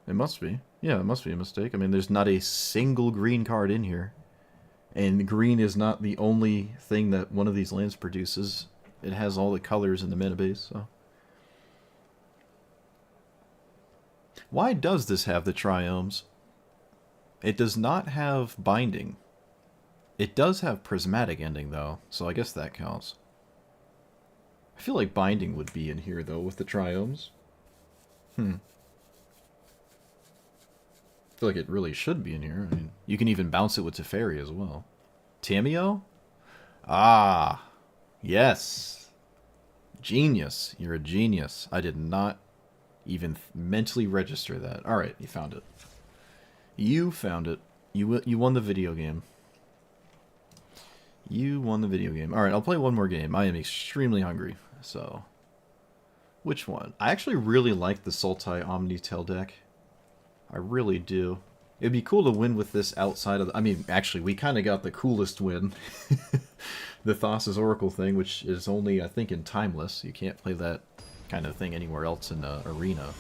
It must be. Yeah, it must be a mistake. I mean, there's not a single green card in here. And green is not the only thing that one of these lands produces. It has all the colors in the mana base, so... Why does this have the triomes? It does not have binding. It does have prismatic ending, though, so I guess that counts. I feel like binding would be in here, though, with the triomes. I feel like it really should be in here. I mean, you can even bounce it with Teferi as well. Tameo? Ah, yes. Genius. You're a genius. I did not even mentally register that. Alright, you found it. You found it. You won the video game. You won the video game. Alright, I'll play one more game. I am extremely hungry, so... Which one? I actually really like the Sultai Omnitail deck. I really do. It'd be cool to win with this outside of the... I mean, actually, we kind of got the coolest win. The Thassa's Oracle thing, which is only, I think, in Timeless. You can't play that kind of thing anywhere else in Arena.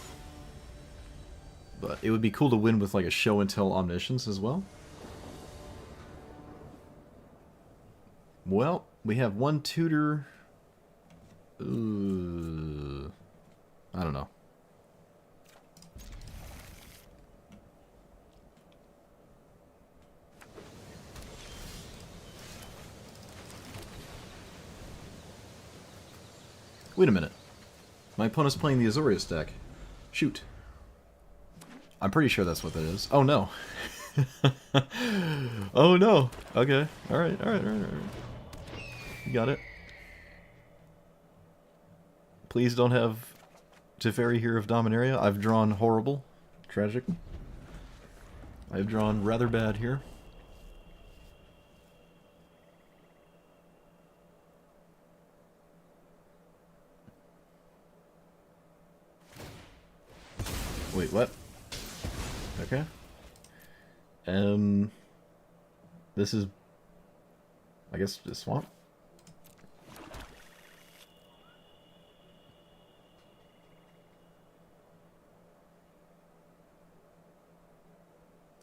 But it would be cool to win with like a Show and Tell Omniscience as well. Well, we have one tutor. I don't know. Wait a minute. My opponent's playing the Azorius deck. Shoot. I'm pretty sure that's what that is. Oh no. Oh no. Okay. Alright. You got it? Please don't have Teferi here of Dominaria. I've drawn horrible. Tragic. I've drawn rather bad here. Wait, what? Okay. This is, I guess, the swamp.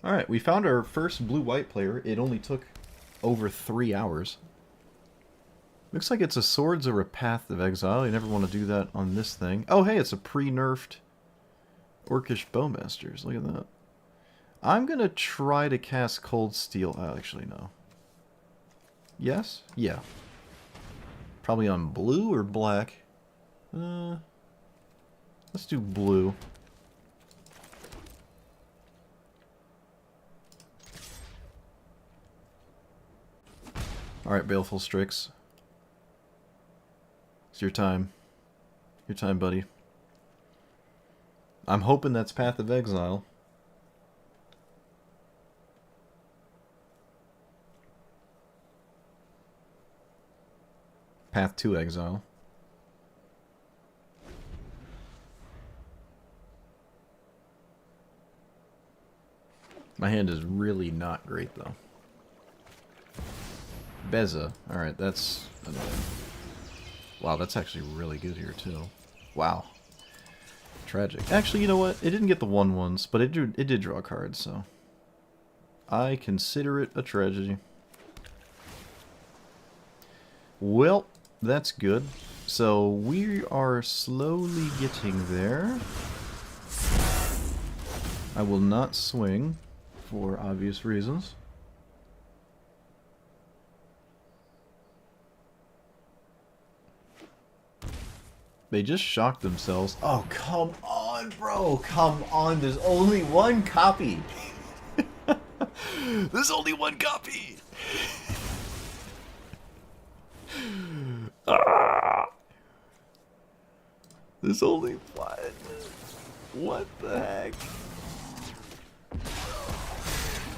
Alright, we found our first blue-white player. It only took over 3 hours. Looks like it's a Swords or a Path of Exile. You never want to do that on this thing. Oh, hey, it's a pre-nerfed Orcish Bowmasters. Look at that. I'm going to try to cast Cold Steel. Actually, no. Yes? Yeah. Probably on blue or black. Let's do blue. Alright, Baleful Strix. It's your time. Your time, buddy. I'm hoping that's Path of Exile. Path to Exile. My hand is really not great, though. Beza. Alright, that's annoying. Wow, that's actually really good here, too. Wow. Tragic. Actually, you know what? It didn't get the 1/1s, but it did draw cards, so... I consider it a tragedy. Well, that's good. So, we are slowly getting there. I will not swing, for obvious reasons. They just shocked themselves. Oh, come on, bro. Come on. There's only one copy. There's only one copy. There's only one. What the heck?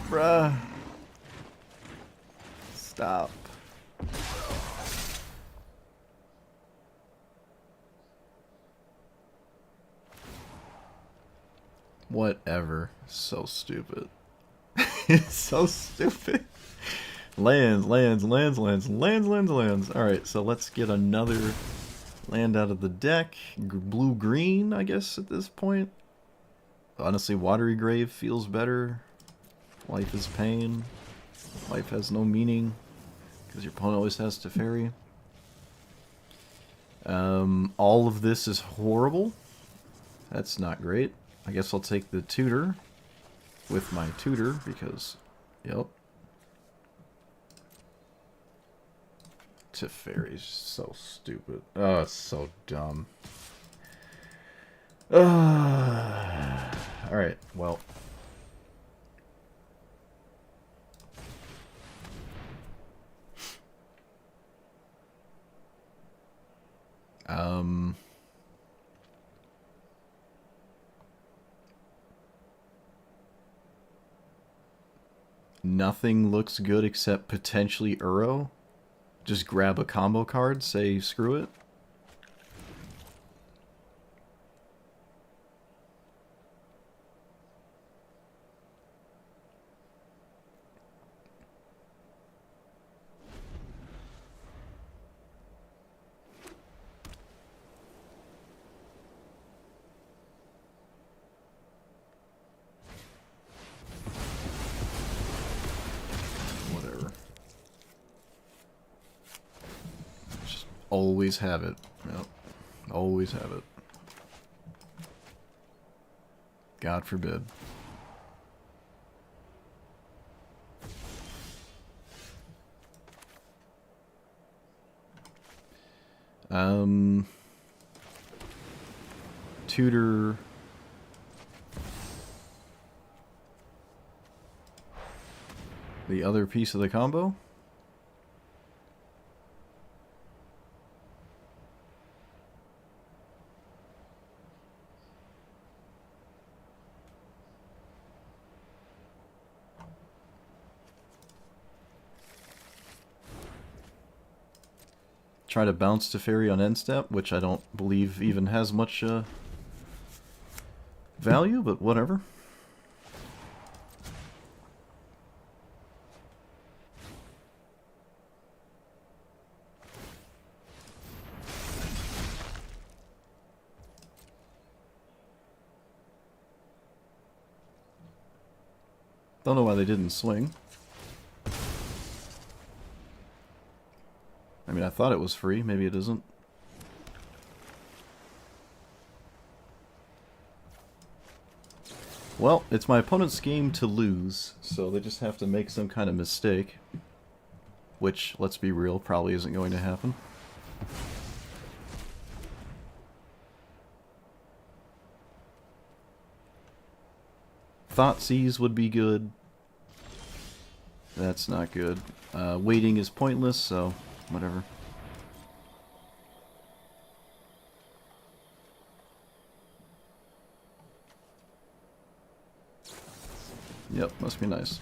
Bruh. Stop. Whatever. So stupid. It's so stupid. Lands. Alright, so let's get another land out of the deck. Blue-green, I guess, at this point. Honestly, Watery Grave feels better. Life is pain. Life has no meaning. Because your opponent always has Teferi. All of this is horrible. That's not great. I guess I'll take the tutor with my tutor because, yep. Teferi's so stupid. Oh, it's so dumb. Alright, well. Nothing looks good except potentially Uro. Just grab a combo card, say screw it. Always have it. Yep. Always have it. God forbid. Tutor. The other piece of the combo? try to bounce to fairy on end step, which I don't believe even has much value, but whatever. Don't know why they didn't swing. I mean, I thought it was free. Maybe it isn't. Well, it's my opponent's game to lose, so they just have to make some kind of mistake. Which, let's be real, probably isn't going to happen. Thoughtseize would be good. That's not good. Waiting is pointless, so whatever. Yep, must be nice.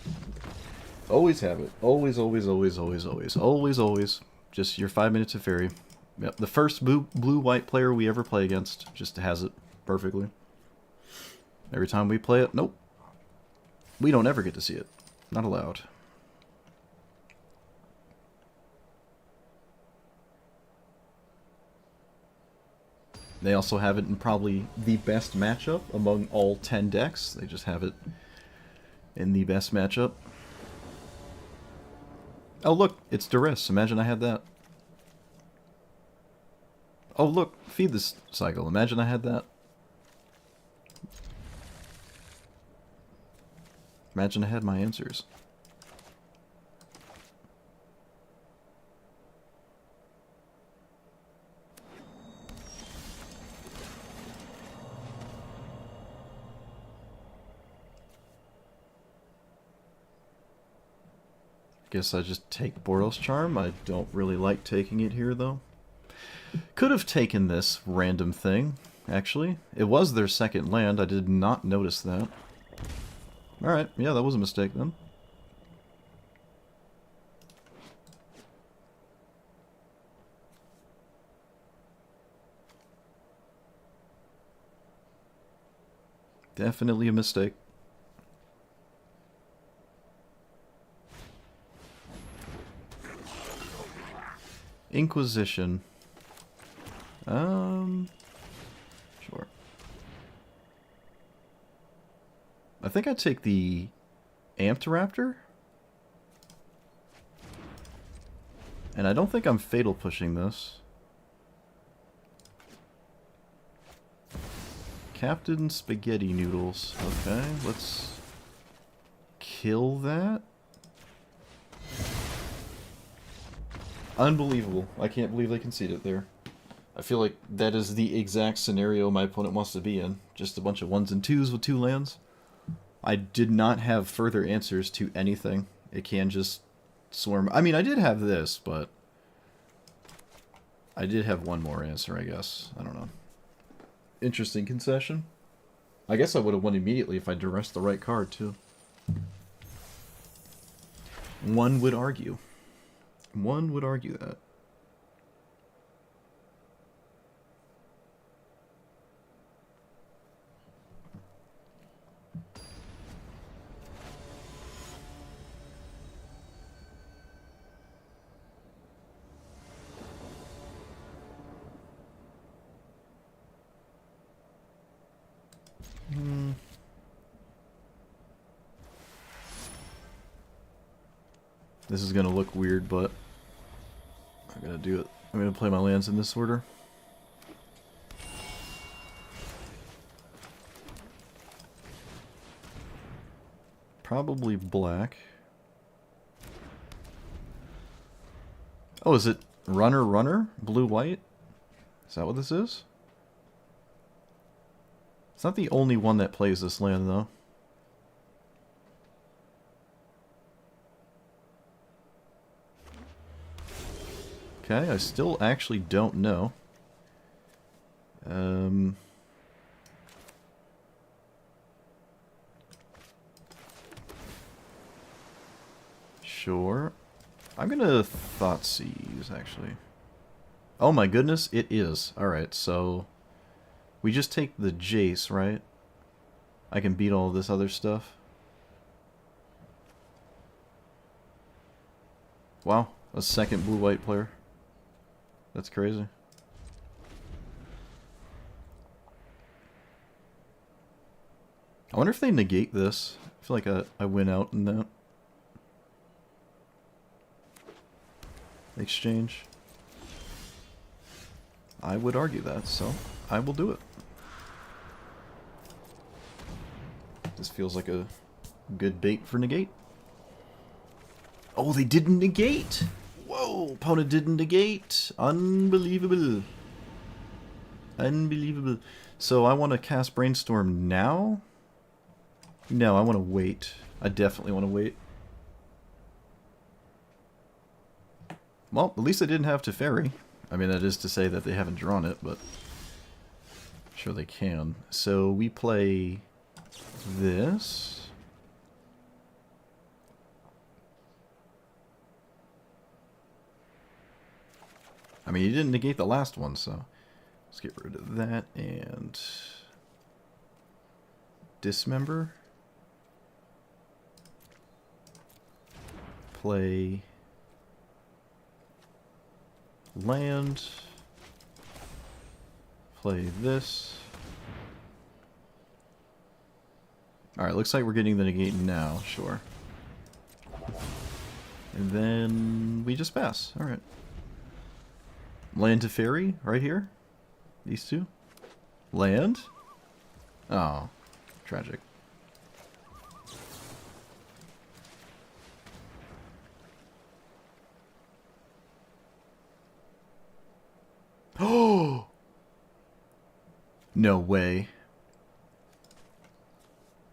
Always have it. Always, always, always, always, always. Always, always. Just your 5 minutes of fairy. Yep, the first blue-white player we ever play against just has it perfectly. Every time we play it, nope. We don't ever get to see it. Not allowed. They also have it in probably the best matchup among all 10 decks. They just have it in the best matchup. Oh look, it's Duress. Imagine I had that. Oh look, feed this cycle. Imagine I had that. Imagine I had my answers. Guess I just take Boros Charm. I don't really like taking it here, though. Could have taken this random thing, actually. It was their second land. I did not notice that. Alright, yeah, that was a mistake, then. Definitely a mistake. Inquisition. Sure. I think I'd take the Amped Raptor. And I don't think I'm fatal pushing this. Captain Spaghetti Noodles. Okay, let's kill that. Unbelievable. I can't believe they conceded there. I feel like that is the exact scenario my opponent wants to be in. Just a bunch of 1s and 2s with 2 lands. I did not have further answers to anything. It can just swarm. I mean, I did have this, but I did have one more answer, I guess. I don't know. Interesting concession. I guess I would have won immediately if I duressed the right card, too. One would argue. One would argue that. This is gonna look weird, but I'm gonna do it. I'm gonna play my lands in this order. Probably black. Oh, is it runner runner? Blue white? Is that what this is? It's not the only one that plays this land, though. Okay, I still actually don't know. Sure. I'm gonna Thoughtseize, actually. Oh my goodness, it is. Alright, so we just take the Jace, right? I can beat all this other stuff. Wow, a second blue-white player. That's crazy. I wonder if they negate this. I feel like I win out in that exchange. I would argue that, so I will do it. This feels like a good bait for negate. Oh, they didn't negate! Whoa, opponent didn't negate! Unbelievable. Unbelievable. So I want to cast Brainstorm now? No, I want to wait. I definitely want to wait. Well, at least I didn't have to Teferi. I mean, that is to say that they haven't drawn it, but I'm sure they can. So we play this. I mean, you didn't negate the last one, so let's get rid of that and dismember. Play land. Play this. Alright, looks like we're getting the negate now, sure. And then we just pass. Alright. Land to Teferi, right here. These two. Land. Oh, tragic. Oh! No way.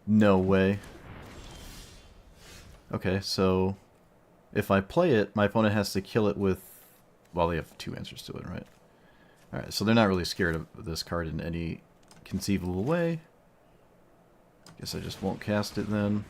No way. Okay, so if I play it, my opponent has to kill it with... Well, they have two answers to it, right? Alright, so they're not really scared of this card in any conceivable way. Guess I just won't cast it then.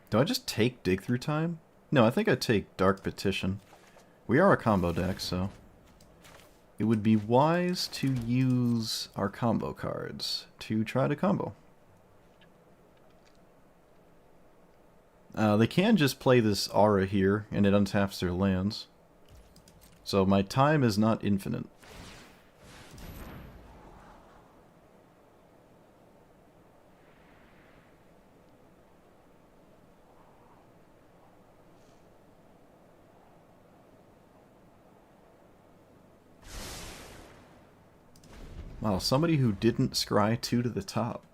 Do I just take Dig Through Time? No, I think I take Dark Petition. We are a combo deck, so it would be wise to use our combo cards to try to combo. They can just play this Aura here, and it untaps their lands. So my time is not infinite. Wow, somebody who didn't scry 2 to the top.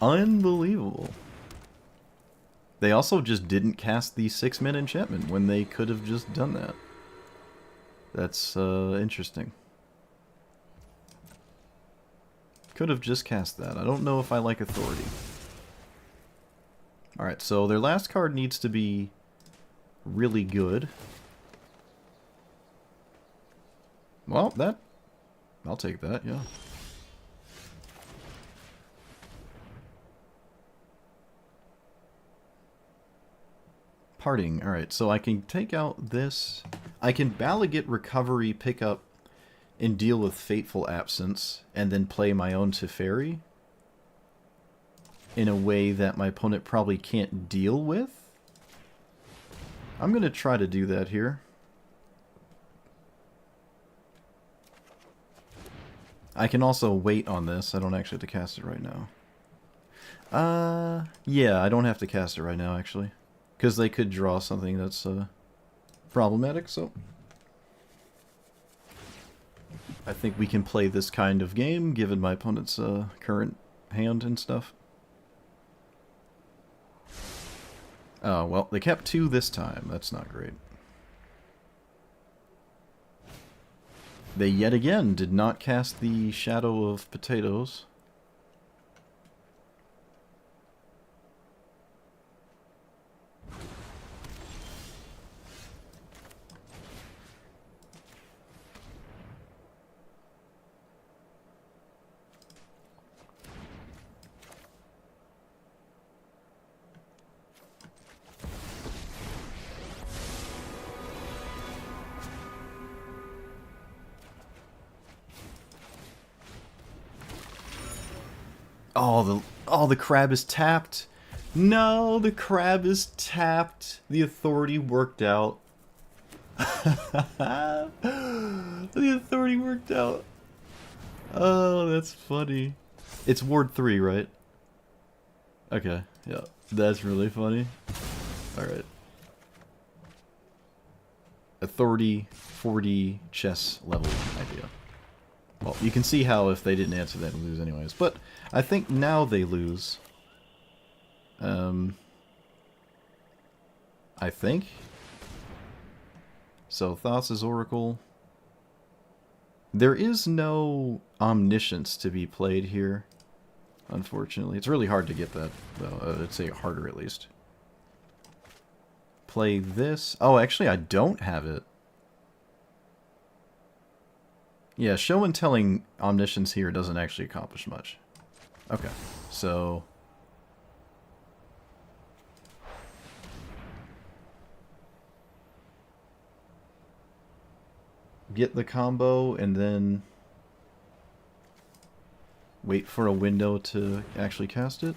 Unbelievable. They also just didn't cast the 6-man enchantment when they could have just done that. That's interesting. Could have just cast that. I don't know if I like Authority. Alright, so their last card needs to be really good. Well, that... I'll take that, yeah. Parting. Alright, so I can take out this. I can Balagit Recovery, pick up, and deal with Fateful Absence, and then play my own Teferi in a way that my opponent probably can't deal with. I'm going to try to do that here. I can also wait on this. I don't actually have to cast it right now. Yeah, I don't have to cast it right now, actually. Because they could draw something that's problematic, so... I think we can play this kind of game, given my opponent's current hand and stuff. Oh, well, they kept 2 this time. That's not great. They yet again did not cast the Shadow of Potatoes. The crab is tapped. No, the crab is tapped. The authority worked out. The authority worked out. Oh, that's funny. It's Ward 3, right? Okay, yeah. That's really funny. Alright. Authority 40 chess level idea. Well, you can see how if they didn't answer that, we lose anyways. But I think now they lose. I think. So, Thassa's Oracle. There is no Omniscience to be played here, unfortunately. It's really hard to get that, though. I'd say harder, at least. Play this. Oh, actually, I don't have it. Yeah, show and telling Omniscience here doesn't actually accomplish much. Okay, so... get the combo, and then... wait for a window to actually cast it.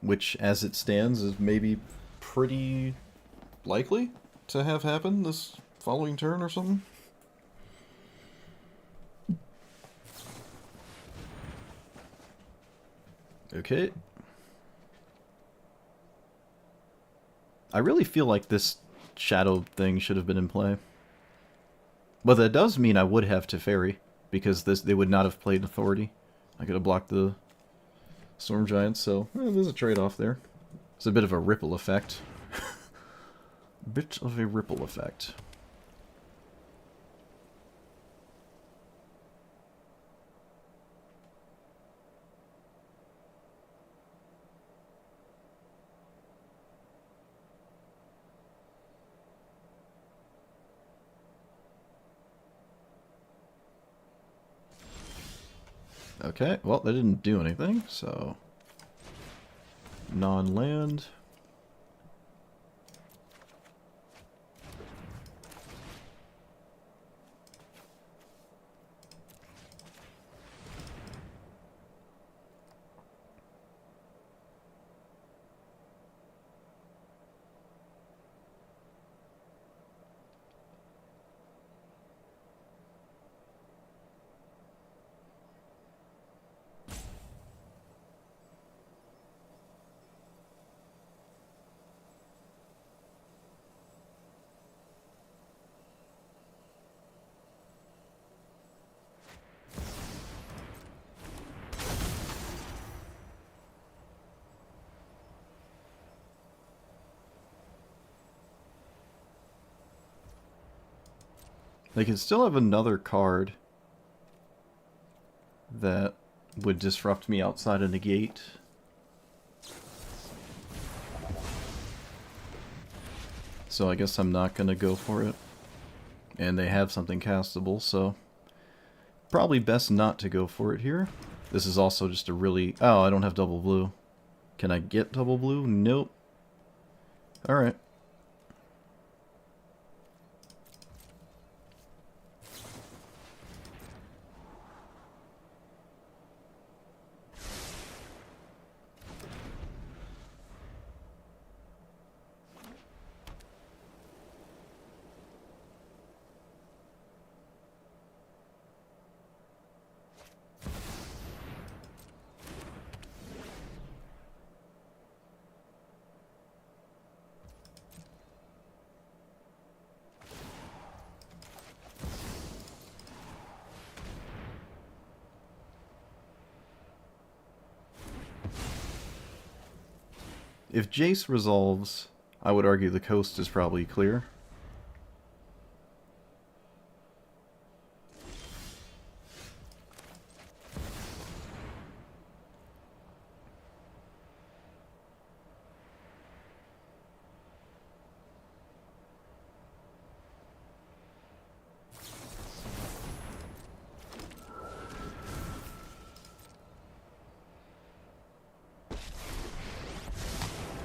Which, as it stands, is maybe pretty likely to have happen this following turn or something. Okay. I really feel like this shadow thing should have been in play. But that does mean I would have Teferi, because they would not have played Authority. I could have blocked the Storm Giants, so there's a trade-off there. It's a bit of a ripple effect. Bit of a ripple effect. Okay, well, that didn't do anything, so... non-land. They can still have another card that would disrupt me outside of negate. So I guess I'm not going to go for it. And they have something castable, so probably best not to go for it here. This is also just a really... oh, I don't have double blue. Can I get double blue? Nope. Alright. If Jace resolves, I would argue the coast is probably clear.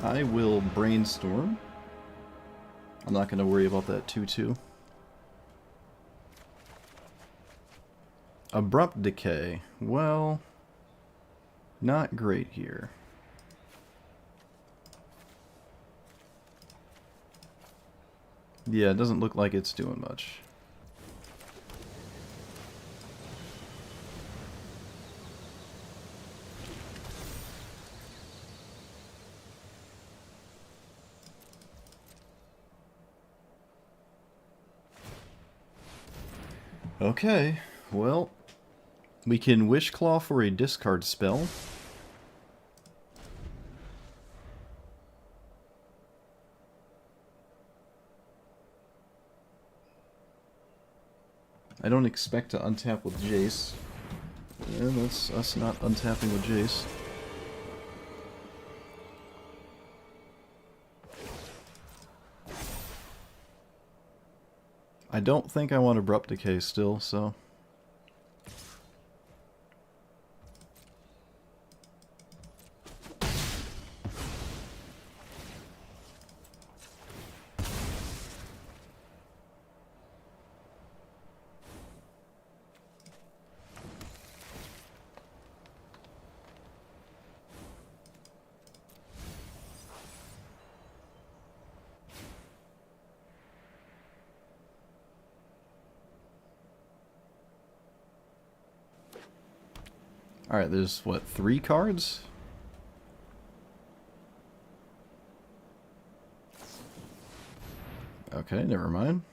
I will brainstorm. I'm not going to worry about that too. Abrupt Decay. Well, not great here. Yeah, it doesn't look like it's doing much. Okay, well, we can Wish Claw for a discard spell. I don't expect to untap with Jace. Yeah, that's us not untapping with Jace. I don't think I want Abrupt Decay still, so... Alright, there's, what, 3 cards? Okay, never mind.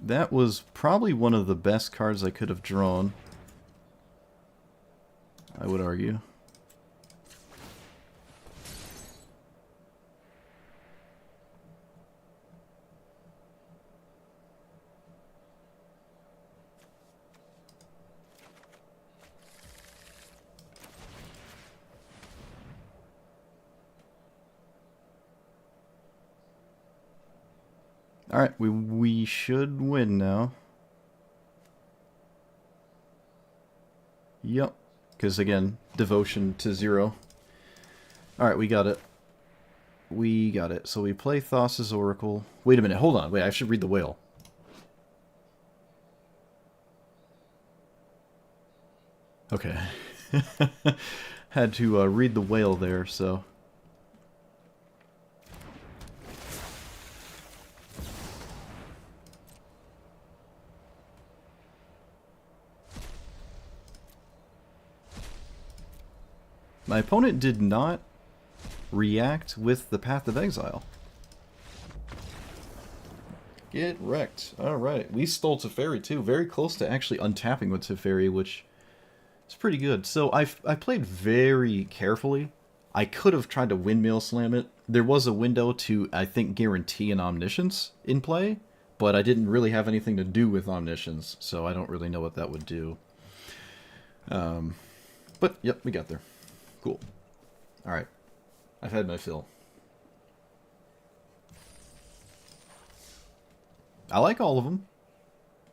That was probably one of the best cards I could have drawn, I would argue. Alright, we should win now. Yep. Because, again, devotion to 0. Alright, we got it. We got it. So we play Thassa's Oracle. Wait a minute, hold on. Wait, I should read the whale. Okay. Had to read the whale there, so... My opponent did not react with the Path of Exile. Get wrecked. Alright, we stole Teferi too. Very close to actually untapping with Teferi, which is pretty good. So I played very carefully. I could have tried to windmill slam it. There was a window to, I think, guarantee an Omniscience in play, but I didn't really have anything to do with Omniscience, so I don't really know what that would do. But, yep, we got there. Cool. Alright. I've had my fill. I like all of them.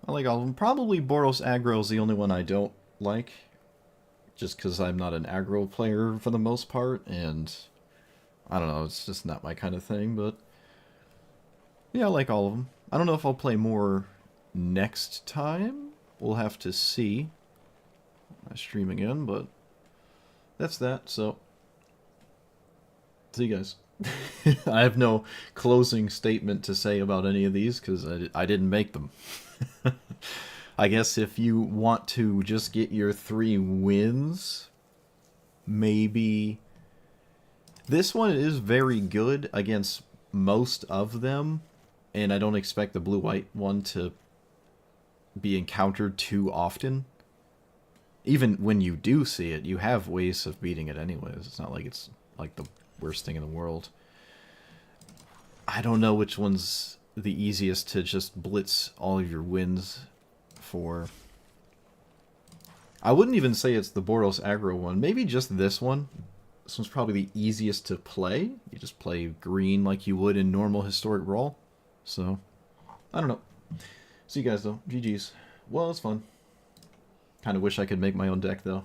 I like all of them. Probably Boros Aggro is the only one I don't like. Just because I'm not an aggro player for the most part, and I don't know, it's just not my kind of thing, but yeah, I like all of them. I don't know if I'll play more next time. We'll have to see. I stream again, but that's that, so see you guys. I have no closing statement to say about any of these, because I didn't make them. I guess if you want to just get your 3 wins, maybe... This one is very good against most of them, and I don't expect the blue-white one to be encountered too often. Even when you do see it, you have ways of beating it anyways. It's not like it's like the worst thing in the world. I don't know which one's the easiest to just blitz all of your wins for. I wouldn't even say it's the Boros Aggro one. Maybe just this one. This one's probably the easiest to play. You just play green like you would in normal Historic Brawl. So, I don't know. See you guys, though. GG's. Well, it's fun. Kind of wish I could make my own deck, though.